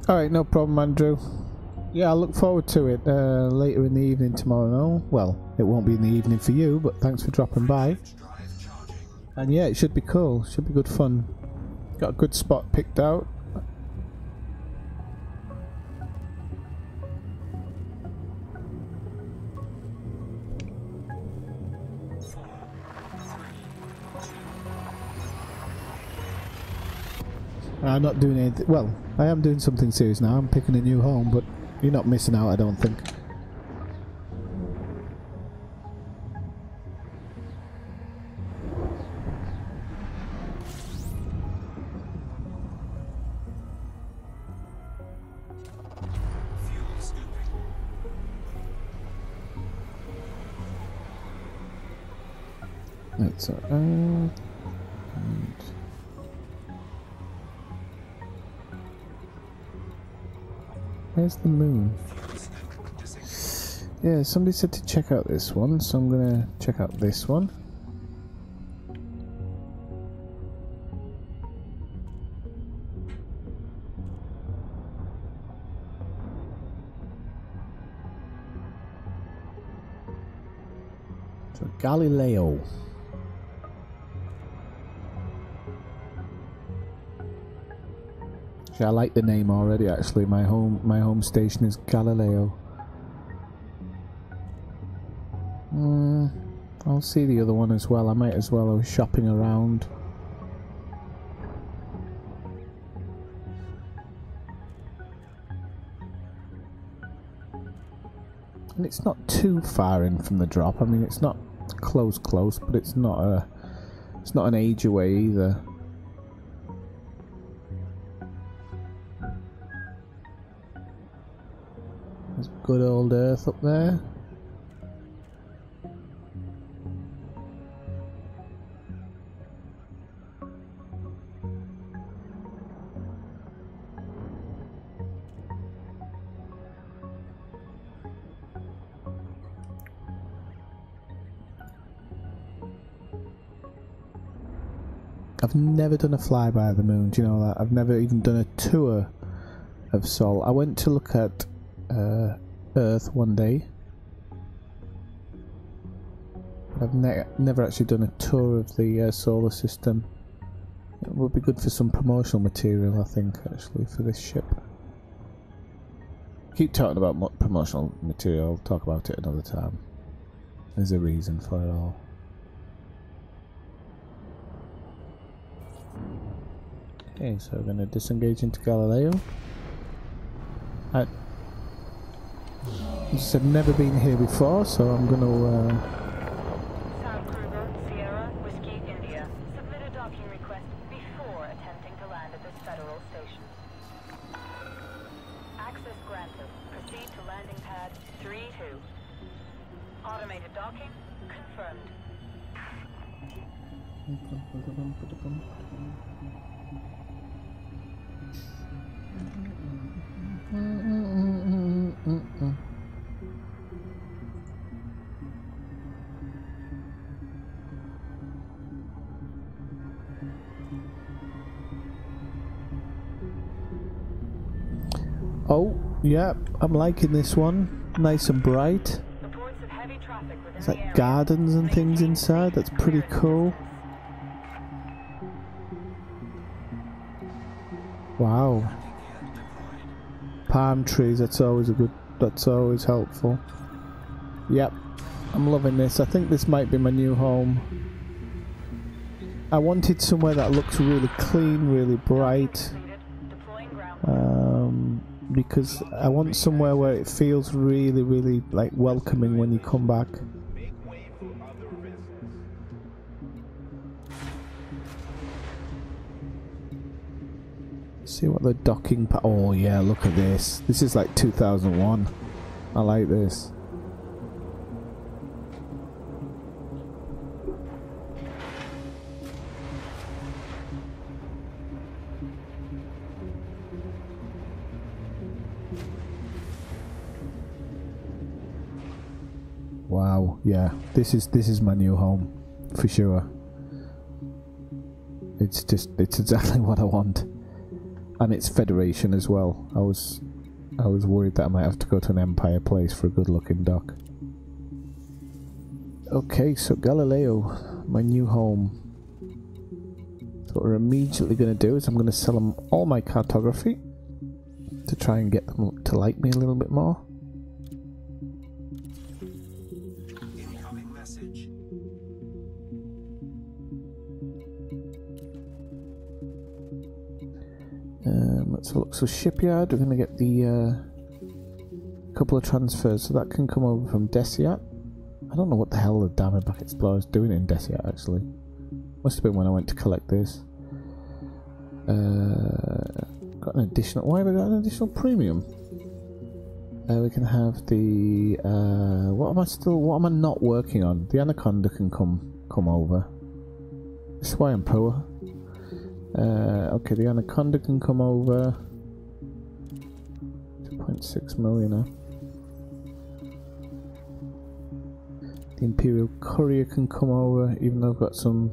Alright, no problem, Andrew. Yeah, I look forward to it later in the evening tomorrow. Well, it won't be in the evening for you, but thanks for dropping by. And yeah, it should be cool. Should be good fun. Got a good spot picked out. I'm not doing anything. Well, I am doing something serious now. I'm picking a new home, but you're not missing out, I don't think. Fuel scooping. That's where's the moon? Yeah, somebody said to check out this one, so I'm gonna check out this one. So Galileo. I like the name already. Actually, my home station is Galileo. I'll see the other one as well. I might as well. I was shopping around. And it's not too far in from the drop. I mean, it's not close, but it's not an age away either. There's good old Earth up there. I've never done a flyby of the moon, do you know that? I've never even done a tour of Sol. I went to look at Earth one day. I've never actually done a tour of the solar system. It would be good for some promotional material, I think, actually, for this ship. Keep talking about promotional material, I'll talk about it another time. There's a reason for it all. Okay, so we're going to disengage into Galileo. I've never been here before, so I'm going to... Sam Kruger, Sierra, Whiskey, India. Submit a docking request before attempting to land at this federal station. Access granted. Proceed to landing pad 3-2. Automated docking confirmed. Oh, yeah, I'm liking this one. Nice and bright. Reports of heavy traffic within There's the like area. gardens and things inside. That's pretty cool. Wow. Palm trees, that's always helpful. Yep, I'm loving this. I think this might be my new home. I wanted somewhere that looks really clean, really bright. Because I want somewhere where it feels really, really like welcoming when you come back. See what the docking oh yeah, look at this. This is like 2001. I like this. Wow, yeah. This is my new home for sure. It's exactly what I want. And it's Federation as well. I was worried that I might have to go to an Empire place for a good looking dock. Okay, so Galileo, my new home. So what we're immediately going to do is I'm going to sell them all my cartography to try and get them to like me a little bit more. Incoming message. let's have a look. So shipyard, we're going to get the couple of transfers, so that can come over from Desiat. I don't know what the hell the Diamondback Explorer is doing in Desiat actually. Must have been when I went to collect this. Got an additional. Why have I got an additional premium? We can have the. What am I not working on? The Anaconda can come over. This is why I'm poor. Okay, the Anaconda can come over. 2.6 million. The Imperial Courier can come over, even though I've got some.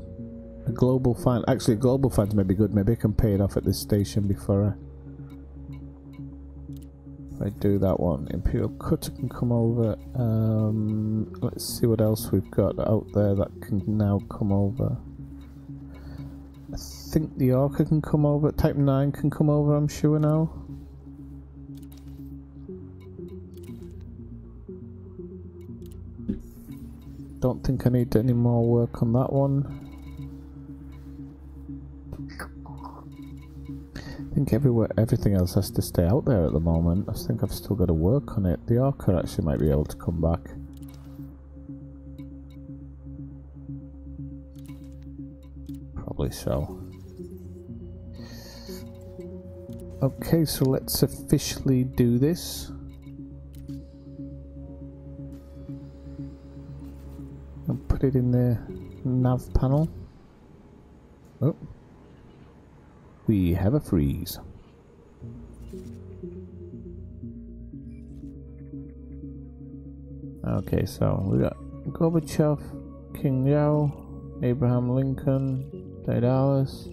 A global fine. Actually, global fines may be good. Maybe I can pay it off at this station before I do that one. Imperial Cutter can come over. Let's see what else we've got out there that can now come over. I think the Orca can come over. Type 9 can come over, I'm sure now. Don't think I need any more work on that one. I think everything else has to stay out there at the moment. I think I've still got to work on it. The Orca actually might be able to come back. Probably so. Okay, so let's officially do this. I'll put it in the nav panel. Oh. We have a freeze. Okay, so we got Gorbachev, King Yao, Abraham Lincoln, Daedalus,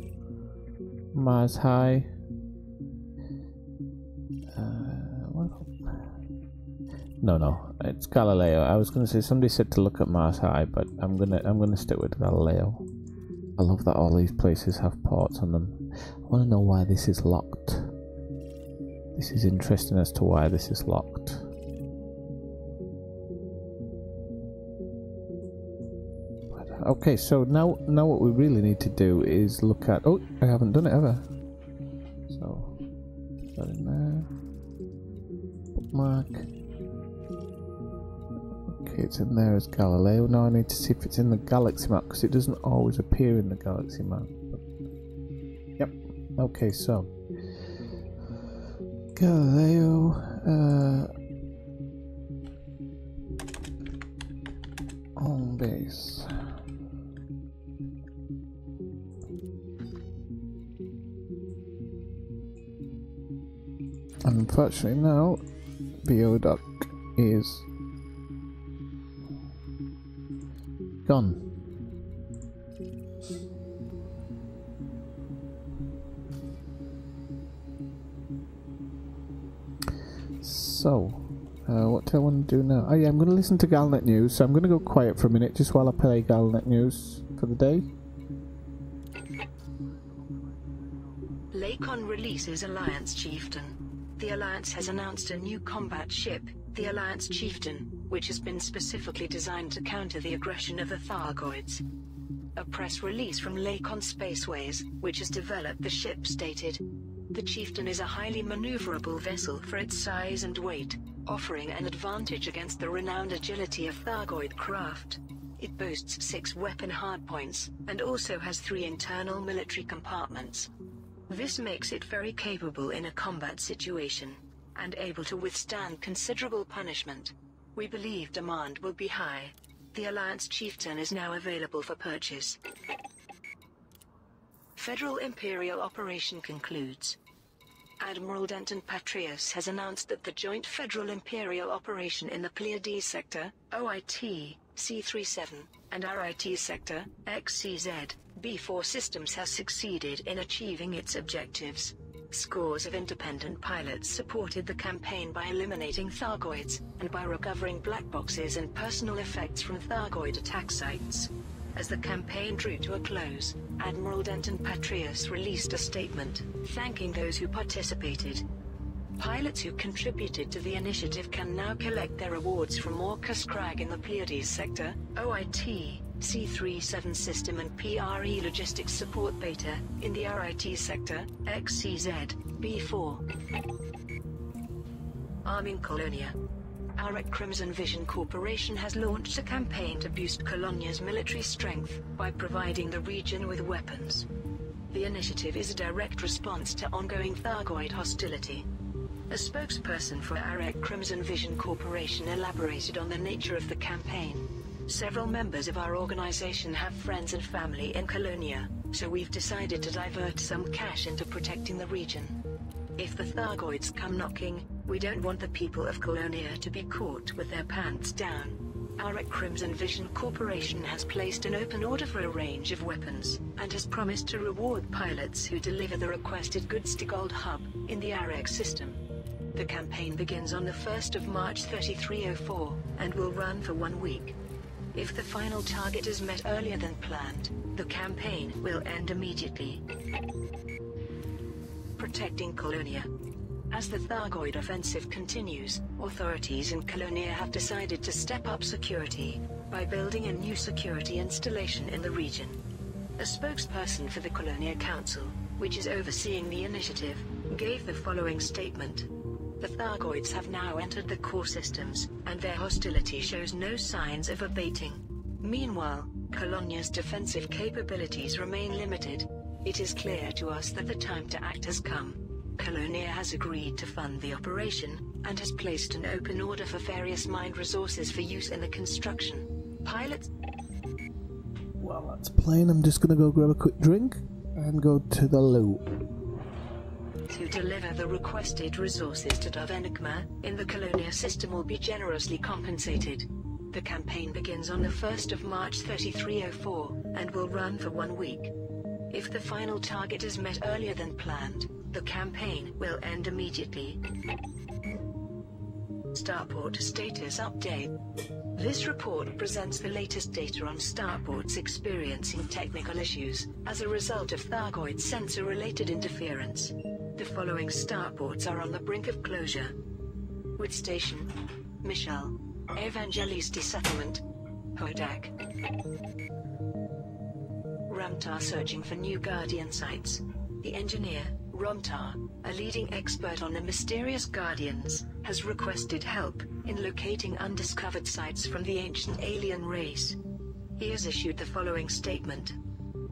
Mars High. No, it's Galileo. I was gonna say somebody said to look at Mars High, but I'm gonna stick with Galileo. I love that all these places have ports on them. I want to know why this is locked. This is interesting as to why this is locked. Okay, so now what we really need to do is look at. Oh, I haven't done it ever. So, put that in there. Bookmark. Okay, it's in there as Galileo. Now I need to see if it's in the galaxy map, because it doesn't always appear in the galaxy map. But, yep. Okay, so Galileo. Home base. Unfortunately now, BO-Doc is gone. So, what do I want to do now? Oh yeah, I'm going to listen to Galnet News, so I'm going to go quiet for a minute just while I play Galnet News for the day. Lakon releases Alliance Chieftain. The Alliance has announced a new combat ship, the Alliance Chieftain, which has been specifically designed to counter the aggression of the Thargoids. A press release from Lakon Spaceways, which has developed the ship, stated, "The Chieftain is a highly maneuverable vessel for its size and weight, offering an advantage against the renowned agility of Thargoid craft. It boasts 6 weapon hardpoints, and also has 3 internal military compartments. This makes it very capable in a combat situation, and able to withstand considerable punishment. We believe demand will be high. The Alliance Chieftain is now available for purchase." Federal Imperial Operation concludes. Admiral Denton Patrius has announced that the joint Federal Imperial Operation in the Pleiades Sector, OIT, C-37, and RIT Sector, XCZ, B-4 systems has succeeded in achieving its objectives. Scores of independent pilots supported the campaign by eliminating Thargoids, and by recovering black boxes and personal effects from Thargoid attack sites. As the campaign drew to a close, Admiral Denton Patrius released a statement, thanking those who participated. Pilots who contributed to the initiative can now collect their rewards from Orcus Crag in the Pleiades Sector, OIT, C-37 System and PRE Logistics Support Beta, in the RIT Sector, XCZ, B4. Arming Colonia. Arek Crimson Vision Corporation has launched a campaign to boost Colonia's military strength by providing the region with weapons. The initiative is a direct response to ongoing Thargoid hostility. A spokesperson for Arek Crimson Vision Corporation elaborated on the nature of the campaign. Several members of our organization have friends and family in Colonia, so we've decided to divert some cash into protecting the region. If the Thargoids come knocking, we don't want the people of Colonia to be caught with their pants down. Arek Crimson Vision Corporation has placed an open order for a range of weapons, and has promised to reward pilots who deliver the requested goods to Gold Hub, in the Arek system. The campaign begins on the 1st of March 3304, and will run for 1 week. If the final target is met earlier than planned, the campaign will end immediately. Protecting Colonia. As the Thargoid offensive continues, authorities in Colonia have decided to step up security by building a new security installation in the region. A spokesperson for the Colonia Council, which is overseeing the initiative, gave the following statement. The Thargoids have now entered the core systems, and their hostility shows no signs of abating. Meanwhile, Colonia's defensive capabilities remain limited. It is clear to us that the time to act has come. Colonia has agreed to fund the operation, and has placed an open order for various mined resources for use in the construction. Pilots... Well, that's plain. I'm just gonna go grab a quick drink and go to the loo. To deliver the requested resources to Dove Enigma in the Colonia system will be generously compensated. The campaign begins on the 1st of March 3304, and will run for 1 week. If the final target is met earlier than planned, the campaign will end immediately. Starport Status Update. This report presents the latest data on starports experiencing technical issues as a result of Thargoid sensor-related interference. The following starports are on the brink of closure: Wood Station, Michel, Evangelisti Settlement, Hodak. Ramtar searching for new Guardian sites. The engineer, Ramtar, a leading expert on the mysterious Guardians, has requested help in locating undiscovered sites from the ancient alien race. He has issued the following statement.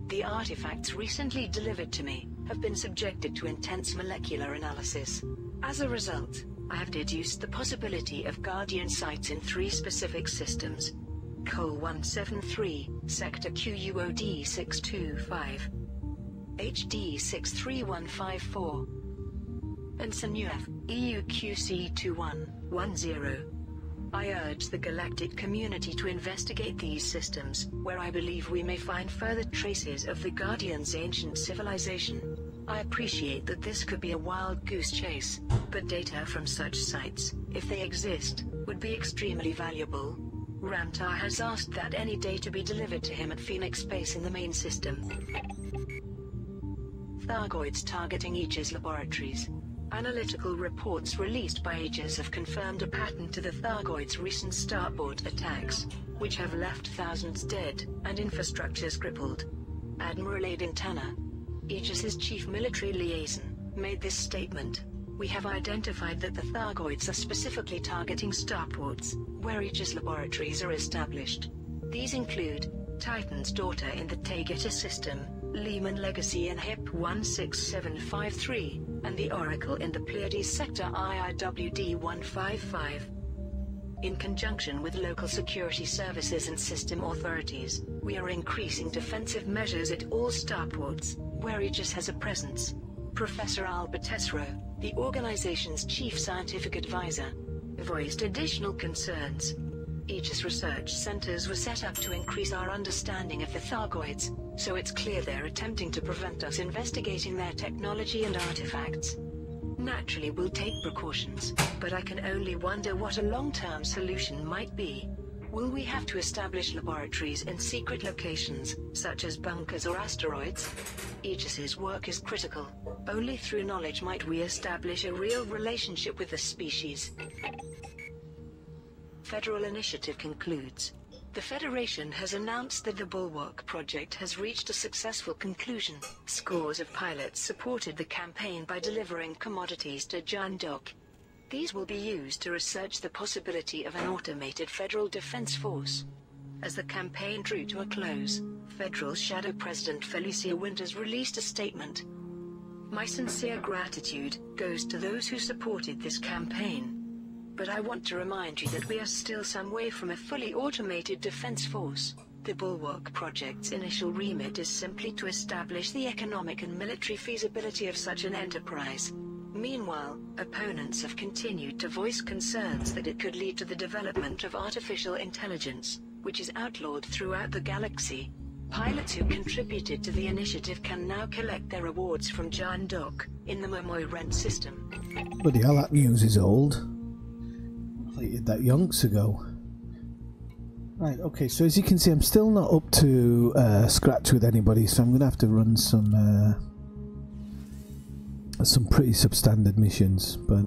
The artifacts recently delivered to me have been subjected to intense molecular analysis. As a result, I have deduced the possibility of Guardian sites in 3 specific systems: Col 173, Sector QUOD 625, HD 63154, and Sanuf, EUQC 2110. I urge the galactic community to investigate these systems, where I believe we may find further traces of the Guardian's ancient civilization. I appreciate that this could be a wild goose chase, but data from such sites, if they exist, would be extremely valuable. Ramtar has asked that any data be delivered to him at Phoenix Base in the main system. Thargoids targeting Aegis laboratories. Analytical reports released by Aegis have confirmed a pattern to the Thargoids' recent starport attacks, which have left thousands dead and infrastructures crippled. Admiral Aiden Tanner, Aegis's chief military liaison, made this statement. We have identified that the Thargoids are specifically targeting starports, where Aegis laboratories are established. These include Titan's daughter in the Taygeta system, Lehman Legacy in HIP 16753, and the Oracle in the Pleiades sector IIWD 155. In conjunction with local security services and system authorities, we are increasing defensive measures at all starports, where Aegis has a presence. Professor Albert Tesro, the organization's chief scientific advisor, voiced additional concerns. Aegis research centers were set up to increase our understanding of the Thargoids, so it's clear they're attempting to prevent us investigating their technology and artifacts. Naturally, we'll take precautions, but I can only wonder what a long-term solution might be. Will we have to establish laboratories in secret locations, such as bunkers or asteroids? Aegis's work is critical. Only through knowledge might we establish a real relationship with the species. Federal initiative concludes. The Federation has announced that the Bulwark project has reached a successful conclusion. Scores of pilots supported the campaign by delivering commodities to Jandok. These will be used to research the possibility of an automated federal defense force. As the campaign drew to a close, Federal Shadow President Felicia Winters released a statement. My sincere gratitude goes to those who supported this campaign. But I want to remind you that we are still some way from a fully automated defense force. The Bulwark project's initial remit is simply to establish the economic and military feasibility of such an enterprise. Meanwhile, opponents have continued to voice concerns that it could lead to the development of artificial intelligence, which is outlawed throughout the galaxy. Pilots who contributed to the initiative can now collect their rewards from Jandok in the Momoy Rent system. Bloody hell, that news is old. Completed that yonks ago. Right, okay, so as you can see, I'm still not up to scratch with anybody, so I'm going to have to run some pretty substandard missions, but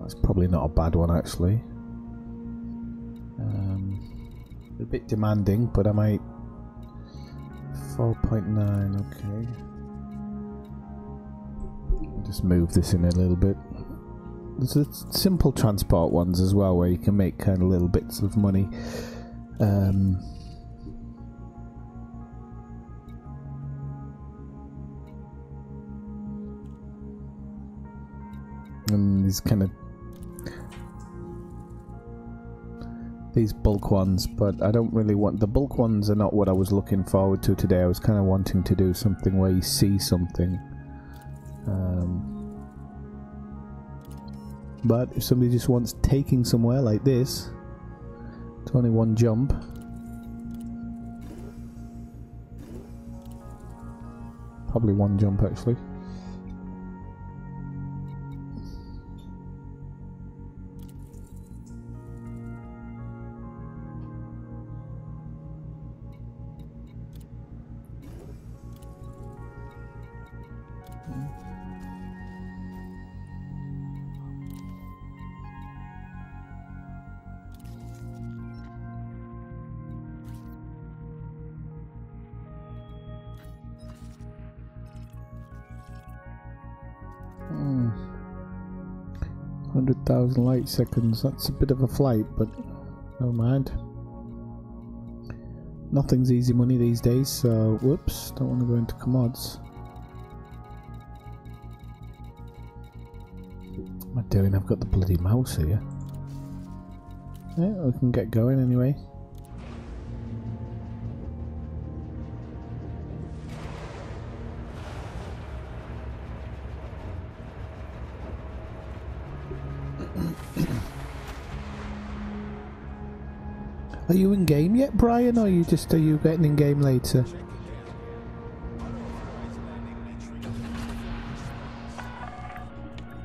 that's probably not a bad one actually. A bit demanding, but I might 4.9, okay. Just move this in a little bit. There's the simple transport ones as well, where you can make kind of little bits of money. And these kind of these bulk ones, but I don't really want the bulk ones. Are not what I was looking forward to today. I was kind of wanting to do something where you see something. But if somebody just wants taking somewhere like this, it's only one jump. Probably one jump actually. Hmm. 100,000 light seconds, that's a bit of a flight, but never mind. Nothing's easy money these days, so whoops, don't want to go into commods. What am I doing? I've got the bloody mouse here. Yeah, we can get going anyway. Are you in game yet, Brian, or are you getting in game later?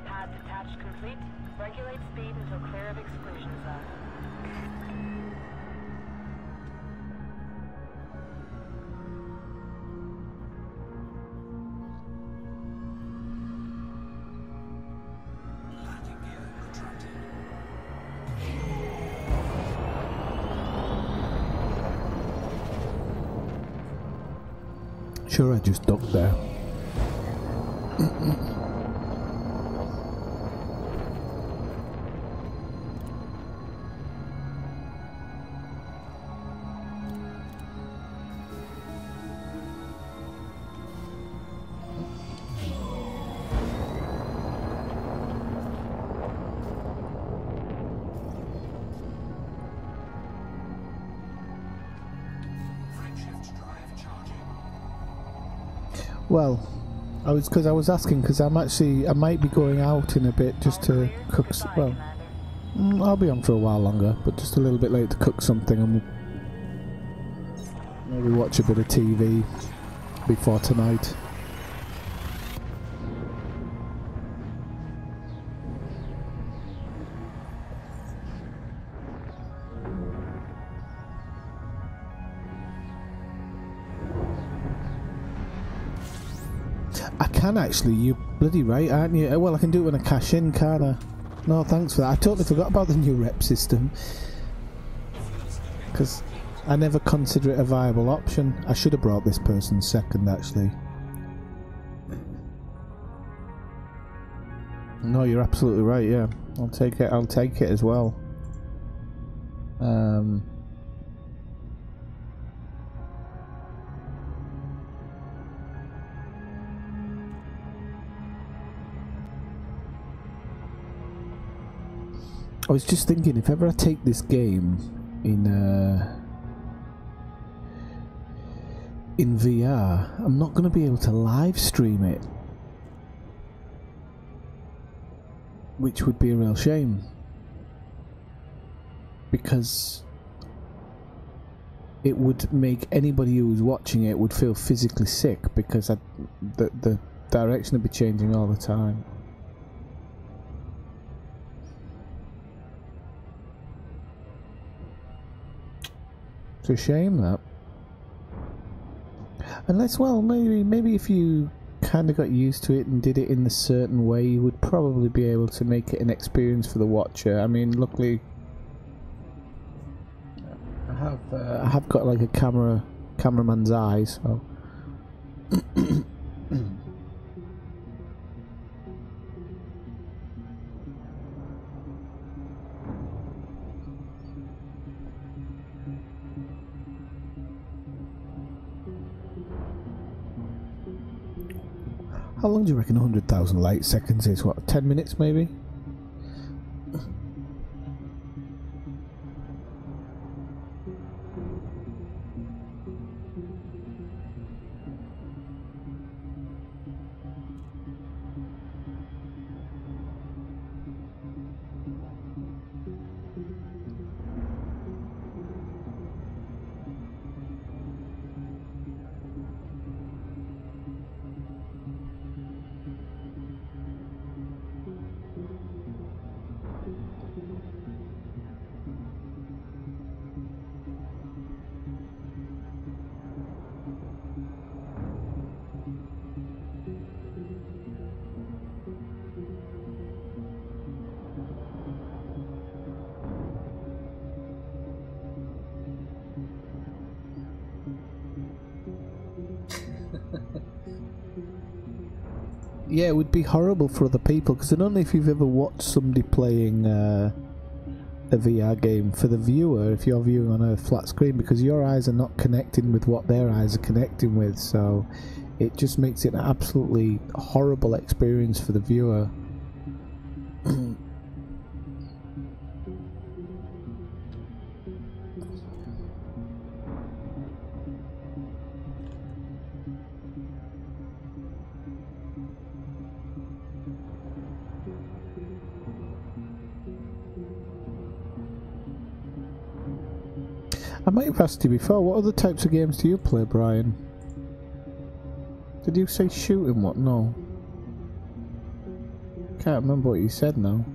Pad detached complete. Regulate speed until clear of exclusion zone. Landing gear retracted. Sure, I just ducked there. Frameshift drive charging. Well, I was asking because I might be going out in a bit just to cook. Well, I'll be on for a while longer, but just a little bit late to cook something and maybe watch a bit of TV before tonight. can actually. You're bloody right, aren't you? Well, I can do it when I cash in, can't I? No, thanks for that. I totally forgot about the new rep system. Because I never consider it a viable option. I should have brought this person second, actually. No, you're absolutely right, yeah. I'll take it as well. I was just thinking, if ever I take this game in VR, I'm not going to be able to live stream it, which would be a real shame, because it would make anybody who was watching it would feel physically sick, because the direction would be changing all the time. It's a shame, that. Unless, well, maybe if you kind of got used to it and did it in a certain way, you would probably be able to make it an experience for the watcher. I mean, luckily, I have got like a cameraman's eyes, so. How long do you reckon 100,000 light seconds is? What, 10 minutes maybe? Yeah, it would be horrible for other people, because I don't know if you've ever watched somebody playing a VR game. For the viewer, if you're viewing on a flat screen, because your eyes are not connecting with what their eyes are connecting with, so it just makes it an absolutely horrible experience for the viewer. I might have asked you before, what other types of games do you play, Brian? Did you say shooting? What? No. Can't remember what you said now.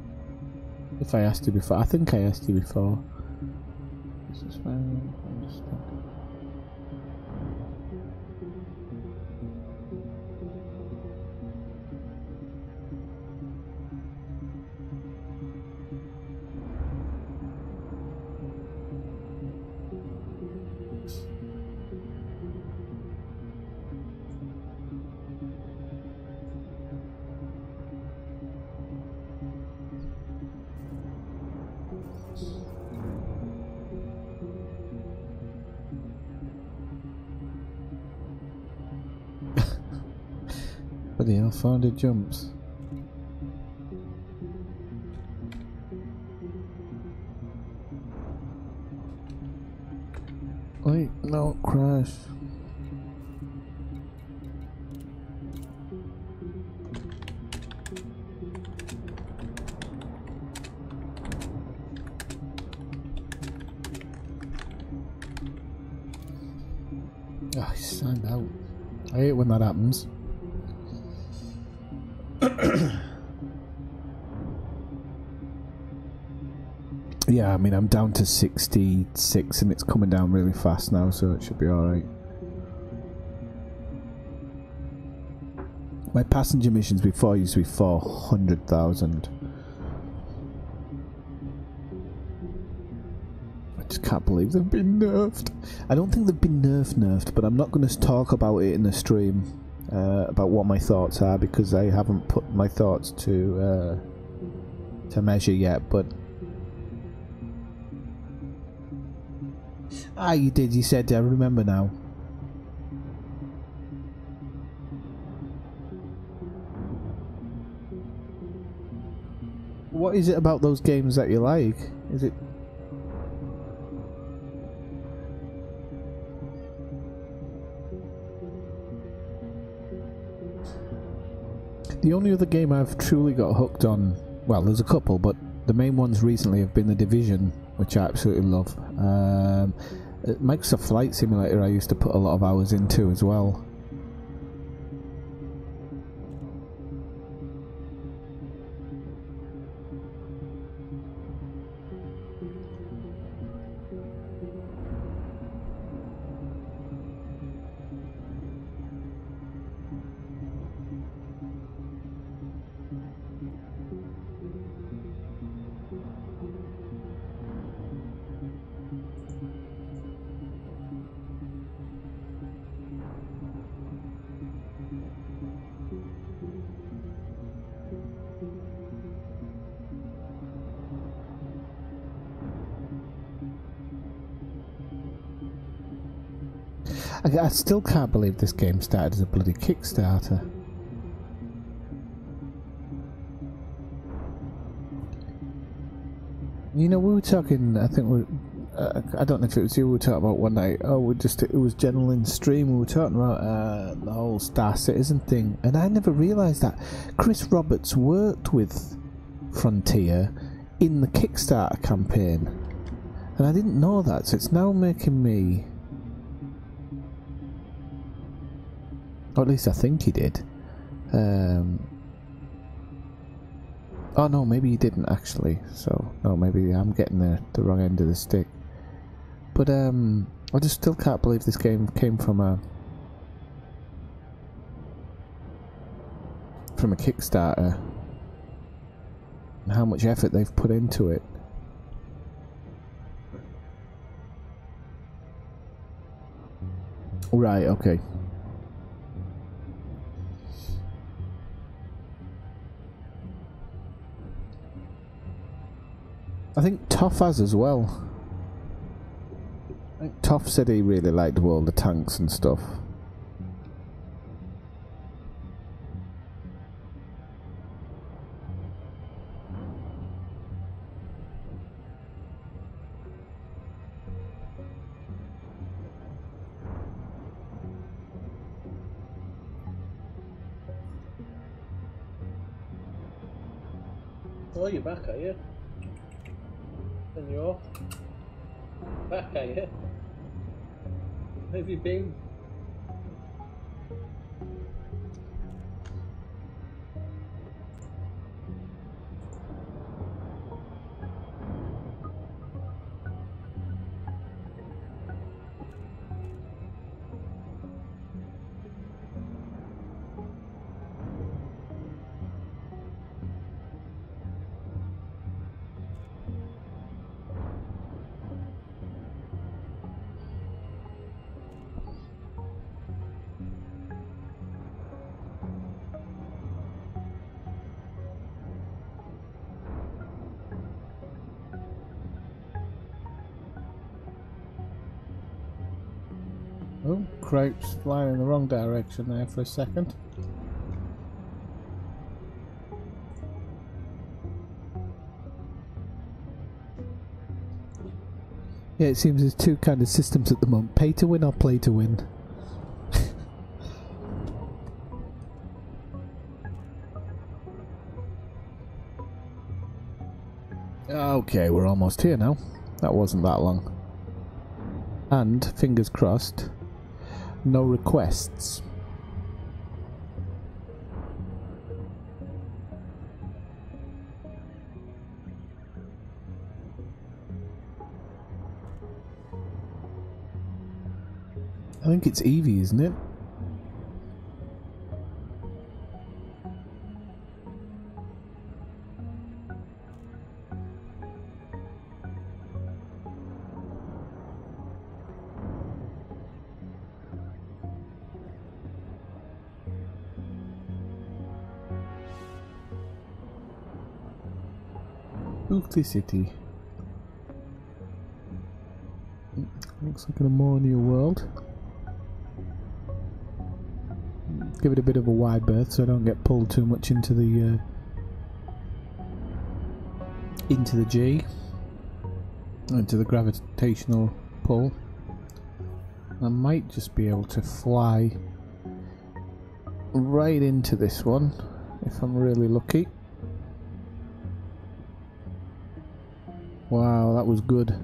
If I asked you before. I think I asked you before. This is fine. Bloody hell, 400 jumps. Wait, no, crash. Oh, he signed out. I hate when that happens. Yeah, I mean, I'm down to 66 and it's coming down really fast now, so it should be alright. My passenger missions before used to be 400,000. I just can't believe they've been nerfed. I don't think they've been nerfed, but I'm not going to talk about it in the stream, about what my thoughts are, because I haven't put my thoughts to measure yet, but... Ah, you did, you said, I remember now. What is it about those games that you like? Is it... The only other game I've truly got hooked on, well, there's a couple, but the main ones recently have been The Division, which I absolutely love. Microsoft Flight Simulator I used to put a lot of hours into as well. I still can't believe this game started as a bloody Kickstarter. You know, we were talking, I think I don't know if it was you we were talking about one night. Oh, it was general in stream. We were talking about the whole Star Citizen thing, and I never realised that Chris Roberts worked with Frontier in the Kickstarter campaign, and I didn't know that. So it's now making me, or at least I think he did. Oh no, maybe he didn't actually. So no, maybe I'm getting the wrong end of the stick. But I just still can't believe this game came from a Kickstarter, and how much effort they've put into it. Right, okay. I think Toff has as well. I think Toff said he really liked all the tanks and stuff. Oh, you're back, are you? And you're back, are you? Where have you been? Oh, Crouch's flying in the wrong direction there for a second. Yeah, it seems there's two kind of systems at the moment. Pay to win or play to win. Okay, we're almost here now. That wasn't that long. And, fingers crossed, no requests. I think it's Evie, isn't it? Oofly City. Looks like an ammonia world. Give it a bit of a wide berth so I don't get pulled too much into the G, into the gravitational pull. I might just be able to fly right into this one if I'm really lucky. Wow, that was good.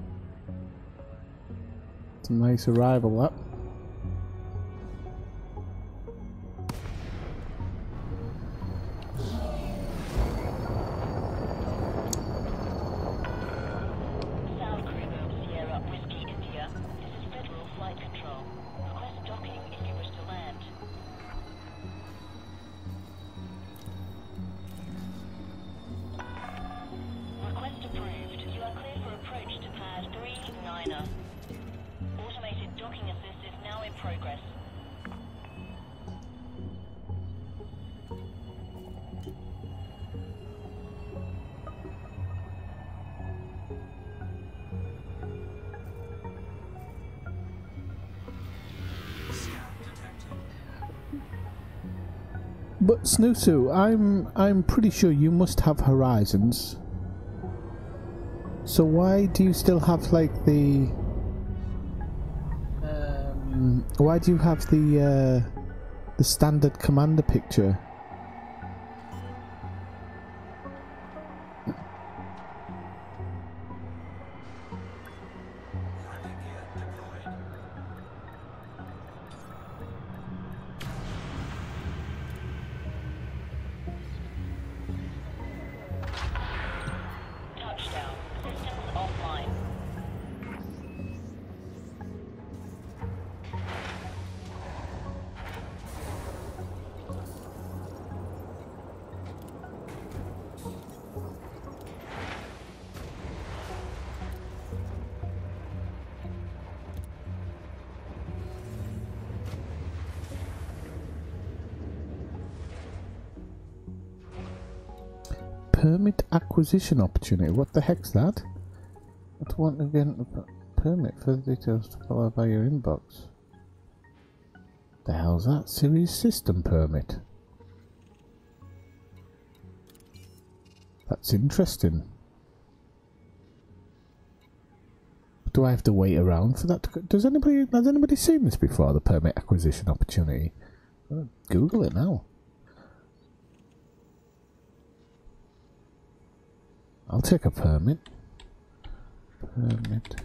It's a nice arrival, that. South Kruger, Sierra, Whiskey, India. This is Federal Flight Control. Request docking if you wish to land. Request approved. You are clear for approach to pad 39er. Automated docking assist is now in progress. Scan detected. But Snoosu, I'm pretty sure you must have horizons. So why do you still have like the why do you have the standard commander picture? Landing gear deployed. Touchdown. Systems offline. Permit acquisition opportunity. What the heck's that? I want again permit for the details to follow by your inbox. The hell's that? Series system permit. That's interesting. Do I have to wait around for that to go? Has anybody seen this before, the permit acquisition opportunity? I'll Google it now. I'll take a permit. Permit.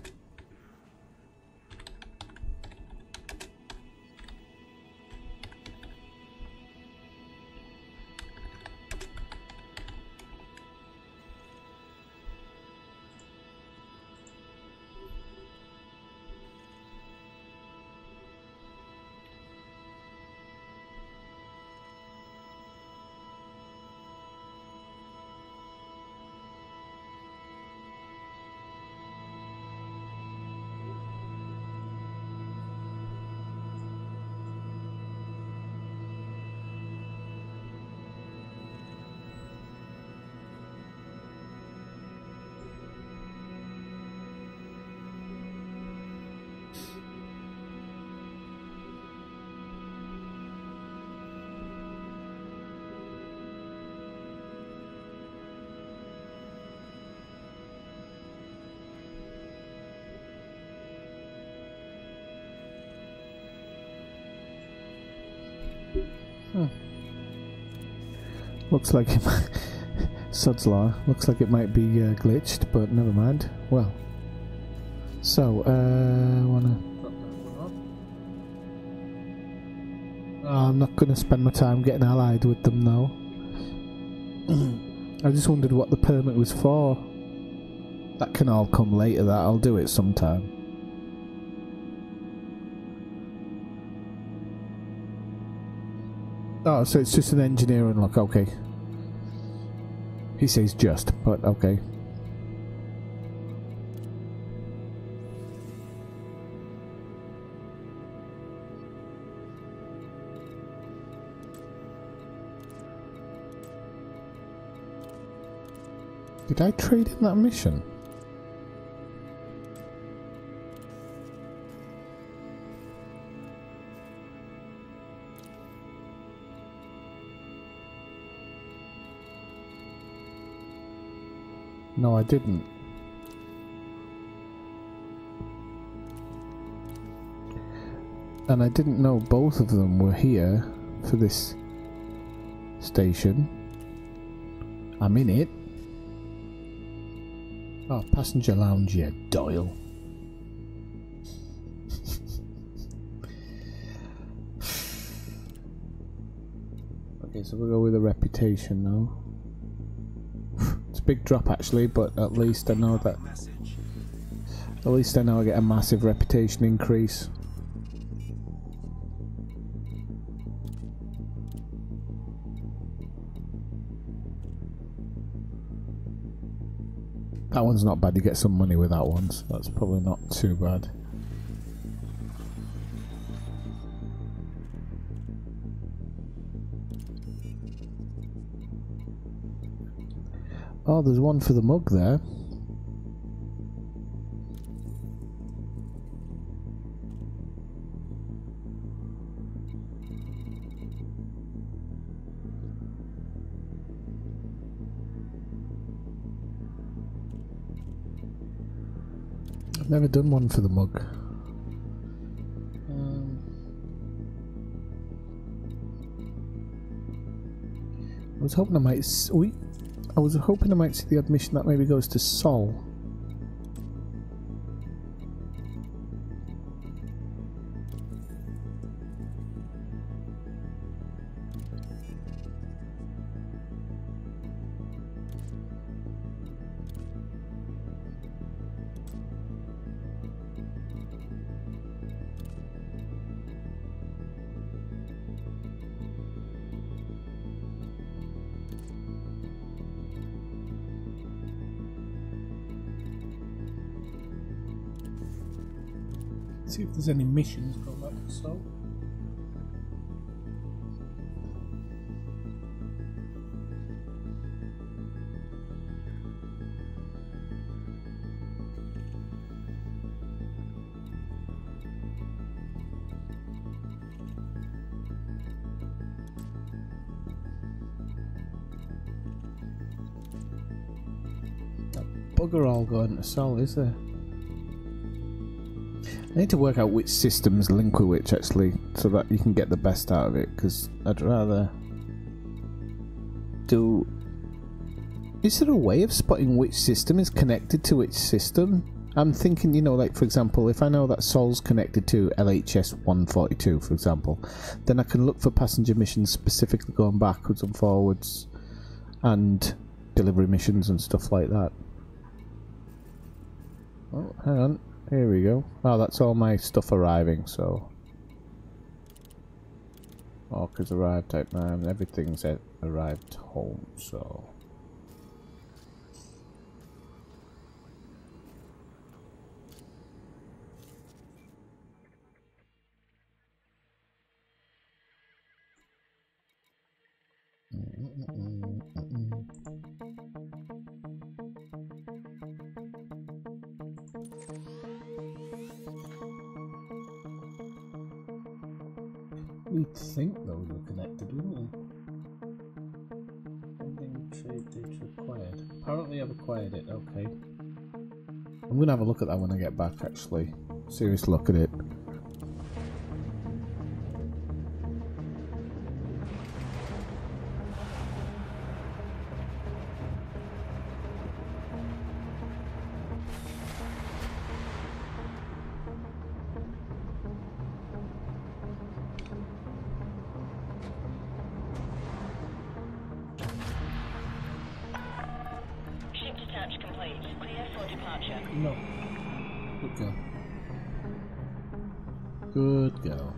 Looks like it might, Sod's Law. Looks like it might be glitched, but never mind. Well, so wanna. Oh, I'm not gonna spend my time getting allied with them now. I just wondered what the permit was for. That can all come later. That I'll do it sometime. Oh, so it's just an engineer unlock, okay. He says just, but okay. Did I trade in that mission? No, I didn't. And I didn't know both of them were here for this station. I'm in it. Oh, passenger lounge, yeah, Doyle. Okay, so we'll go with a reputation now. It's a big drop actually, but at least I know that. At least I know I get a massive reputation increase. That one's not bad, you get some money with that one, so that's probably not too bad. Oh, there's one for the mug there. I've never done one for the mug. I was hoping I might. I was hoping I might see the admission that maybe goes to Sol. See if there's any missions go back to Sol. That bugger all going to Sol, is there? I need to work out which systems link with which actually, so that you can get the best out of it, because I'd rather do... Is there a way of spotting which system is connected to which system? I'm thinking, you know, like for example, if I know that Sol's connected to LHS 142, for example, then I can look for passenger missions specifically going backwards and forwards, and delivery missions and stuff like that. Oh, hang on. Here we go. Oh, that's all my stuff arriving, so... Orca's arrived type 9, everything's arrived home, so... We'd think those were connected, wouldn't we? Pending trade data acquired. Apparently I've acquired it, okay. I'm gonna have a look at that when I get back, actually. Serious look at it. No. Good girl. Good girl.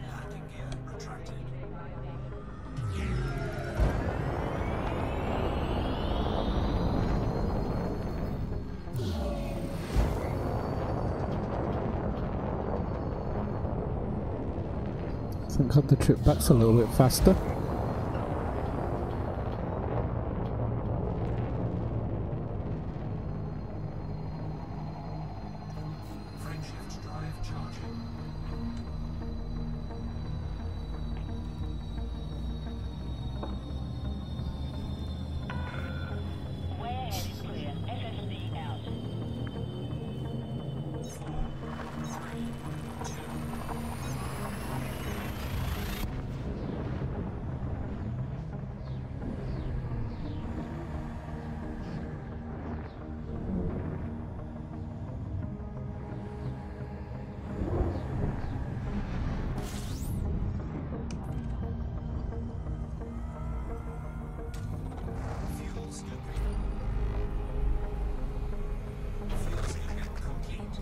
Landing gear retracted. Thank God the trip back's a little bit faster. Frameshift drive charging. Way ahead is clear. FSC out. 4, 3, 2. Fuel scooping. Fuel scooping complete.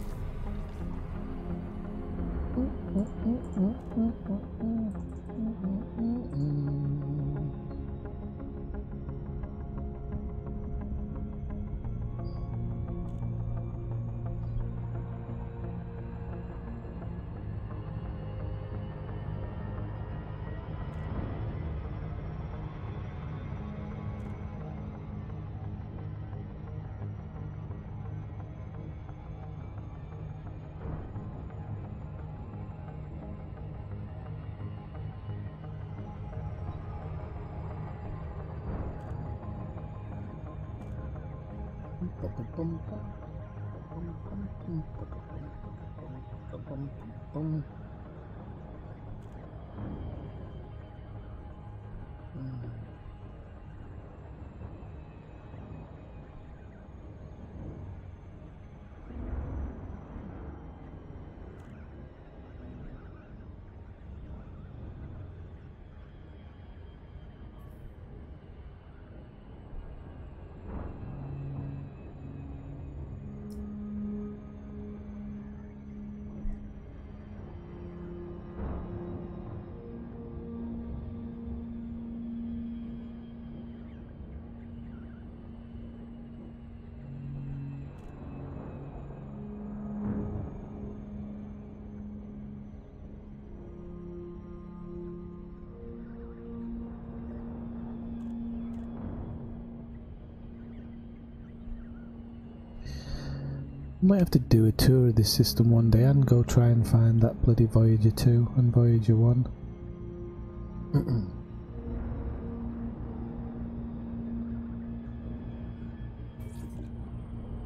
Might have to do a tour of this system one day and go try and find that bloody Voyager 2 and Voyager 1.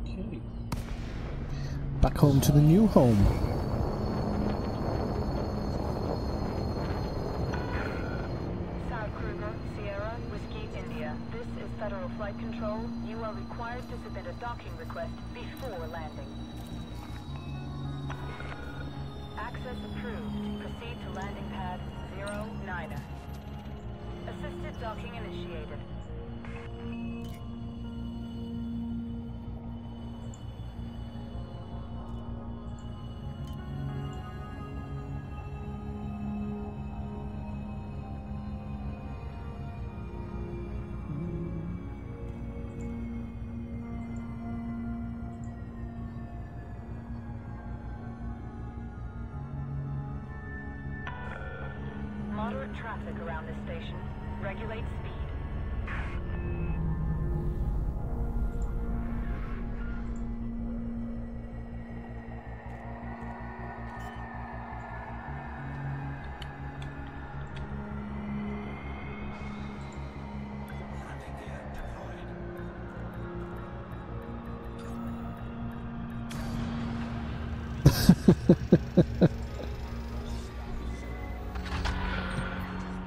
Okay. Back home to the new home. South Kruger, Sierra, Whiskey, India. This is Federal Flight Control. You are required to submit a docking request before landing. Access approved. Proceed to landing pad 09. Assisted docking initiated. Moderate traffic around this station. Regulate speed. Landing gear deployed.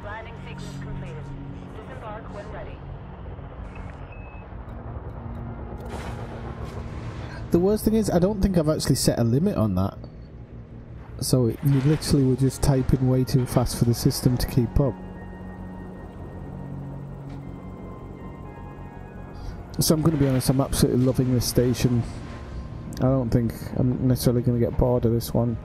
Landing sequence completed. Disembark when ready. The worst thing is, I don't think I've actually set a limit on that. So you literally were just typing way too fast for the system to keep up. So I'm going to be honest, I'm absolutely loving this station. I don't think I'm necessarily going to get bored of this one.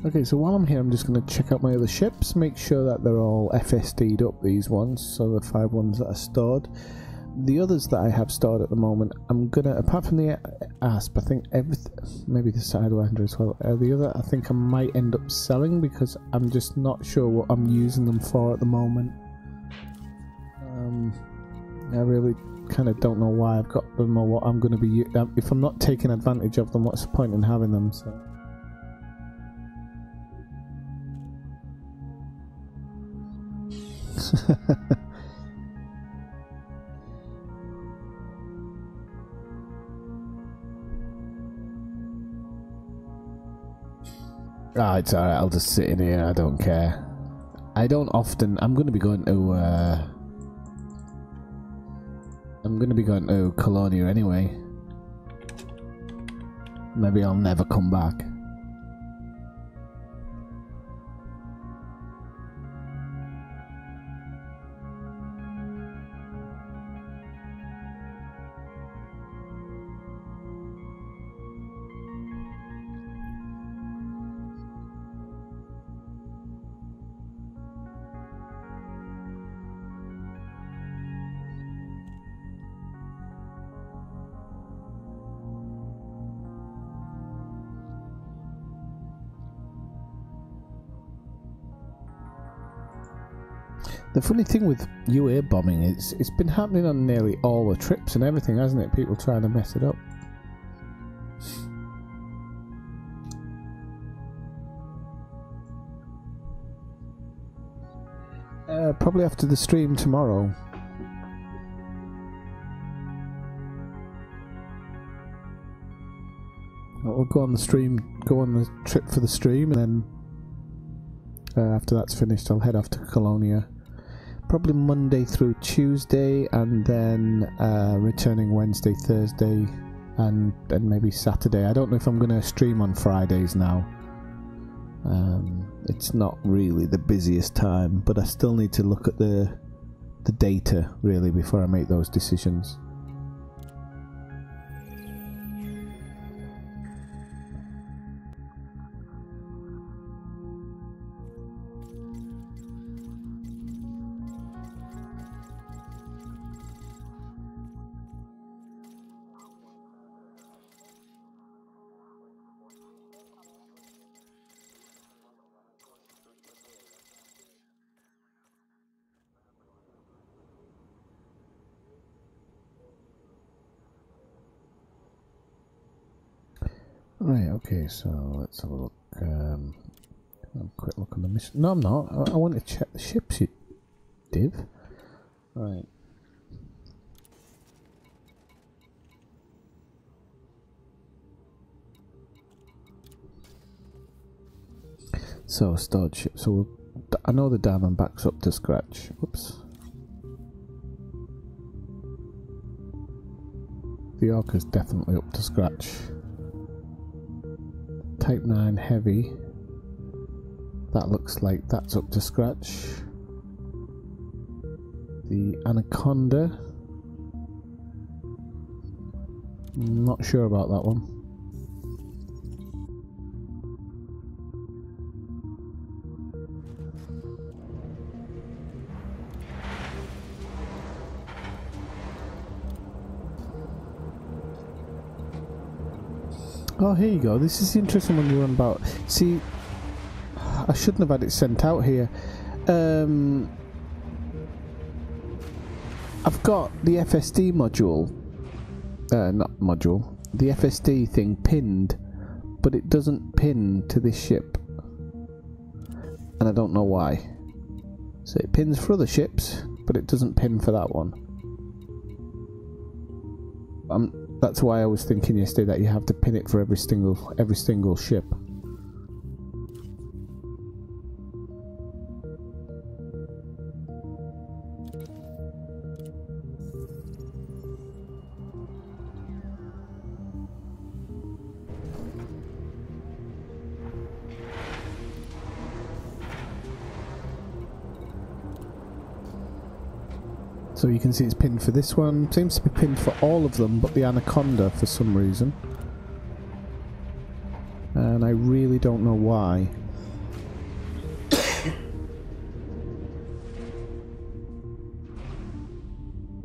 Okay, so while I'm here, I'm just going to check out my other ships, make sure that they're all FSD'd up, these ones, so the 5 ones that are stored. The others that I have stored at the moment, I'm gonna, apart from the Asp, I think maybe the Sidewinder as well. The other, I think I might end up selling because I'm just not sure what I'm using them for at the moment. I really kind of don't know why I've got them or what I'm going to be. If I'm not taking advantage of them, what's the point in having them? So. Ah, it's alright, I'll just sit in here, I don't care. I don't often, I'm going to be going to Colonia anyway. Maybe I'll never come back. The funny thing with UA bombing is it's been happening on nearly all the trips and everything, hasn't it? People trying to mess it up. Probably after the stream tomorrow. We'll go on the stream, go on the trip for the stream, and then after that's finished I'll head off to Colonia. Probably Monday through Tuesday, and then returning Wednesday, Thursday, and maybe Saturday. I don't know if I'm going to stream on Fridays now. It's not really the busiest time, but I still need to look at the data really before I make those decisions. Right, okay, so let's have a look. Have a quick look on the mission. No, I'm not. I want to check the ships, you div. Right. So, stored ship. So, I know the Diamondback's up to scratch. Whoops. The Orca's definitely up to scratch. Type 9 Heavy, that looks like that's up to scratch. The Anaconda, not sure about that one. Oh, here you go. This is the interesting one you're on about. See, I shouldn't have had it sent out here. I've got the FSD module, not module, the FSD thing pinned, but it doesn't pin to this ship. And I don't know why. So it pins for other ships, but it doesn't pin for that one. That's why I was thinking yesterday that you have to pin it for every single ship. So you can see it's pinned for this one. Seems to be pinned for all of them but the Anaconda for some reason. And I really don't know why.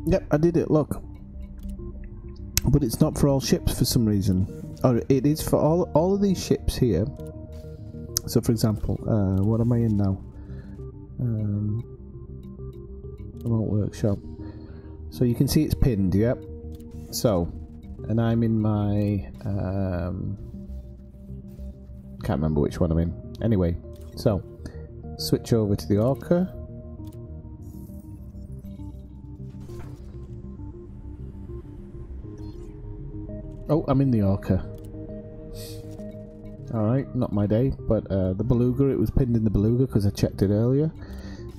Yep, I did it, look. But it's not for all ships for some reason. Or it is for all of these ships here. So for example, what am I in now? Remote workshop. So you can see it's pinned, yep. So, and I'm in my can't remember which one I'm in. Anyway, so switch over to the Orca. Oh, I'm in the Orca. Alright, not my day, but the Beluga, it was pinned in the Beluga because I checked it earlier.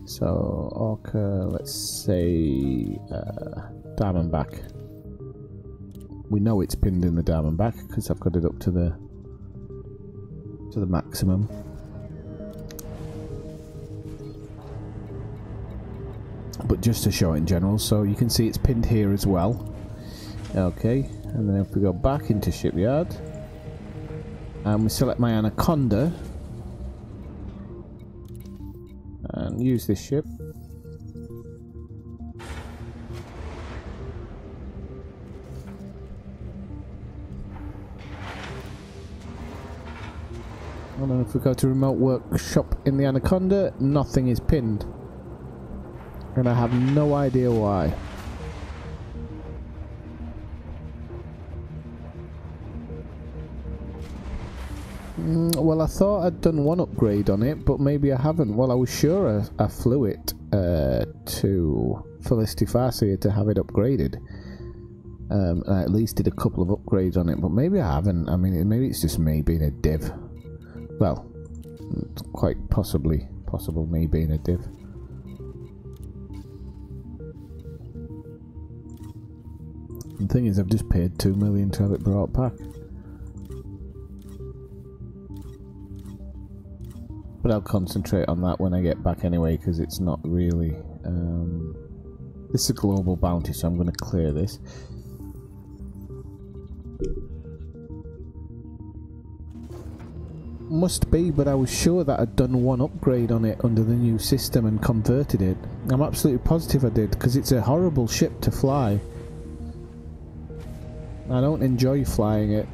So, Orca, let's say Diamondback. We know it's pinned in the Diamondback because I've got it up to the maximum. But just to show it in general, so you can see it's pinned here as well. Okay, and then if we go back into Shipyard and we select my Anaconda and use this ship. And then if we go to remote workshop in the Anaconda, nothing is pinned. And I have no idea why. Well, I thought I'd done one upgrade on it, but maybe I haven't. Well, I was sure I flew it to Felicity Farseer to have it upgraded. I at least did a couple of upgrades on it, but maybe I haven't. I mean, maybe it's just me being a div. Well, it's quite possible me being a div. The thing is, I've just paid 2 million to have it brought back. But I'll concentrate on that when I get back anyway, because it's not really... this is a global bounty, so I'm going to clear this. Must be, but I was sure that I'd done one upgrade on it under the new system and converted it. I'm absolutely positive I did, because it's a horrible ship to fly. I don't enjoy flying it,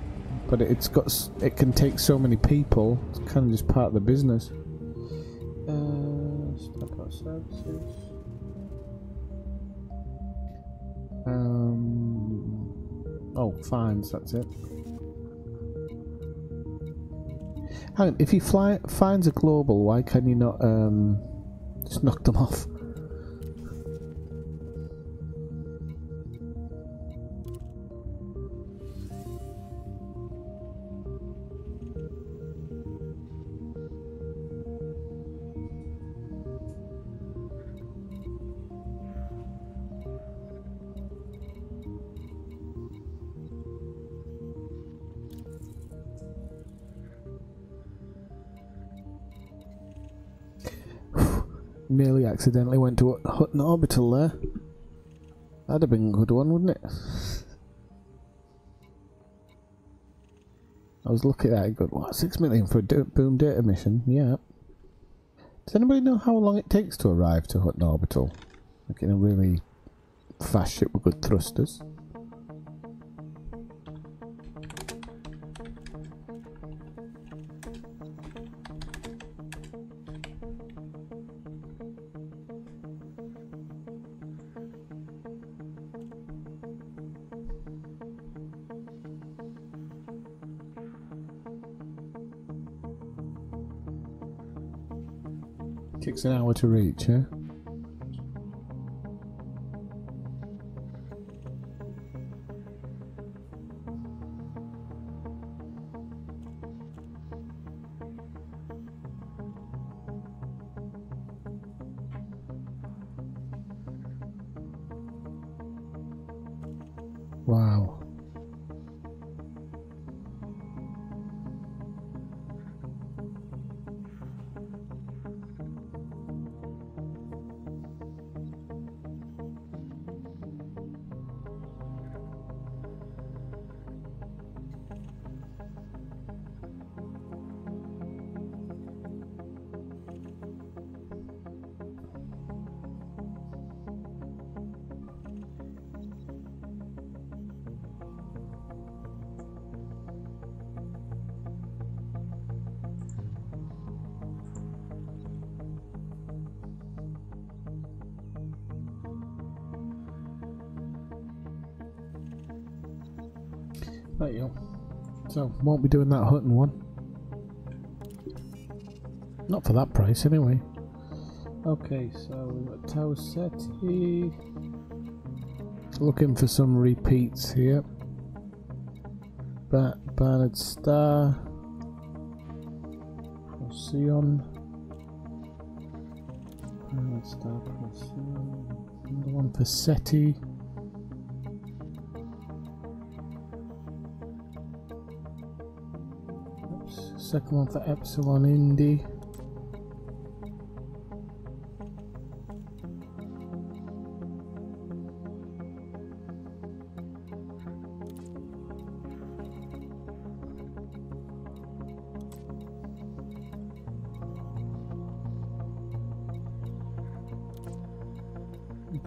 but it can take so many people. It's kind of just part of the business. Stop our services. Oh, fines. That's it. Hang on, if you fines are global, why can you not just knock them off? Nearly accidentally went to Hutton Orbital there. That'd have been a good one, wouldn't it? I was looking at it good. What, 6 million for a boom data mission? Yeah. Does anybody know how long it takes to arrive to Hutton Orbital? Like in a really fast ship with good thrusters. Takes an hour to reach, yeah? Wow. Right, yo. So, won't be doing that Hutton one. Not for that price, anyway. Okay, so we've got Tausetti. Looking for some repeats here. Bernard Star. Procyon. Bernard Star, Procyon. Another one for Seti. Oops. Second one for Epsilon Indy.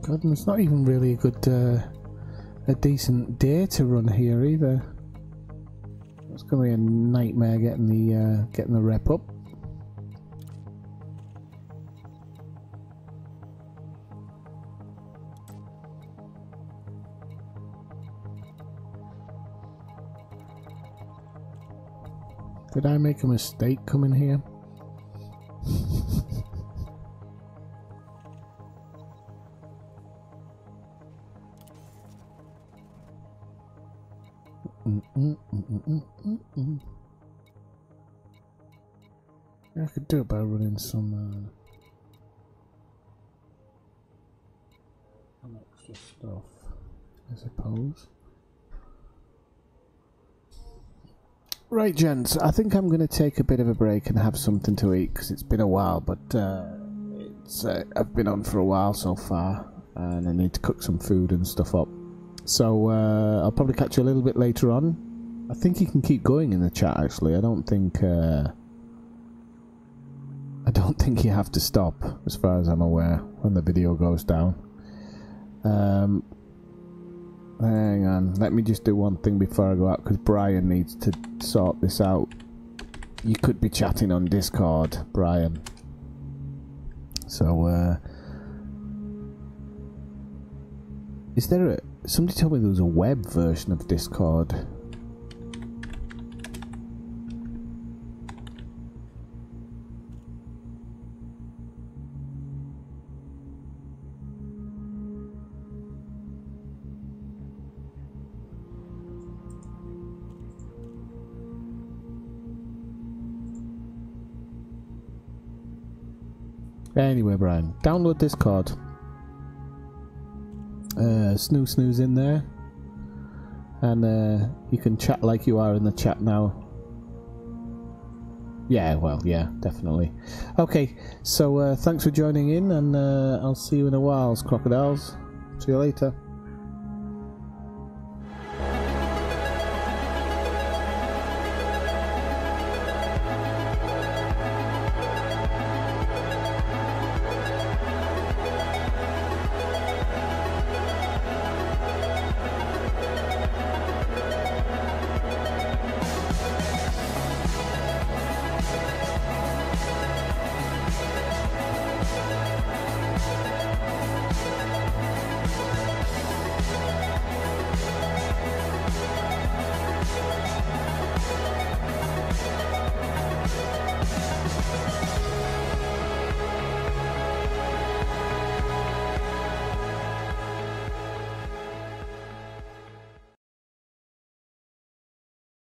God, and it's not even really a good, a decent day to run here either. It's going to be a nightmare getting the rep up. Did I make a mistake coming here? Yeah, I could do it by running some extra stuff, I suppose. Right, gents, I think I'm going to take a bit of a break and have something to eat because it's been a while, but I've been on for a while so far and I need to cook some food and stuff up. So I'll probably catch you a little bit later on. I think you can keep going in the chat actually. I don't think you have to stop as far as I'm aware when the video goes down. Hang on, let me just do one thing before I go out because Brian needs to sort this out. You could be chatting on Discord, Brian. So is there a... Somebody told me there was a web version of Discord. Anyway, Brian, download Discord. Snooze in there, and you can chat like you are in the chat now. Yeah, well, yeah, definitely. Okay, so thanks for joining in, and I'll see you in a while, crocodiles. See you later.